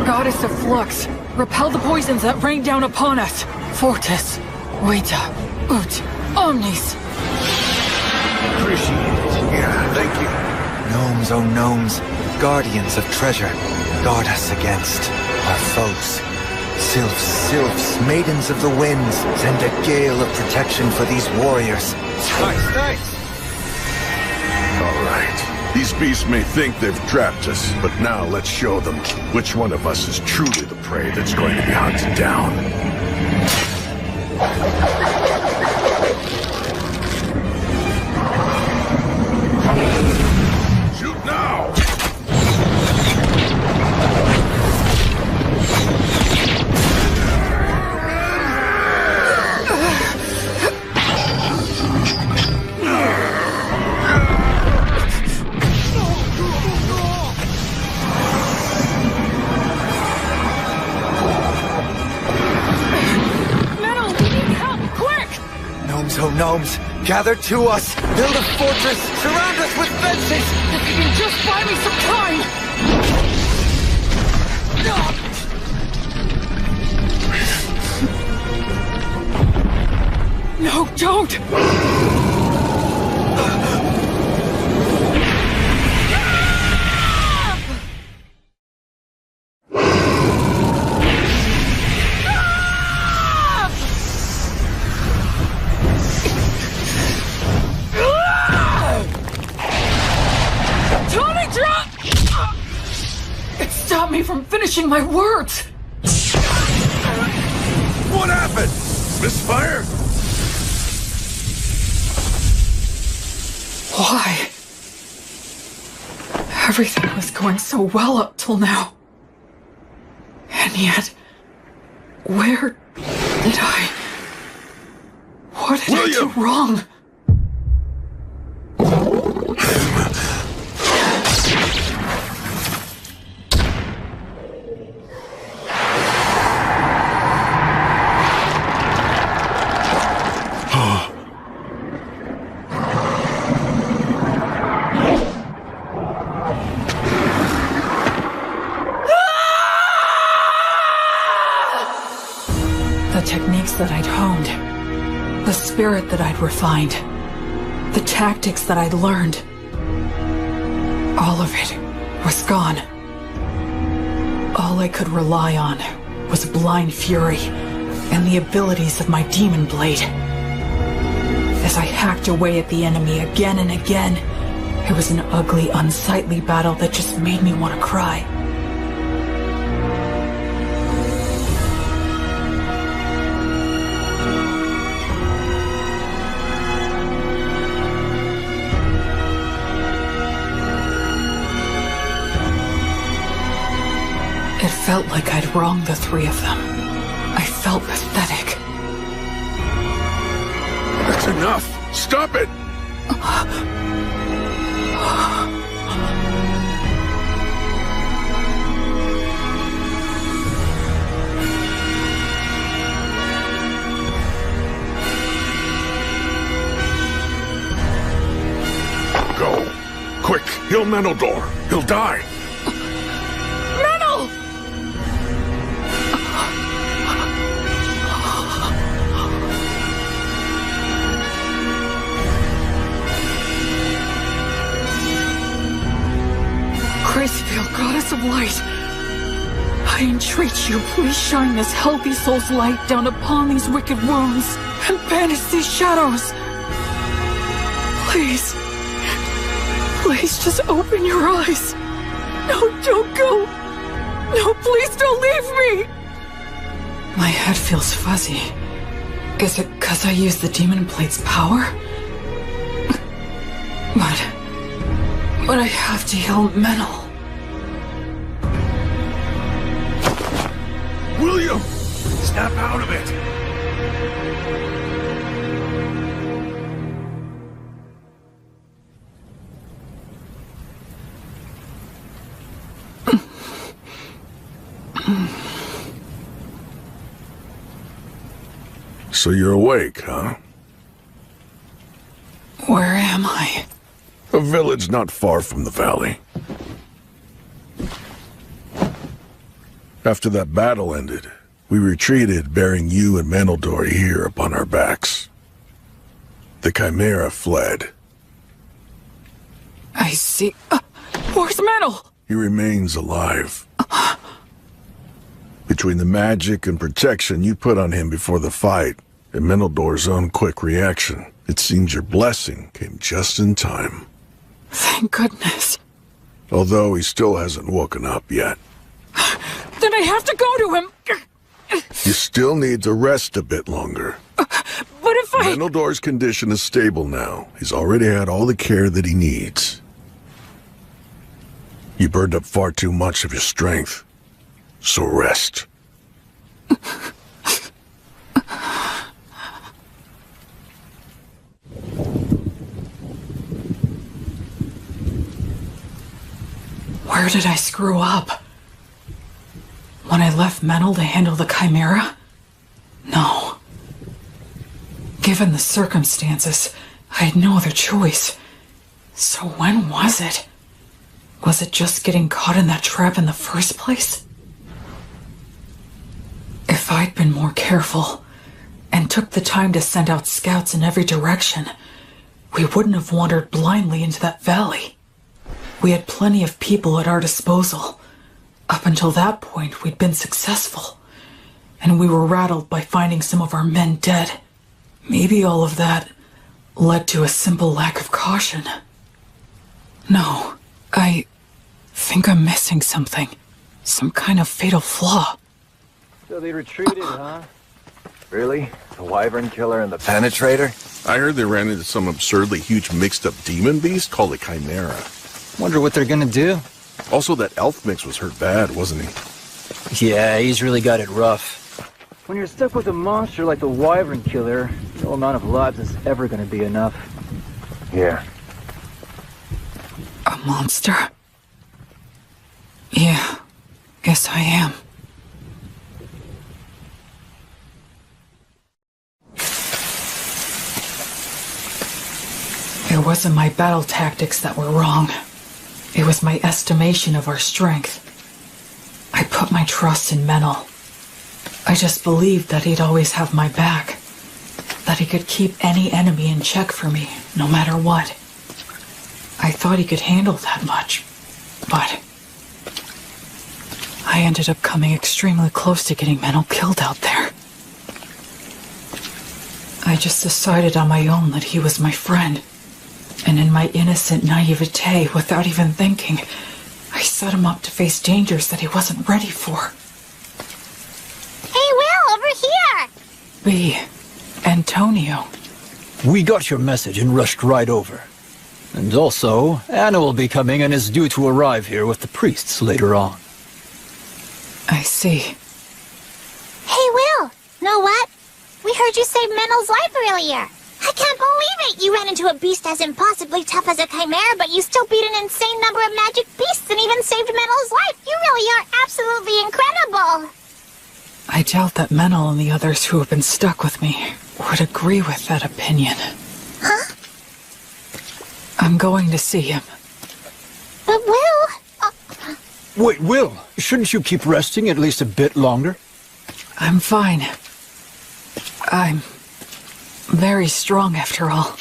Goddess of Flux, repel the poisons that rain down upon us. Fortis, Vita, Ut, Omnis. Appreciate it. Yeah, thank you. Gnomes, oh gnomes, guardians of treasure, guard us against our foes. Sylphs, maidens of the winds, send a gale of protection for these warriors. Nice. All right. These beasts may think they've trapped us, but now let's show them which one of us is truly the prey that's going to be hunted down. Shoot now! Oh gnomes, gather to us! Build a fortress! Surround us with fences! If you can just buy me some time! No, don't! Stop me from finishing my words! What happened? Misfire? Why? Everything was going so well up till now. And yet, where did I... What did I do wrong? That I'd honed, the spirit that I'd refined, the tactics that I'd learned, all of it was gone. All I could rely on was blind fury and the abilities of my demon blade. As I hacked away at the enemy again and again, it was an ugly, unsightly battle that just made me want to cry. It felt like I'd wronged the three of them. I felt pathetic. That's enough! Stop it! Go! Quick! He'll Menildor! He'll die! Goddess of light, I entreat you, please shine this healthy soul's light down upon these wicked wounds and banish these shadows. Please, please just open your eyes. No, don't go. No, please don't leave me. My head feels fuzzy. Is it 'cause I used the demon blade's power? But I have to heal Menel. William! Snap out of it! So you're awake, huh? Where am I? A village not far from the valley. After that battle ended, we retreated, bearing you and Manaldor here upon our backs. The Chimera fled. I see. Where's Manal? He remains alive. Between the magic and protection you put on him before the fight, and Manaldor's own quick reaction, it seems your blessing came just in time. Thank goodness. Although he still hasn't woken up yet. Then I have to go to him. You still need to rest a bit longer. But if I... Manaldor's condition is stable now. He's already had all the care that he needs. You burned up far too much of your strength. So rest. Where did I screw up? When I left Menel to handle the Chimera? No. Given the circumstances, I had no other choice. So when was it? Was it just getting caught in that trap in the first place? If I'd been more careful, and took the time to send out scouts in every direction, we wouldn't have wandered blindly into that valley. We had plenty of people at our disposal. Up until that point, we'd been successful, and we were rattled by finding some of our men dead. Maybe all of that led to a simple lack of caution. No, I think I'm missing something. Some kind of fatal flaw. So they retreated, huh? Really? The Wyvern Killer and the Penetrator? I heard they ran into some absurdly huge mixed-up demon beast called a Chimera. Wonder what they're gonna do. Also, that elf mix was hurt bad, wasn't he? Yeah, he's really got it rough. When you're stuck with a monster like the Wyvern Killer, no amount of lives is ever gonna be enough. Yeah. A monster? Yeah, guess I am. It wasn't my battle tactics that were wrong. It was my estimation of our strength. I put my trust in Menel. I just believed that he'd always have my back. That he could keep any enemy in check for me, no matter what. I thought he could handle that much, but... I ended up coming extremely close to getting Menel killed out there. I just decided on my own that he was my friend. And in my innocent naivete, without even thinking, I set him up to face dangers that he wasn't ready for. Hey, Will, over here! B. Antonio. We got your message and rushed right over. And also, Anna will be coming and is due to arrive here with the priests later on. I see. Hey, Will, know what? We heard you save Menel's life earlier. I can't believe it! You ran into a beast as impossibly tough as a Chimera, but you still beat an insane number of magic beasts and even saved Menel's life! You really are absolutely incredible! I doubt that Menel and the others who have been stuck with me would agree with that opinion. Huh? I'm going to see him. But Will... Wait, Will, shouldn't you keep resting at least a bit longer? I'm fine. I'm... very strong, after all.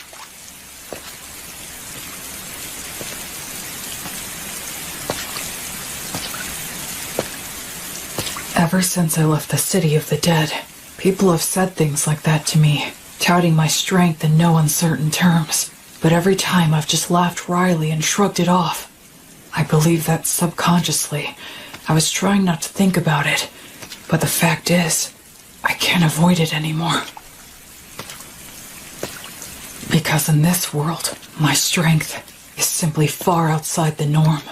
Ever since I left the City of the Dead, people have said things like that to me, touting my strength in no uncertain terms. But every time I've just laughed wryly and shrugged it off. I believe that subconsciously, I was trying not to think about it. But the fact is, I can't avoid it anymore. Because in this world, my strength is simply far outside the norm.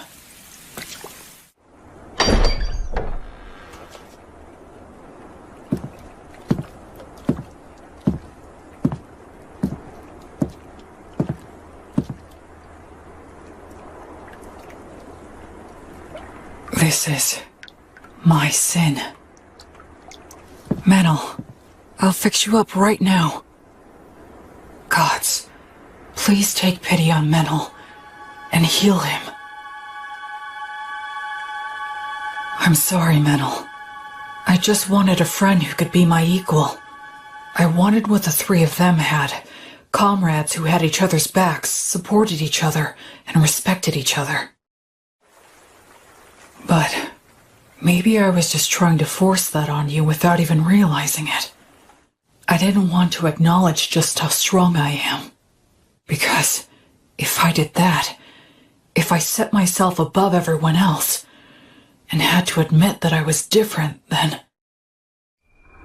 This is my sin. Menel, I'll fix you up right now. Gods, please take pity on Menel and heal him. I'm sorry, Menel. I just wanted a friend who could be my equal. I wanted what the three of them had. Comrades who had each other's backs, supported each other, and respected each other. But maybe I was just trying to force that on you without even realizing it. I didn't want to acknowledge just how strong I am. Because if I did that, if I set myself above everyone else, and had to admit that I was different, then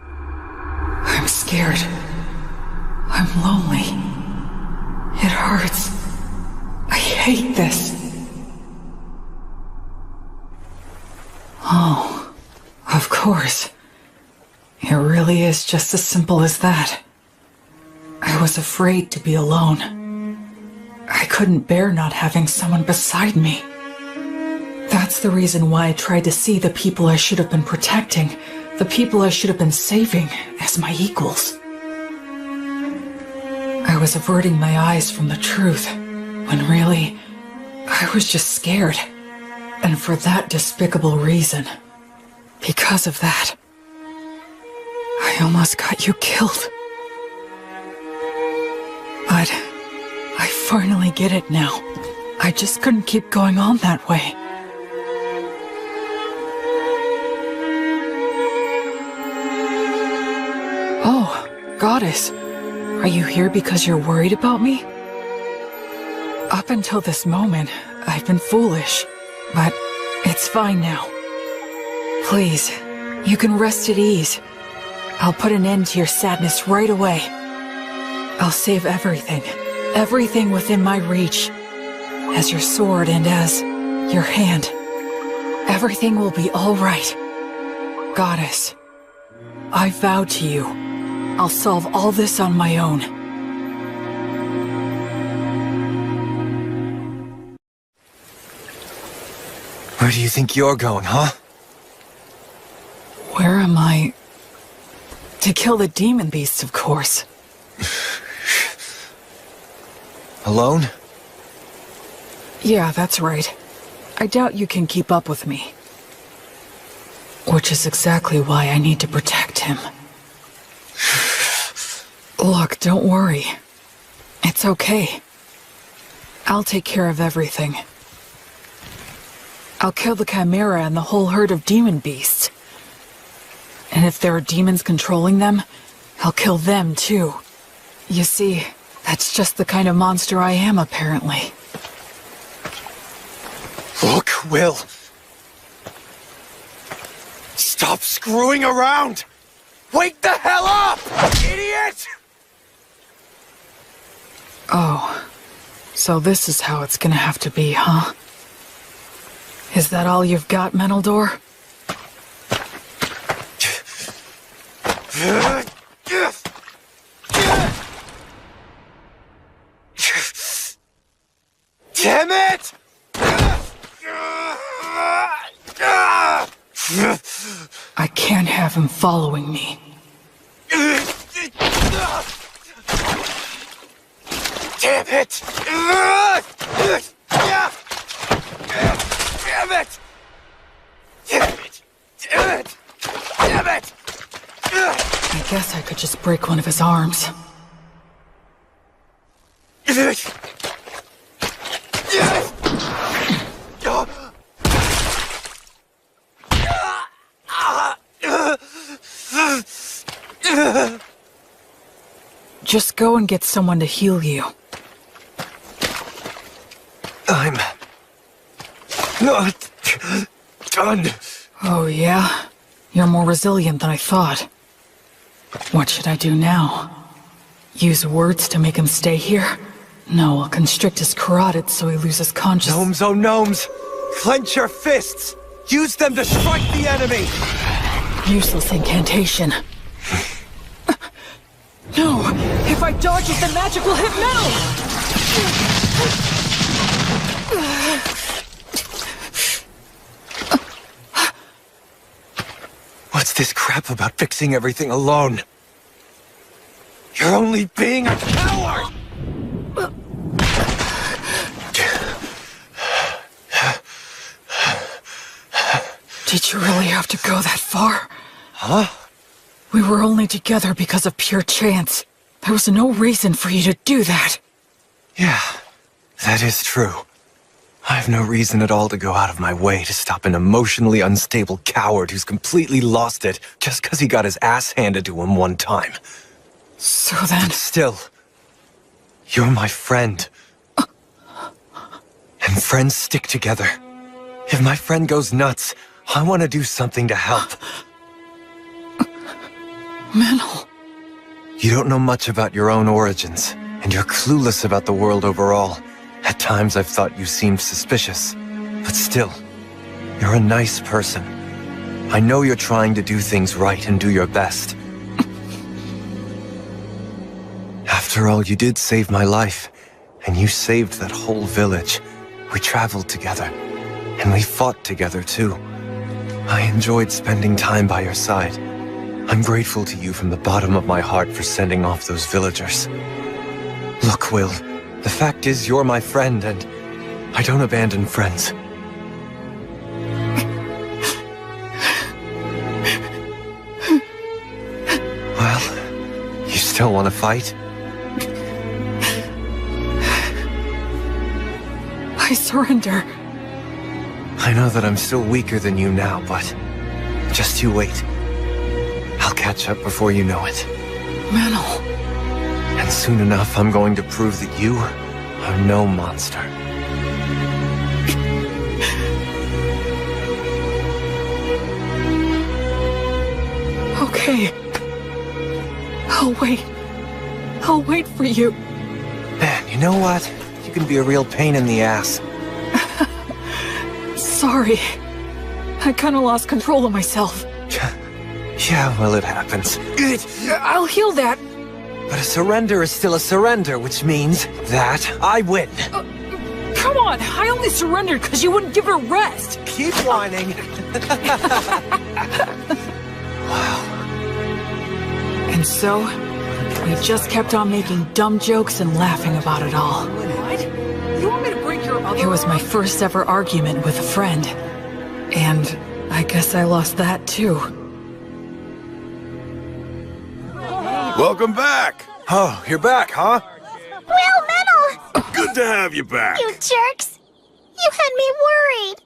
I'm scared. I'm lonely. It hurts. I hate this. Oh, of course. It really is just as simple as that. I was afraid to be alone. I couldn't bear not having someone beside me. That's the reason why I tried to see the people I should have been protecting, the people I should have been saving, as my equals. I was averting my eyes from the truth, when really, I was just scared. And for that despicable reason, because of that, I almost got you killed. But I finally get it now. I just couldn't keep going on that way. Oh, Goddess. Are you here because you're worried about me? Up until this moment, I've been foolish, but it's fine now. Please, you can rest at ease. I'll put an end to your sadness right away. I'll save everything, everything within my reach. As your sword and as your hand. Everything will be all right. Goddess, I vow to you, I'll solve all this on my own. Where do you think you're going, huh? Where am I? To kill the demon beasts, of course. Alone? Yeah, that's right. I doubt you can keep up with me. Which is exactly why I need to protect him. Look, don't worry. It's okay. I'll take care of everything. I'll kill the Chimera and the whole herd of demon beasts. And if there are demons controlling them, I'll kill them too. You see, that's just the kind of monster I am, apparently. Look, Will. Stop screwing around! Wake the hell up, idiot! Oh, so this is how it's gonna have to be, huh? Is that all you've got, Meneldor? Damn it! I can't have him following me. Damn it! Damn it! Damn it! Damn it! Damn it! Damn it! I guess I could just break one of his arms. Just go and get someone to heal you. I'm not done. Oh, yeah? You're more resilient than I thought. What should I do now? Use words to make him stay here? No, I'll constrict his carotid so he loses consciousness. Gnomes, oh gnomes! Clench your fists! Use them to strike the enemy! Useless incantation. No! If I dodge it, the magic will hit metal! What's this crap about fixing everything alone? You're only being a coward! Did you really have to go that far? Huh? We were only together because of pure chance. There was no reason for you to do that. Yeah, that is true. I have no reason at all to go out of my way to stop an emotionally unstable coward who's completely lost it just because he got his ass handed to him one time. So then... But still, you're my friend. And friends stick together. If my friend goes nuts, I want to do something to help. Mantle. You don't know much about your own origins, and you're clueless about the world overall. At times I've thought you seemed suspicious, but still, you're a nice person. I know you're trying to do things right and do your best. After all, you did save my life, and you saved that whole village. We traveled together, and we fought together too. I enjoyed spending time by your side. I'm grateful to you from the bottom of my heart for sending off those villagers. Look, Will, the fact is you're my friend, and I don't abandon friends. Well, you still want to fight? I surrender. I know that I'm still weaker than you now, but just you wait. I'll catch up before you know it. Mantle. And soon enough, I'm going to prove that you are no monster. Okay. I'll wait. I'll wait for you. Man, you know what? You can be a real pain in the ass. Sorry. I kinda lost control of myself. Yeah, well, it happens. I'll heal that. But a surrender is still a surrender, which means that I win. Come on, I only surrendered because you wouldn't give her rest. Keep whining. Wow. And so, we just kept on making dumb jokes and laughing about it all. What? You want me to break your other... It was my first ever argument with a friend. And I guess I lost that too. Welcome back! Oh, you're back, huh? Will, Metal! Good to have you back! You jerks! You had me worried!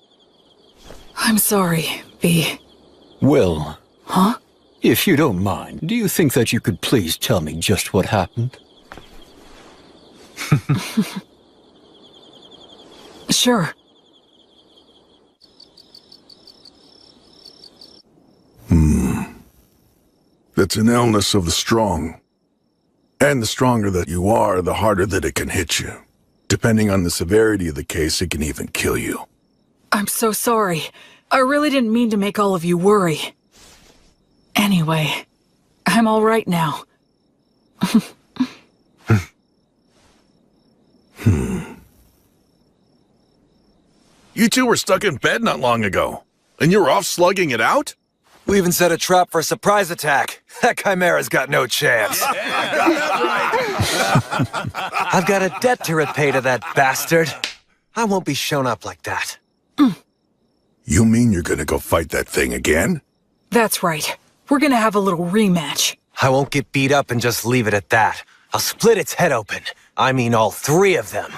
I'm sorry, B. Will. Huh? If you don't mind, do you think that you could please tell me just what happened? Sure. That's an illness of the strong. And the stronger that you are, the harder that it can hit you. Depending on the severity of the case, it can even kill you. I'm so sorry. I really didn't mean to make all of you worry. Anyway, I'm all right now. You two were stuck in bed not long ago, and you were off slugging it out? We even set a trap for a surprise attack. That Chimera's got no chance. I've got a debt to repay to that bastard. I won't be shown up like that. You mean you're gonna go fight that thing again? That's right. We're gonna have a little rematch. I won't get beat up and just leave it at that. I'll split its head open. I mean all three of them.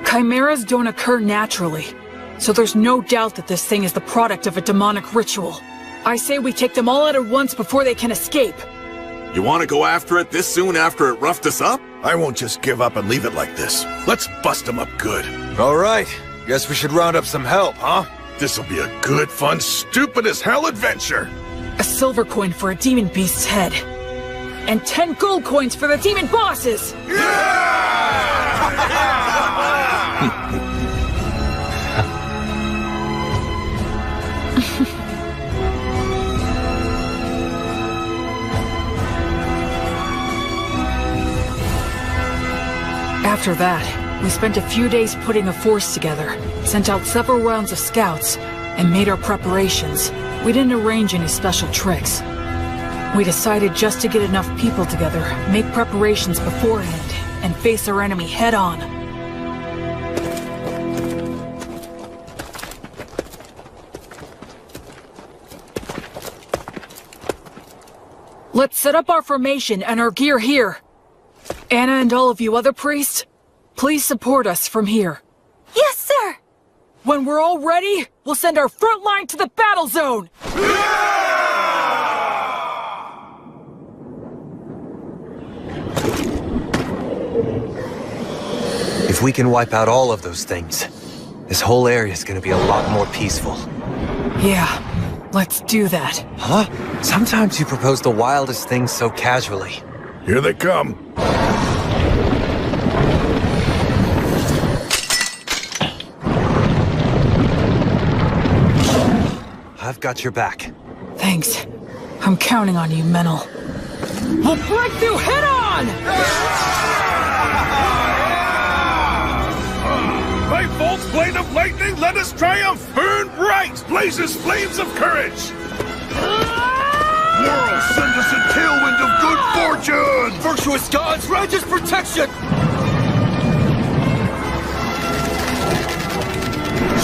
Chimeras don't occur naturally, so there's no doubt that this thing is the product of a demonic ritual. I say we take them all out at once before they can escape. You want to go after it this soon after it roughed us up? I won't just give up and leave it like this. Let's bust them up good. All right. Guess we should round up some help, huh? This'll be a good, fun, stupid-as-hell adventure. A silver coin for a demon beast's head. And 10 gold coins for the demon bosses! After that, we spent a few days putting a force together, sent out several rounds of scouts, and made our preparations. We didn't arrange any special tricks. We decided just to get enough people together, make preparations beforehand, and face our enemy head-on. Let's set up our formation and our gear here. Anna and all of you other priests, please support us from here. Yes, sir! When we're all ready, we'll send our front line to the battle zone! If we can wipe out all of those things, this whole area is gonna be a lot more peaceful. Yeah, let's do that. Huh? Sometimes you propose the wildest things so casually. Here they come. I've got your back. Thanks. I'm counting on you, Menel. We'll break through head-on! By Volt's blade of lightning, let us triumph! Burn bright, blazes flames of courage! World, send us a tailwind of good fortune! Virtuous gods, righteous protection!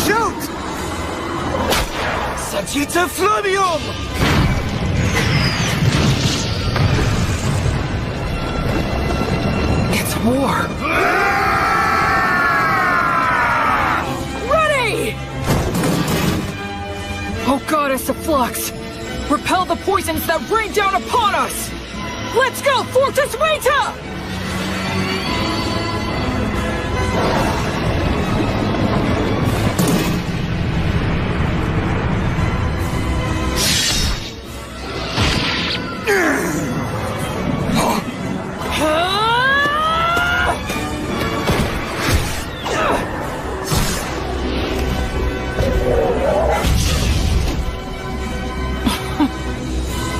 Shoot! Sagita Flavium! It's war. Ready! Oh, Goddess of Flux! Repel the poisons that rain down upon us! Let's go, Fortress Vita!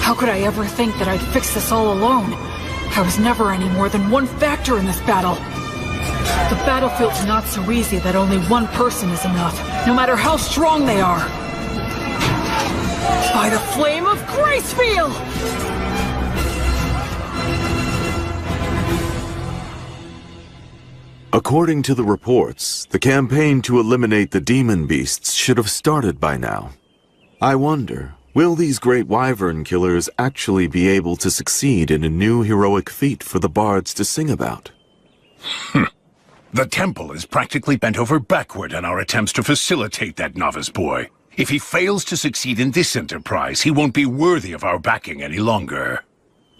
How could I ever think that I'd fix this all alone? I was never any more than one factor in this battle. The battlefield's not so easy that only one person is enough, no matter how strong they are. By the flame of Gracefield! According to the reports, the campaign to eliminate the demon beasts should have started by now. I wonder, will these great wyvern killers actually be able to succeed in a new heroic feat for the bards to sing about? The temple is practically bent over backward in our attempts to facilitate that novice boy. If he fails to succeed in this enterprise, he won't be worthy of our backing any longer.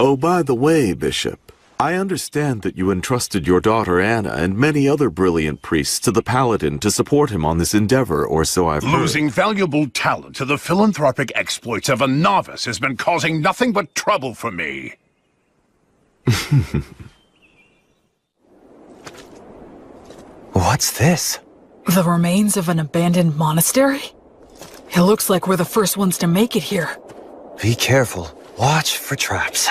Oh, by the way, Bishop, I understand that you entrusted your daughter Anna and many other brilliant priests to the Paladin to support him on this endeavor, or so I've heard. Losing valuable talent to the philanthropic exploits of a novice has been causing nothing but trouble for me. What's this? The remains of an abandoned monastery? It looks like we're the first ones to make it here. Be careful. Watch for traps.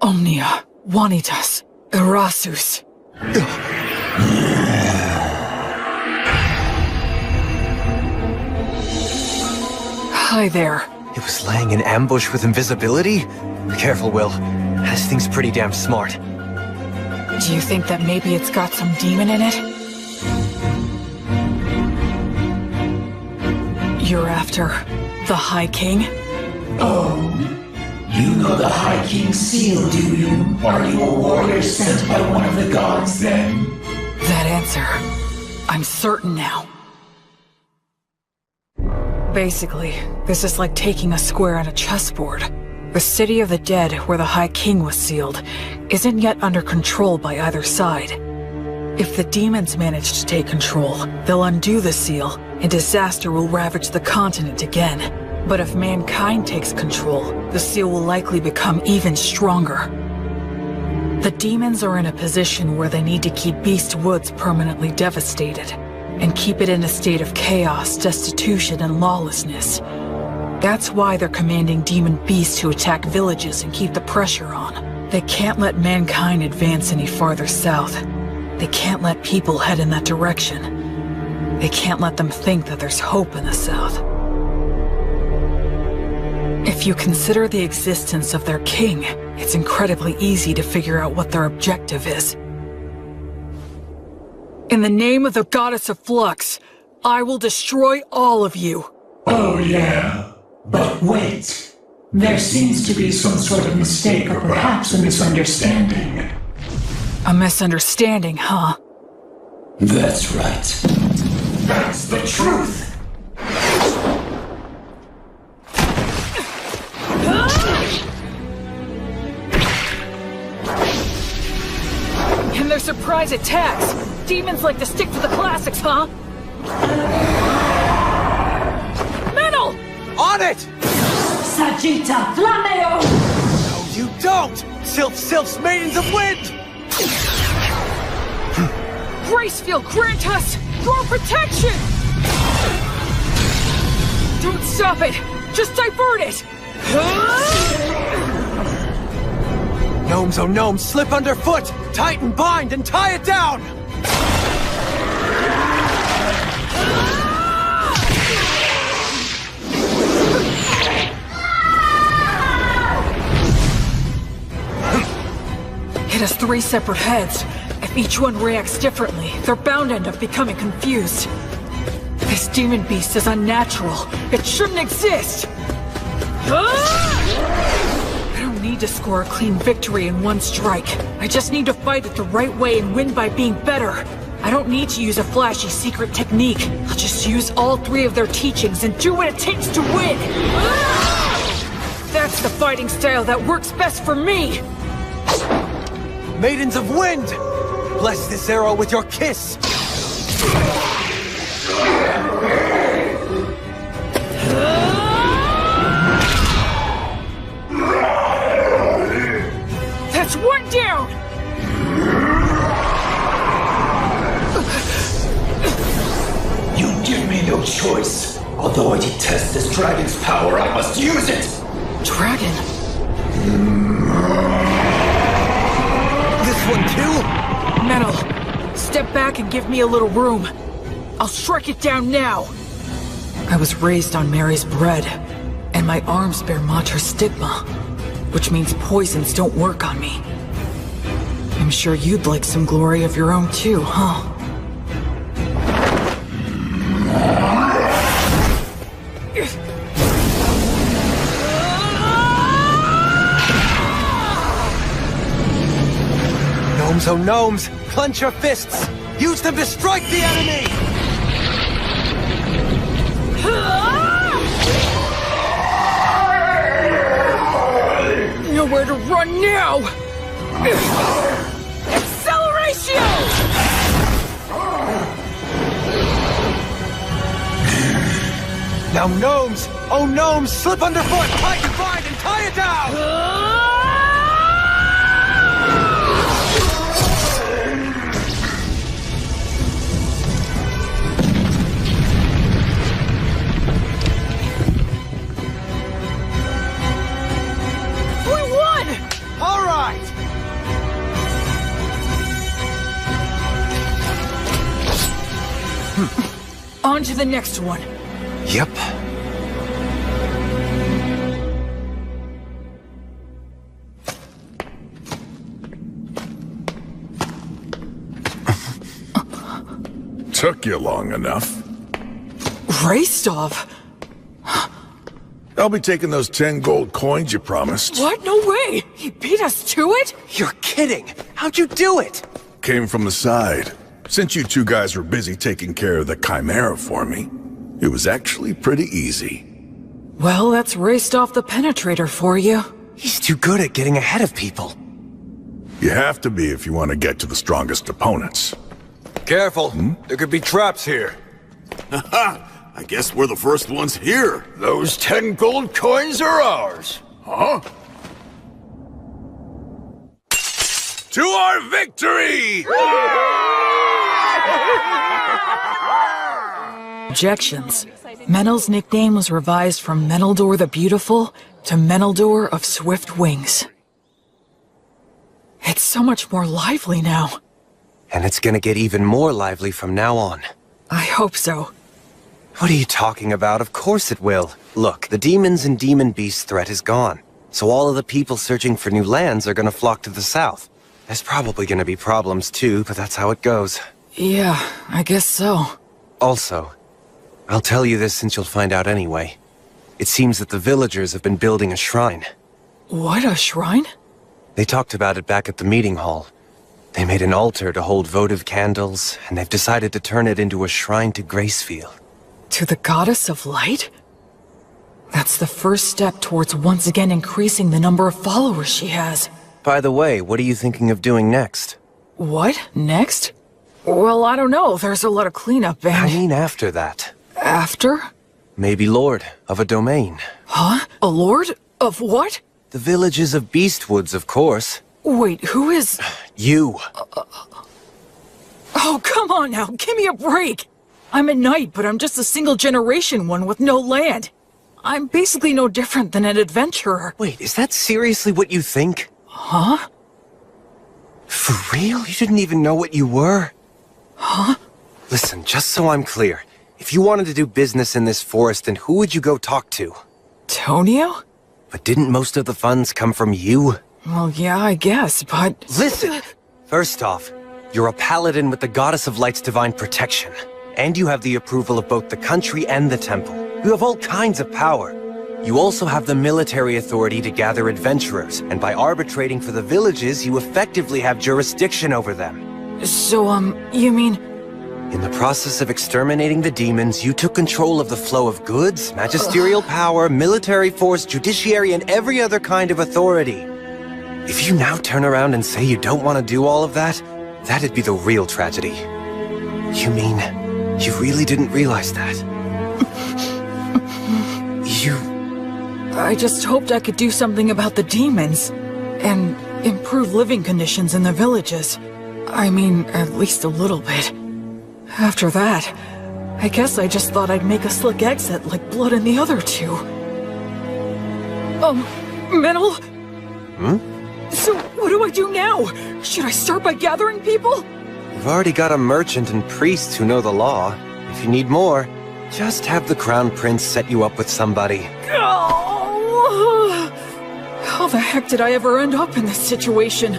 Omnia, Vanitas, Erasus. Hi there. It was laying in ambush with invisibility? Careful, Will. This thing's pretty damn smart. Do you think that maybe it's got some demon in it? You're after the High King? Oh. You know the High King's seal, do you? Are you a warrior sent by one of the gods, then? That answer, I'm certain now. Basically, this is like taking a square on a chessboard. The city of the dead, where the High King was sealed, isn't yet under control by either side. If the demons manage to take control, they'll undo the seal, and disaster will ravage the continent again. But if mankind takes control, the seal will likely become even stronger. The demons are in a position where they need to keep Beast Woods permanently devastated, and keep it in a state of chaos, destitution, and lawlessness. That's why they're commanding demon beasts to attack villages and keep the pressure on. They can't let mankind advance any farther south. They can't let people head in that direction. They can't let them think that there's hope in the south. If you consider the existence of their king, it's incredibly easy to figure out what their objective is. In the name of the goddess of flux, I will destroy all of you. Oh yeah, but wait. There seems to be some sort of mistake or perhaps a misunderstanding. A misunderstanding, huh? That's right. That's the truth. And their surprise attacks! Demons like to stick to the classics, huh? Metal! On it! Sagitta Flameo! No, you don't! Sylph's Maidens of Wind! Gracefield, grant us your protection! Don't stop it! Just divert it! Gnomes, oh gnomes, slip underfoot! Tighten, bind, and tie it down! It has 3 separate heads. If each one reacts differently, they're bound to end up becoming confused. This demon beast is unnatural. It shouldn't exist! I don't need to score a clean victory in one strike. I just need to fight it the right way and win by being better. I don't need to use a flashy secret technique. I'll just use all 3 of their teachings and do what it takes to win! That's the fighting style that works best for me! Maidens of Wind! Bless this arrow with your kiss! That's 1 down! You give me no choice. Although I detest this dragon's power, I must use it! Dragon? This one too? Metal, step back and give me a little room. I'll strike it down now. I was raised on Mary's bread, and my arms bear Mater's stigma, which means poisons don't work on me. I'm sure you'd like some glory of your own too, huh? Gnomes, oh gnomes, clench your fists! Use them to strike the enemy! Nowhere to run now! Acceleration! Now gnomes, oh gnomes, slip underfoot, tighten, bind, and tie it down! On to the next one. Yep. Took you long enough. Raistov? I'll be taking those 10 gold coins you promised. What? No way! He beat us to it? You're kidding! How'd you do it? Came from the side. Since you 2 guys were busy taking care of the Chimera for me, it was actually pretty easy. Well, that's Raistov the Penetrator for you. He's too good at getting ahead of people. You have to be if you want to get to the strongest opponents. Careful, there could be traps here. Haha! I guess we're the first ones here. Those 10 gold coins are ours. Huh? To our victory! objections. Menel's nickname was revised from Meneldor the Beautiful to Meneldor of Swift Wings. It's so much more lively now. And it's gonna get even more lively from now on. I hope so. What are you talking about? Of course it will. Look, the demons and demon beast threat is gone. So all of the people searching for new lands are gonna flock to the south. There's probably gonna be problems too, but that's how it goes. Yeah, I guess so. Also, I'll tell you this since you'll find out anyway. It seems that the villagers have been building a shrine. What, a shrine? They talked about it back at the meeting hall. They made an altar to hold votive candles, and they've decided to turn it into a shrine to Gracefield. To the Goddess of Light? That's the first step towards once again increasing the number of followers she has. By the way, what are you thinking of doing next? What? Next? Well, I don't know. There's a lot of cleanup and... I mean after that. After? Maybe lord of a domain. Huh? A lord? Of what? The villages of Beastwoods, of course. Wait, who is... You. Oh, come on now. Give me a break. I'm a knight, but I'm just a single-generation one with no land. I'm basically no different than an adventurer. Wait, is that seriously what you think? Huh? For real? You didn't even know what you were? Huh? Listen, just so I'm clear. If you wanted to do business in this forest, then who would you go talk to? Tonio? But didn't most of the funds come from you? Well, yeah, I guess, but... Listen! First off, you're a paladin with the Goddess of Light's divine protection. And you have the approval of both the country and the temple. You have all kinds of power. You also have the military authority to gather adventurers, and by arbitrating for the villages, you effectively have jurisdiction over them. So, you mean... In the process of exterminating the demons, you took control of the flow of goods, magisterial power, military force, judiciary, and every other kind of authority. If you now turn around and say you don't want to do all of that, that'd be the real tragedy. You mean, you really didn't realize that? I just hoped I could do something about the demons, and improve living conditions in the villages. I mean, at least a little bit. After that, I guess I just thought I'd make a slick exit like Blood and the other two. Menel? Hmm? So, what do I do now? Should I start by gathering people? You've already got a merchant and priests who know the law. If you need more, just have the Crown Prince set you up with somebody. Oh, how the heck did I ever end up in this situation?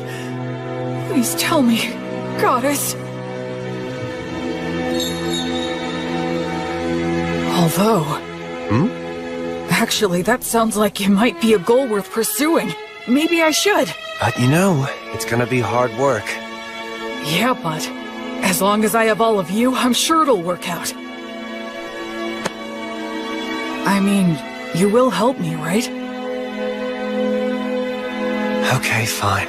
Please tell me, Goddess. Although... Actually, that sounds like it might be a goal worth pursuing. Maybe I should. But you know, it's gonna be hard work. Yeah, but as long as I have all of you, I'm sure it'll work out. I mean, you will help me, right? Okay, fine.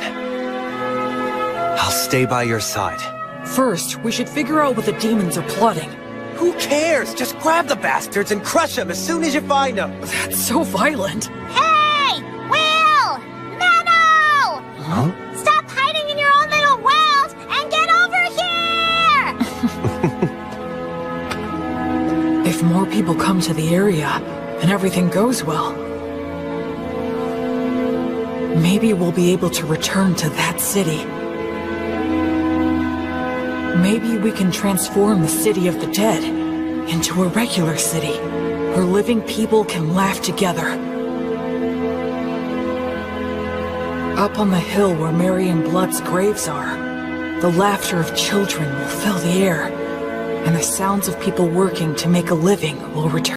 I'll stay by your side. First, we should figure out what the demons are plotting. Who cares? Just grab the bastards and crush them as soon as you find them. That's so violent. Hey! Will! Menno! Huh? Stop hiding in your own little world and get over here! If more people come to the area, and everything goes well, maybe we'll be able to return to that city. Maybe we can transform the city of the dead into a regular city, where living people can laugh together. Up on the hill where Mary and Blood's graves are, the laughter of children will fill the air, and the sounds of people working to make a living will return.